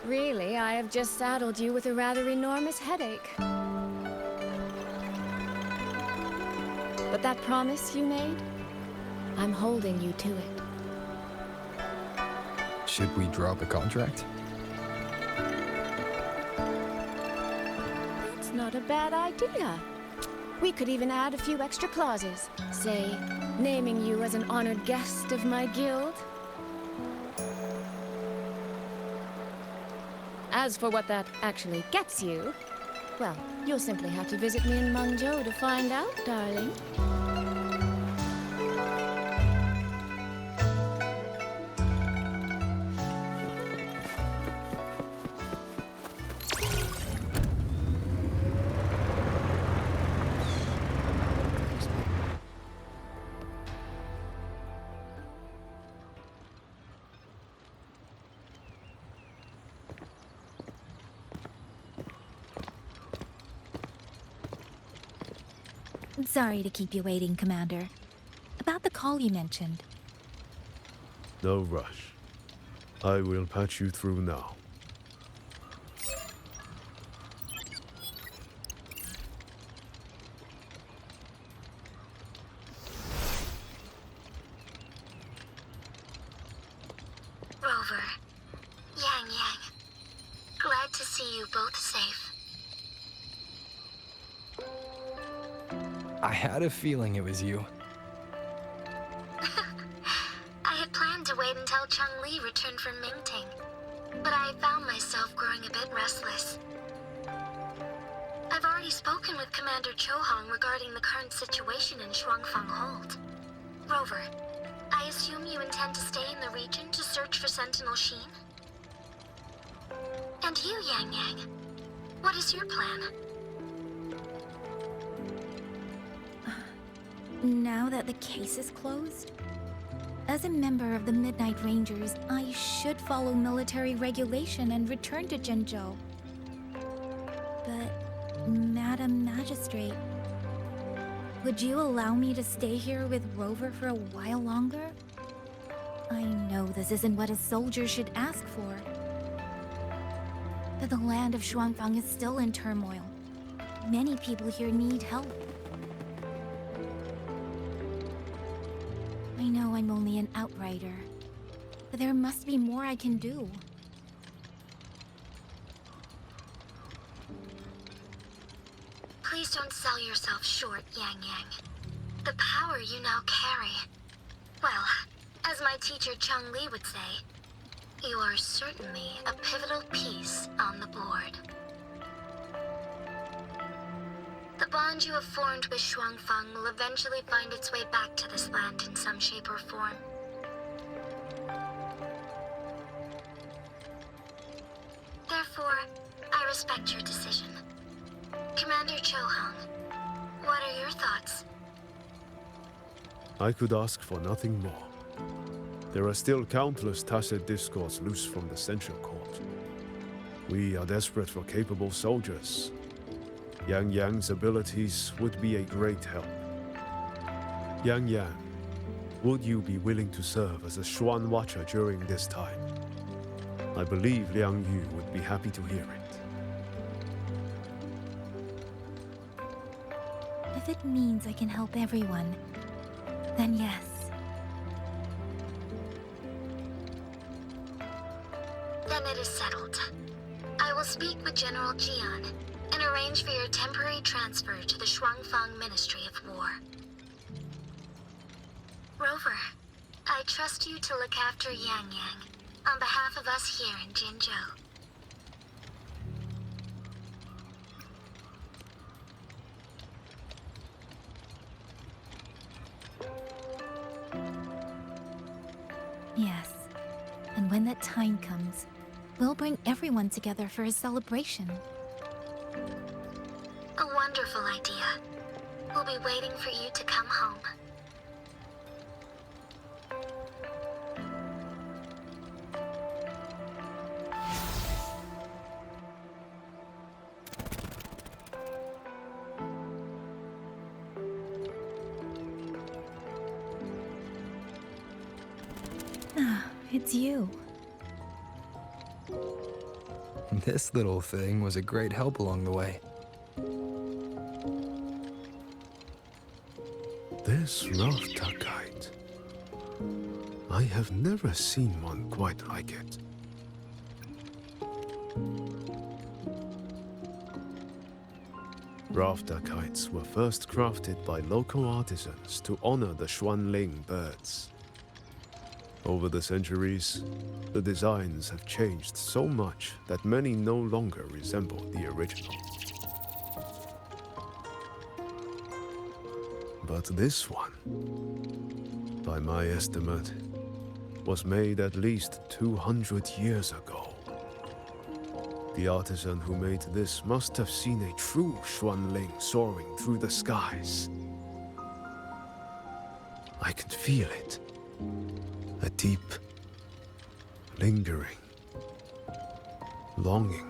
Really, I have just saddled you with a rather enormous headache. But that promise you made, I'm holding you to it. Should we drop the contract? That's not a bad idea. We could even add a few extra clauses. Say, naming you as an honored guest of my guild. As for what that actually gets you, well, you'll simply have to visit me in Mengzhou to find out, darling. Sorry to keep you waiting, Commander. About the call you mentioned. No rush. I will patch you through now. Rover, Yang, glad to see you both safe. I had a feeling it was you. I had planned to wait until Changli returned from Mingting, but I found myself growing a bit restless. I've already spoken with Commander Chohong regarding the current situation in Shuangfang Hold. Rover, I assume you intend to stay in the region to search for Sentinel Sheen? And you, Yang, what is your plan? Now that the case is closed, as a member of the Midnight Rangers, I should follow military regulation and return to Zhenzhou. But, Madam Magistrate, would you allow me to stay here with Rover for a while longer? I know this isn't what a soldier should ask for. But the land of Shuangfang is still in turmoil. Many people here need help. I know I'm only an outrider, but there must be more I can do. Please don't sell yourself short, Yang. The power you now carry. Well, as my teacher Changli would say, you are certainly a pivotal piece on the board. The bond you have formed with Shuangfang will eventually find its way back to this land in some shape or form. Therefore, I respect your decision. Commander Chohong, what are your thoughts? I could ask for nothing more. There are still countless tacit discords loose from the Central Court. We are desperate for capable soldiers. Yang's abilities would be a great help. Yang, would you be willing to serve as a Xuan Watcher during this time? I believe Liang Yu would be happy to hear it. If it means I can help everyone, then yes. Then it is settled. I will speak with General Jian and arrange for your temporary transfer to the Shuangfang Ministry of War. Rover, I trust you to look after Yang Yang on behalf of us here in Jinzhou. Yes. And when that time comes, we'll bring everyone together for a celebration. A wonderful idea. We'll be waiting for you to come home. It's you. This little thing was a great help along the way. This rafter kite. I have never seen one quite like it. Rafter kites were first crafted by local artisans to honor the Xuanling birds. Over the centuries, the designs have changed so much that many no longer resemble the original. But this one, by my estimate, was made at least 200 years ago. The artisan who made this must have seen a true Xuanling soaring through the skies. I can feel it. A deep, lingering longing.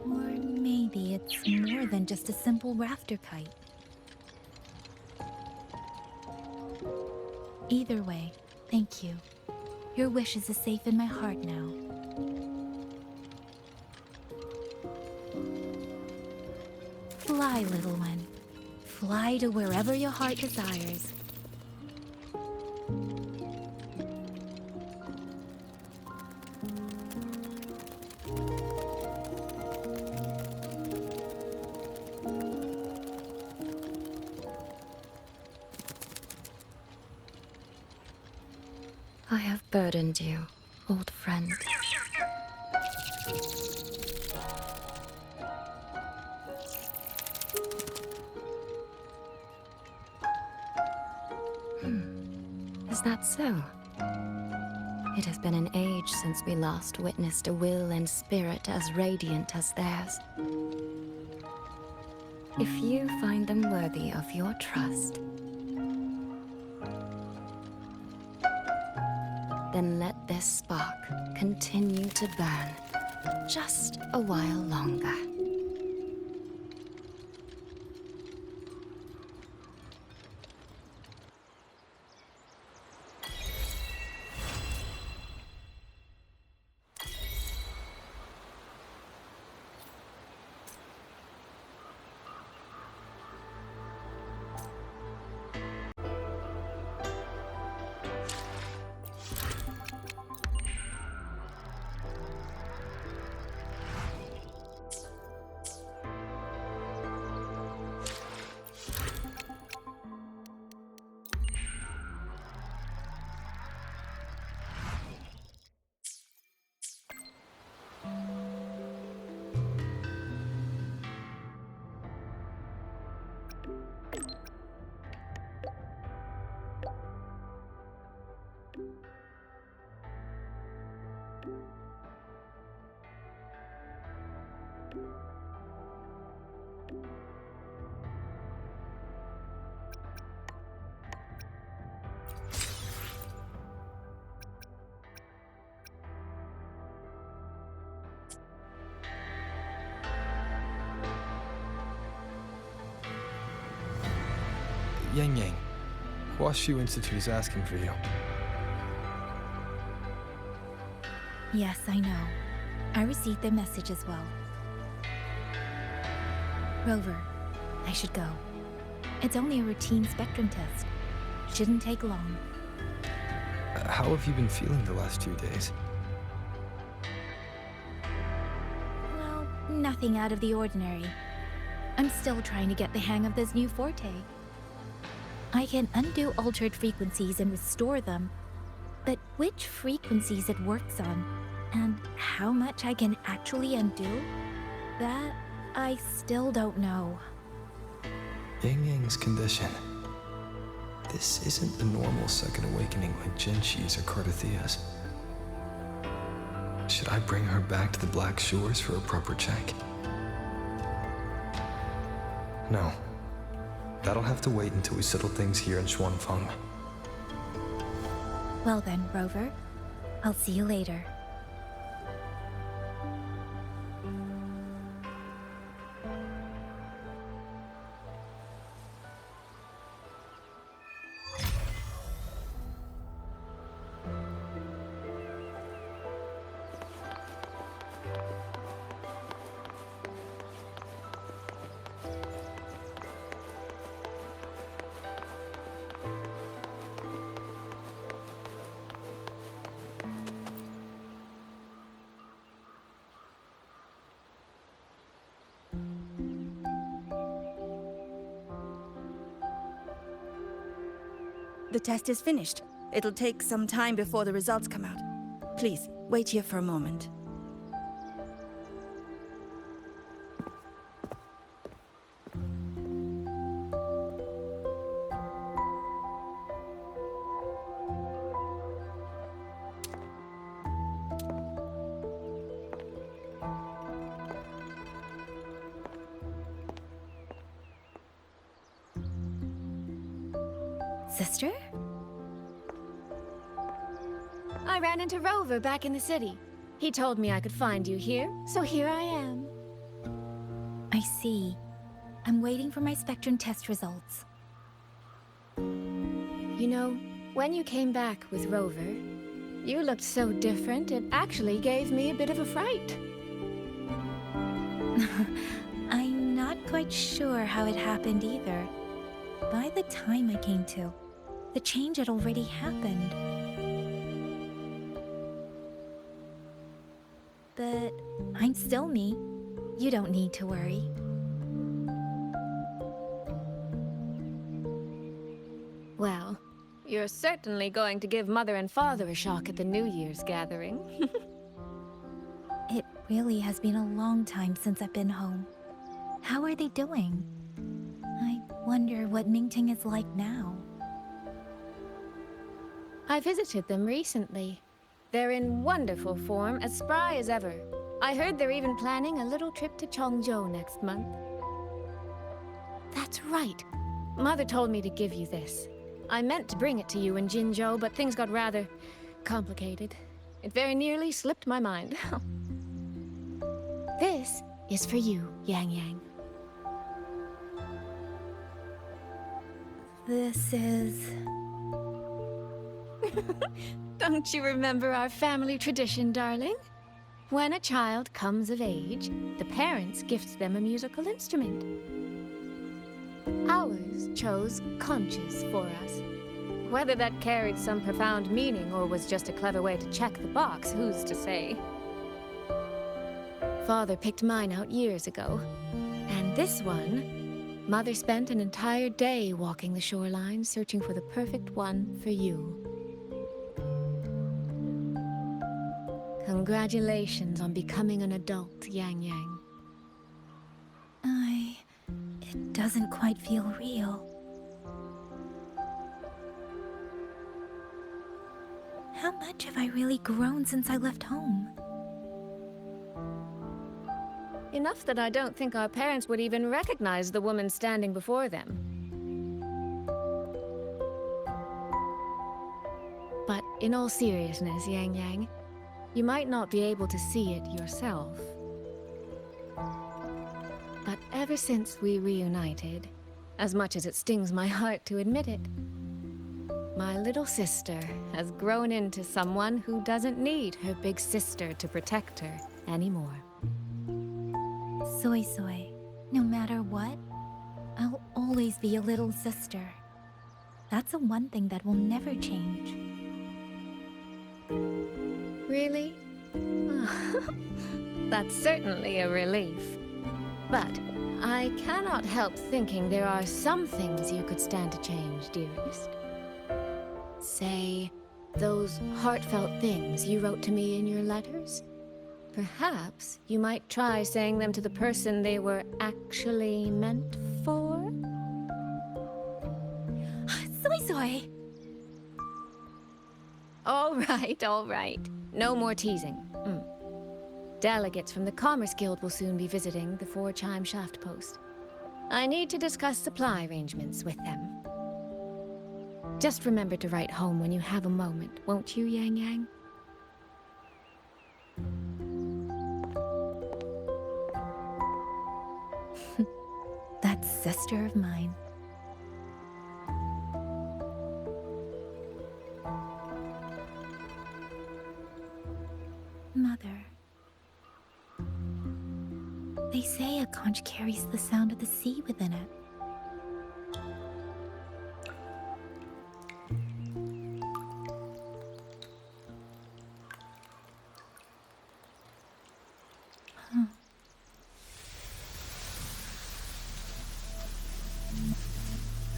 Or maybe it's more than just a simple rafter kite. Either way, thank you. Your wishes are safe in my heart now. Fly, little one. Fly to wherever your heart desires. I have burdened you, old friend. Is that so? It has been an age since we last witnessed a will and spirit as radiant as theirs. If you find them worthy of your trust, then let this spark continue to burn just a while longer. Yang Yang, Huashu Institute is asking for you. Yes, I know. I received their message as well. Rover, I should go. It's only a routine spectrum test. Shouldn't take long. How have you been feeling the last 2 days? Nothing out of the ordinary. I'm still trying to get the hang of this new forte. I can undo altered frequencies and restore them, but which frequencies it works on, and how much I can actually undo, that I still don't know. Yang Yang's condition. This isn't a normal second awakening like Genshi's or Cardathia's. Should I bring her back to the Black Shores for a proper check? No. That'll have to wait until we settle things here in Xuanfang. Well then, Rover. I'll see you later. The test is finished. It'll take some time before the results come out. Please, wait here for a moment. Sister? I ran into Rover back in the city. He told me I could find you here, so here I am. I see. I'm waiting for my Spectrum test results. You know, when you came back with Rover, you looked so different, it actually gave me a bit of a fright. I'm not quite sure how it happened either. By the time I came to, the change had already happened. But I'm still me. You don't need to worry. Well, you're certainly going to give Mother and Father a shock at the New Year's gathering. It really has been a long time since I've been home. How are they doing? I wonder what Mingting is like now. I visited them recently. They're in wonderful form, as spry as ever. I heard they're even planning a little trip to Chongzhou next month. That's right. Mother told me to give you this. I meant to bring it to you in Jinzhou, but things got rather complicated. It very nearly slipped my mind. This is for you, Yang Yang. This is... Don't you remember our family tradition, darling? When a child comes of age, the parents gift them a musical instrument. Ours chose conches for us. Whether that carried some profound meaning or was just a clever way to check the box, who's to say? Father picked mine out years ago. And this one, Mother spent an entire day walking the shoreline searching for the perfect one for you. Congratulations on becoming an adult, Yang Yang. It doesn't quite feel real. How much have I really grown since I left home? Enough that I don't think our parents would even recognize the woman standing before them. But in all seriousness, Yang Yang, you might not be able to see it yourself. But ever since we reunited, as much as it stings my heart to admit it, my little sister has grown into someone who doesn't need her big sister to protect her anymore. Soy Soy, no matter what, I'll always be a little sister. That's the one thing that will never change. Really? That's certainly a relief. But I cannot help thinking there are some things you could stand to change, dearest. Say, those heartfelt things you wrote to me in your letters? Perhaps you might try saying them to the person they were actually meant for? Soy Soy! All right. No more teasing. Delegates from the Commerce Guild will soon be visiting the Four-Chime Shaft Post. I need to discuss supply arrangements with them. Just remember to write home when you have a moment, won't you, Yang Yang? That sister of mine. Mother. They say a conch carries the sound of the sea within it.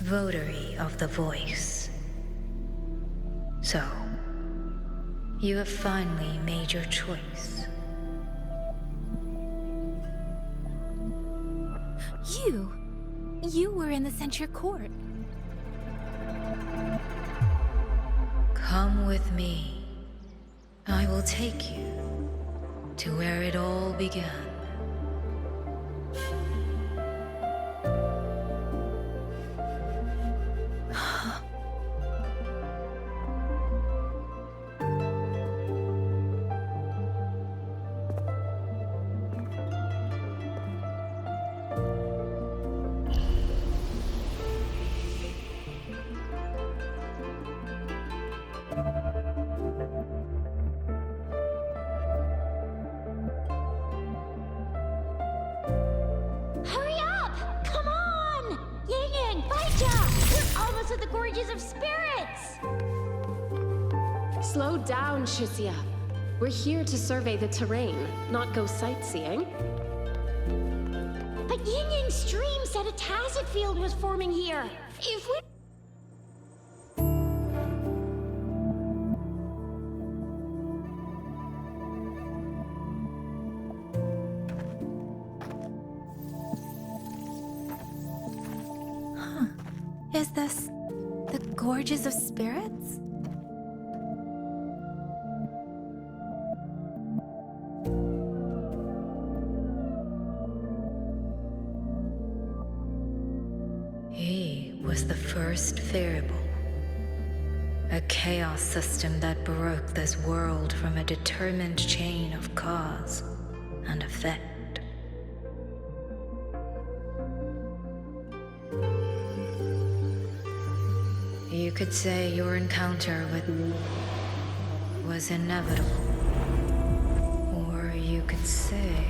Votary of the Voice. So, you have finally made your choice. You were in the censure court. Come with me. I will take you to where it all began. Hurry up! Come on! Yang Yang, Baija! We're almost at the Gorges of Spirits! Slow down, Shisia. We're here to survey the terrain, not go sightseeing. But Yang Yang's stream said a tacet field was forming here. If we... Is this the Gorges of Spirits? He was the first variable. A chaos system that broke this world from a determined chain of cause and effect. You could say your encounter with me was inevitable. Or you could say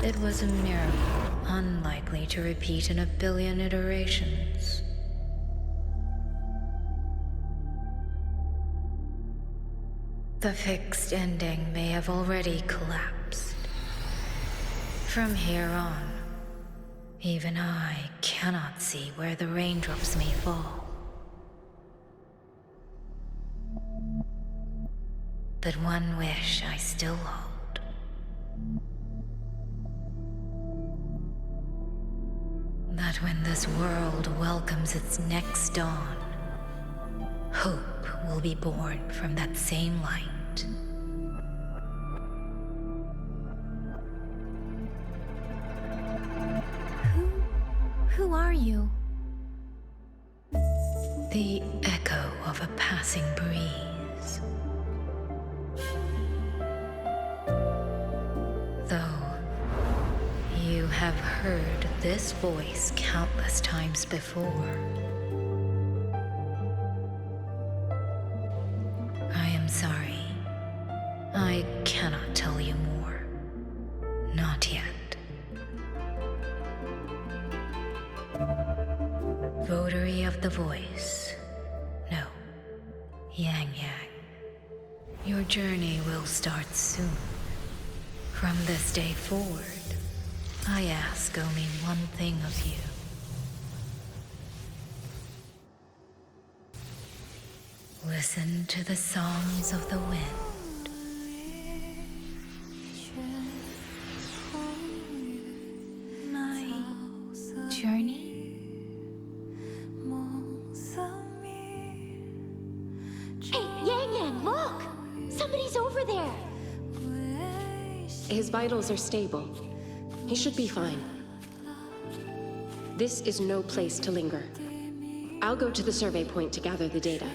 it was a miracle unlikely to repeat in a billion iterations. The fixed ending may have already collapsed. From here on, even I cannot see where the raindrops may fall. But one wish I still hold. That when this world welcomes its next dawn, hope will be born from that same light. Who are you? The echo of a passing breeze. Though you have heard this voice countless times before, I am sorry. I cannot tell you more. Not yet. Votary of the Voice. No. Yang Yang. Your journey will start soon. From this day forward, I ask only one thing of you. Listen to the songs of the wind. My journey? Hey, Yang Yang, look! Somebody's over there! His vitals are stable. He should be fine. This is no place to linger. I'll go to the survey point to gather the data.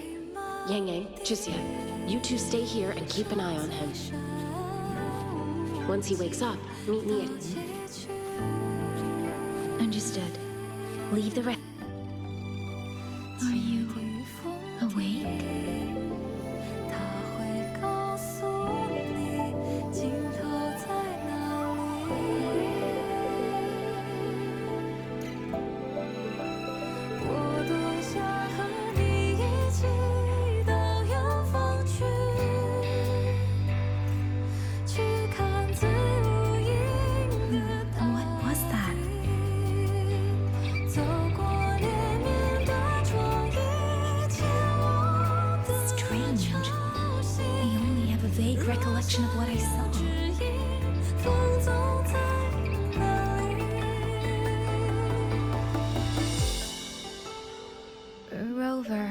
Yang Yang, Chixia, you two stay here and keep an eye on him. Once he wakes up, meet me at... Understood. Leave the rest. Are you awake? What was that? Strange. I only have a vague recollection of what I saw. Rover.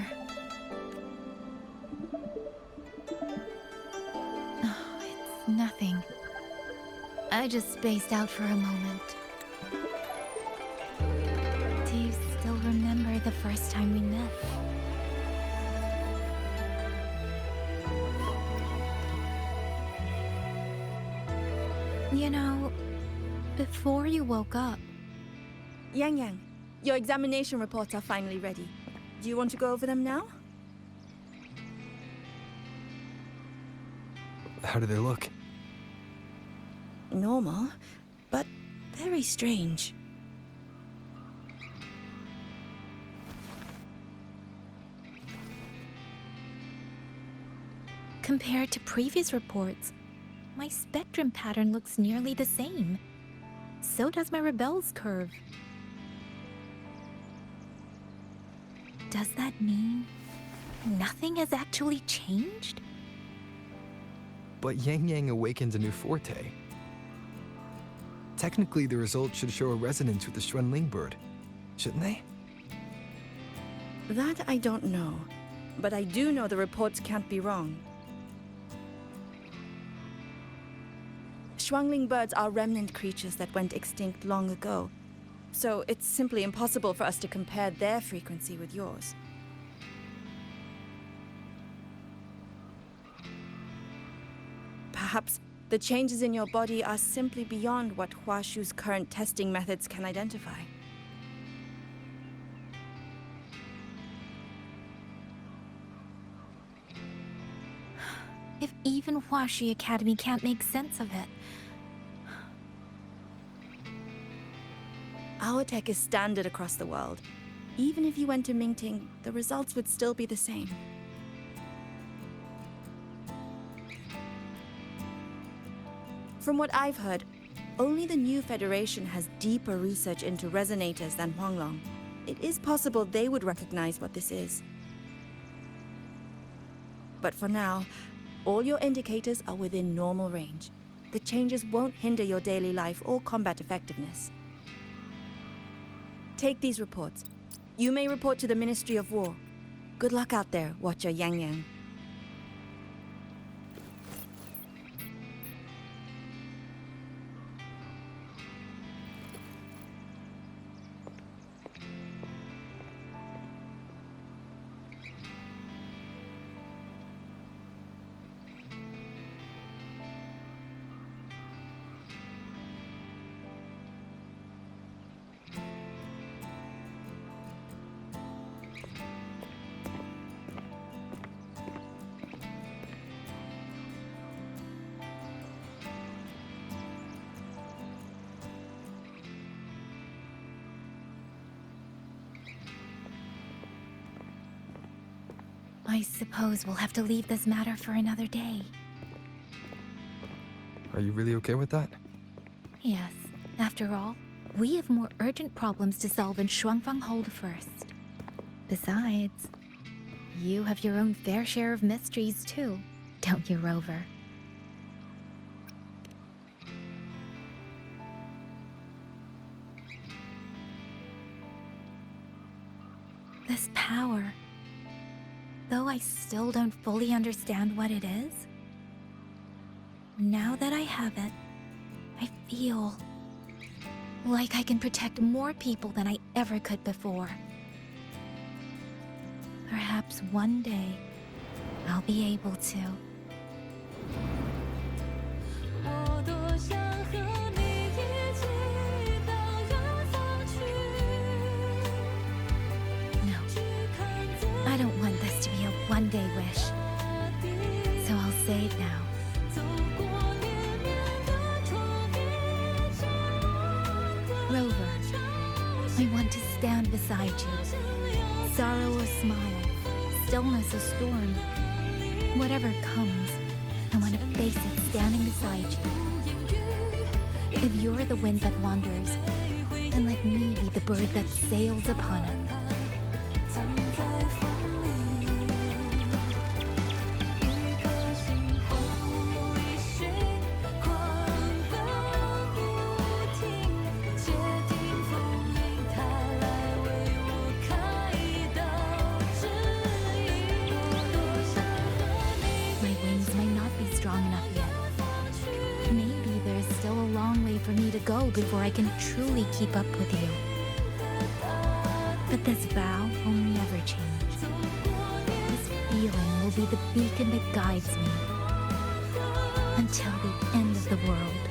Oh, it's nothing. I just spaced out for a moment. Do you still remember the first time we met? You know, before you woke up... Yang Yang, your examination reports are finally ready. Do you want to go over them now? How do they look? Normal, but very strange. Compared to previous reports, my spectrum pattern looks nearly the same. So does my rebel's curve. Does that mean nothing has actually changed? But Yang Yang awakens a new forte. Technically, the results should show a resonance with the Xuanling bird, shouldn't they? That I don't know, but I do know the reports can't be wrong. Xuanling birds are remnant creatures that went extinct long ago, so it's simply impossible for us to compare their frequency with yours. Perhaps the changes in your body are simply beyond what Huashu's current testing methods can identify. If even Huashi Academy can't make sense of it. Our tech is standard across the world. Even if you went to Mingting, the results would still be the same. From what I've heard, only the new Federation has deeper research into resonators than Huanglong. It is possible they would recognize what this is. But for now, all your indicators are within normal range. The changes won't hinder your daily life or combat effectiveness. Take these reports. You may report to the Ministry of War. Good luck out there, Watcher Yang Yang. I suppose we'll have to leave this matter for another day. Are you really okay with that? Yes. After all, we have more urgent problems to solve in Shuangfang Hold first. Besides, you have your own fair share of mysteries too, don't you, Rover? This power, though I still don't fully understand what it is, now that I have it, I feel like I can protect more people than I ever could before. Perhaps one day, I'll be able to. No, I don't want this to be a one-day wish, so I'll say it now. Rover, I want to stand beside you. Sorrow or smile, stillness or storm. Whatever comes, I want to face it standing beside you. If you're the wind that wanders, then let me be the bird that sails upon it. For me to go before I can truly keep up with you. But this vow will never change. This feeling will be the beacon that guides me until the end of the world.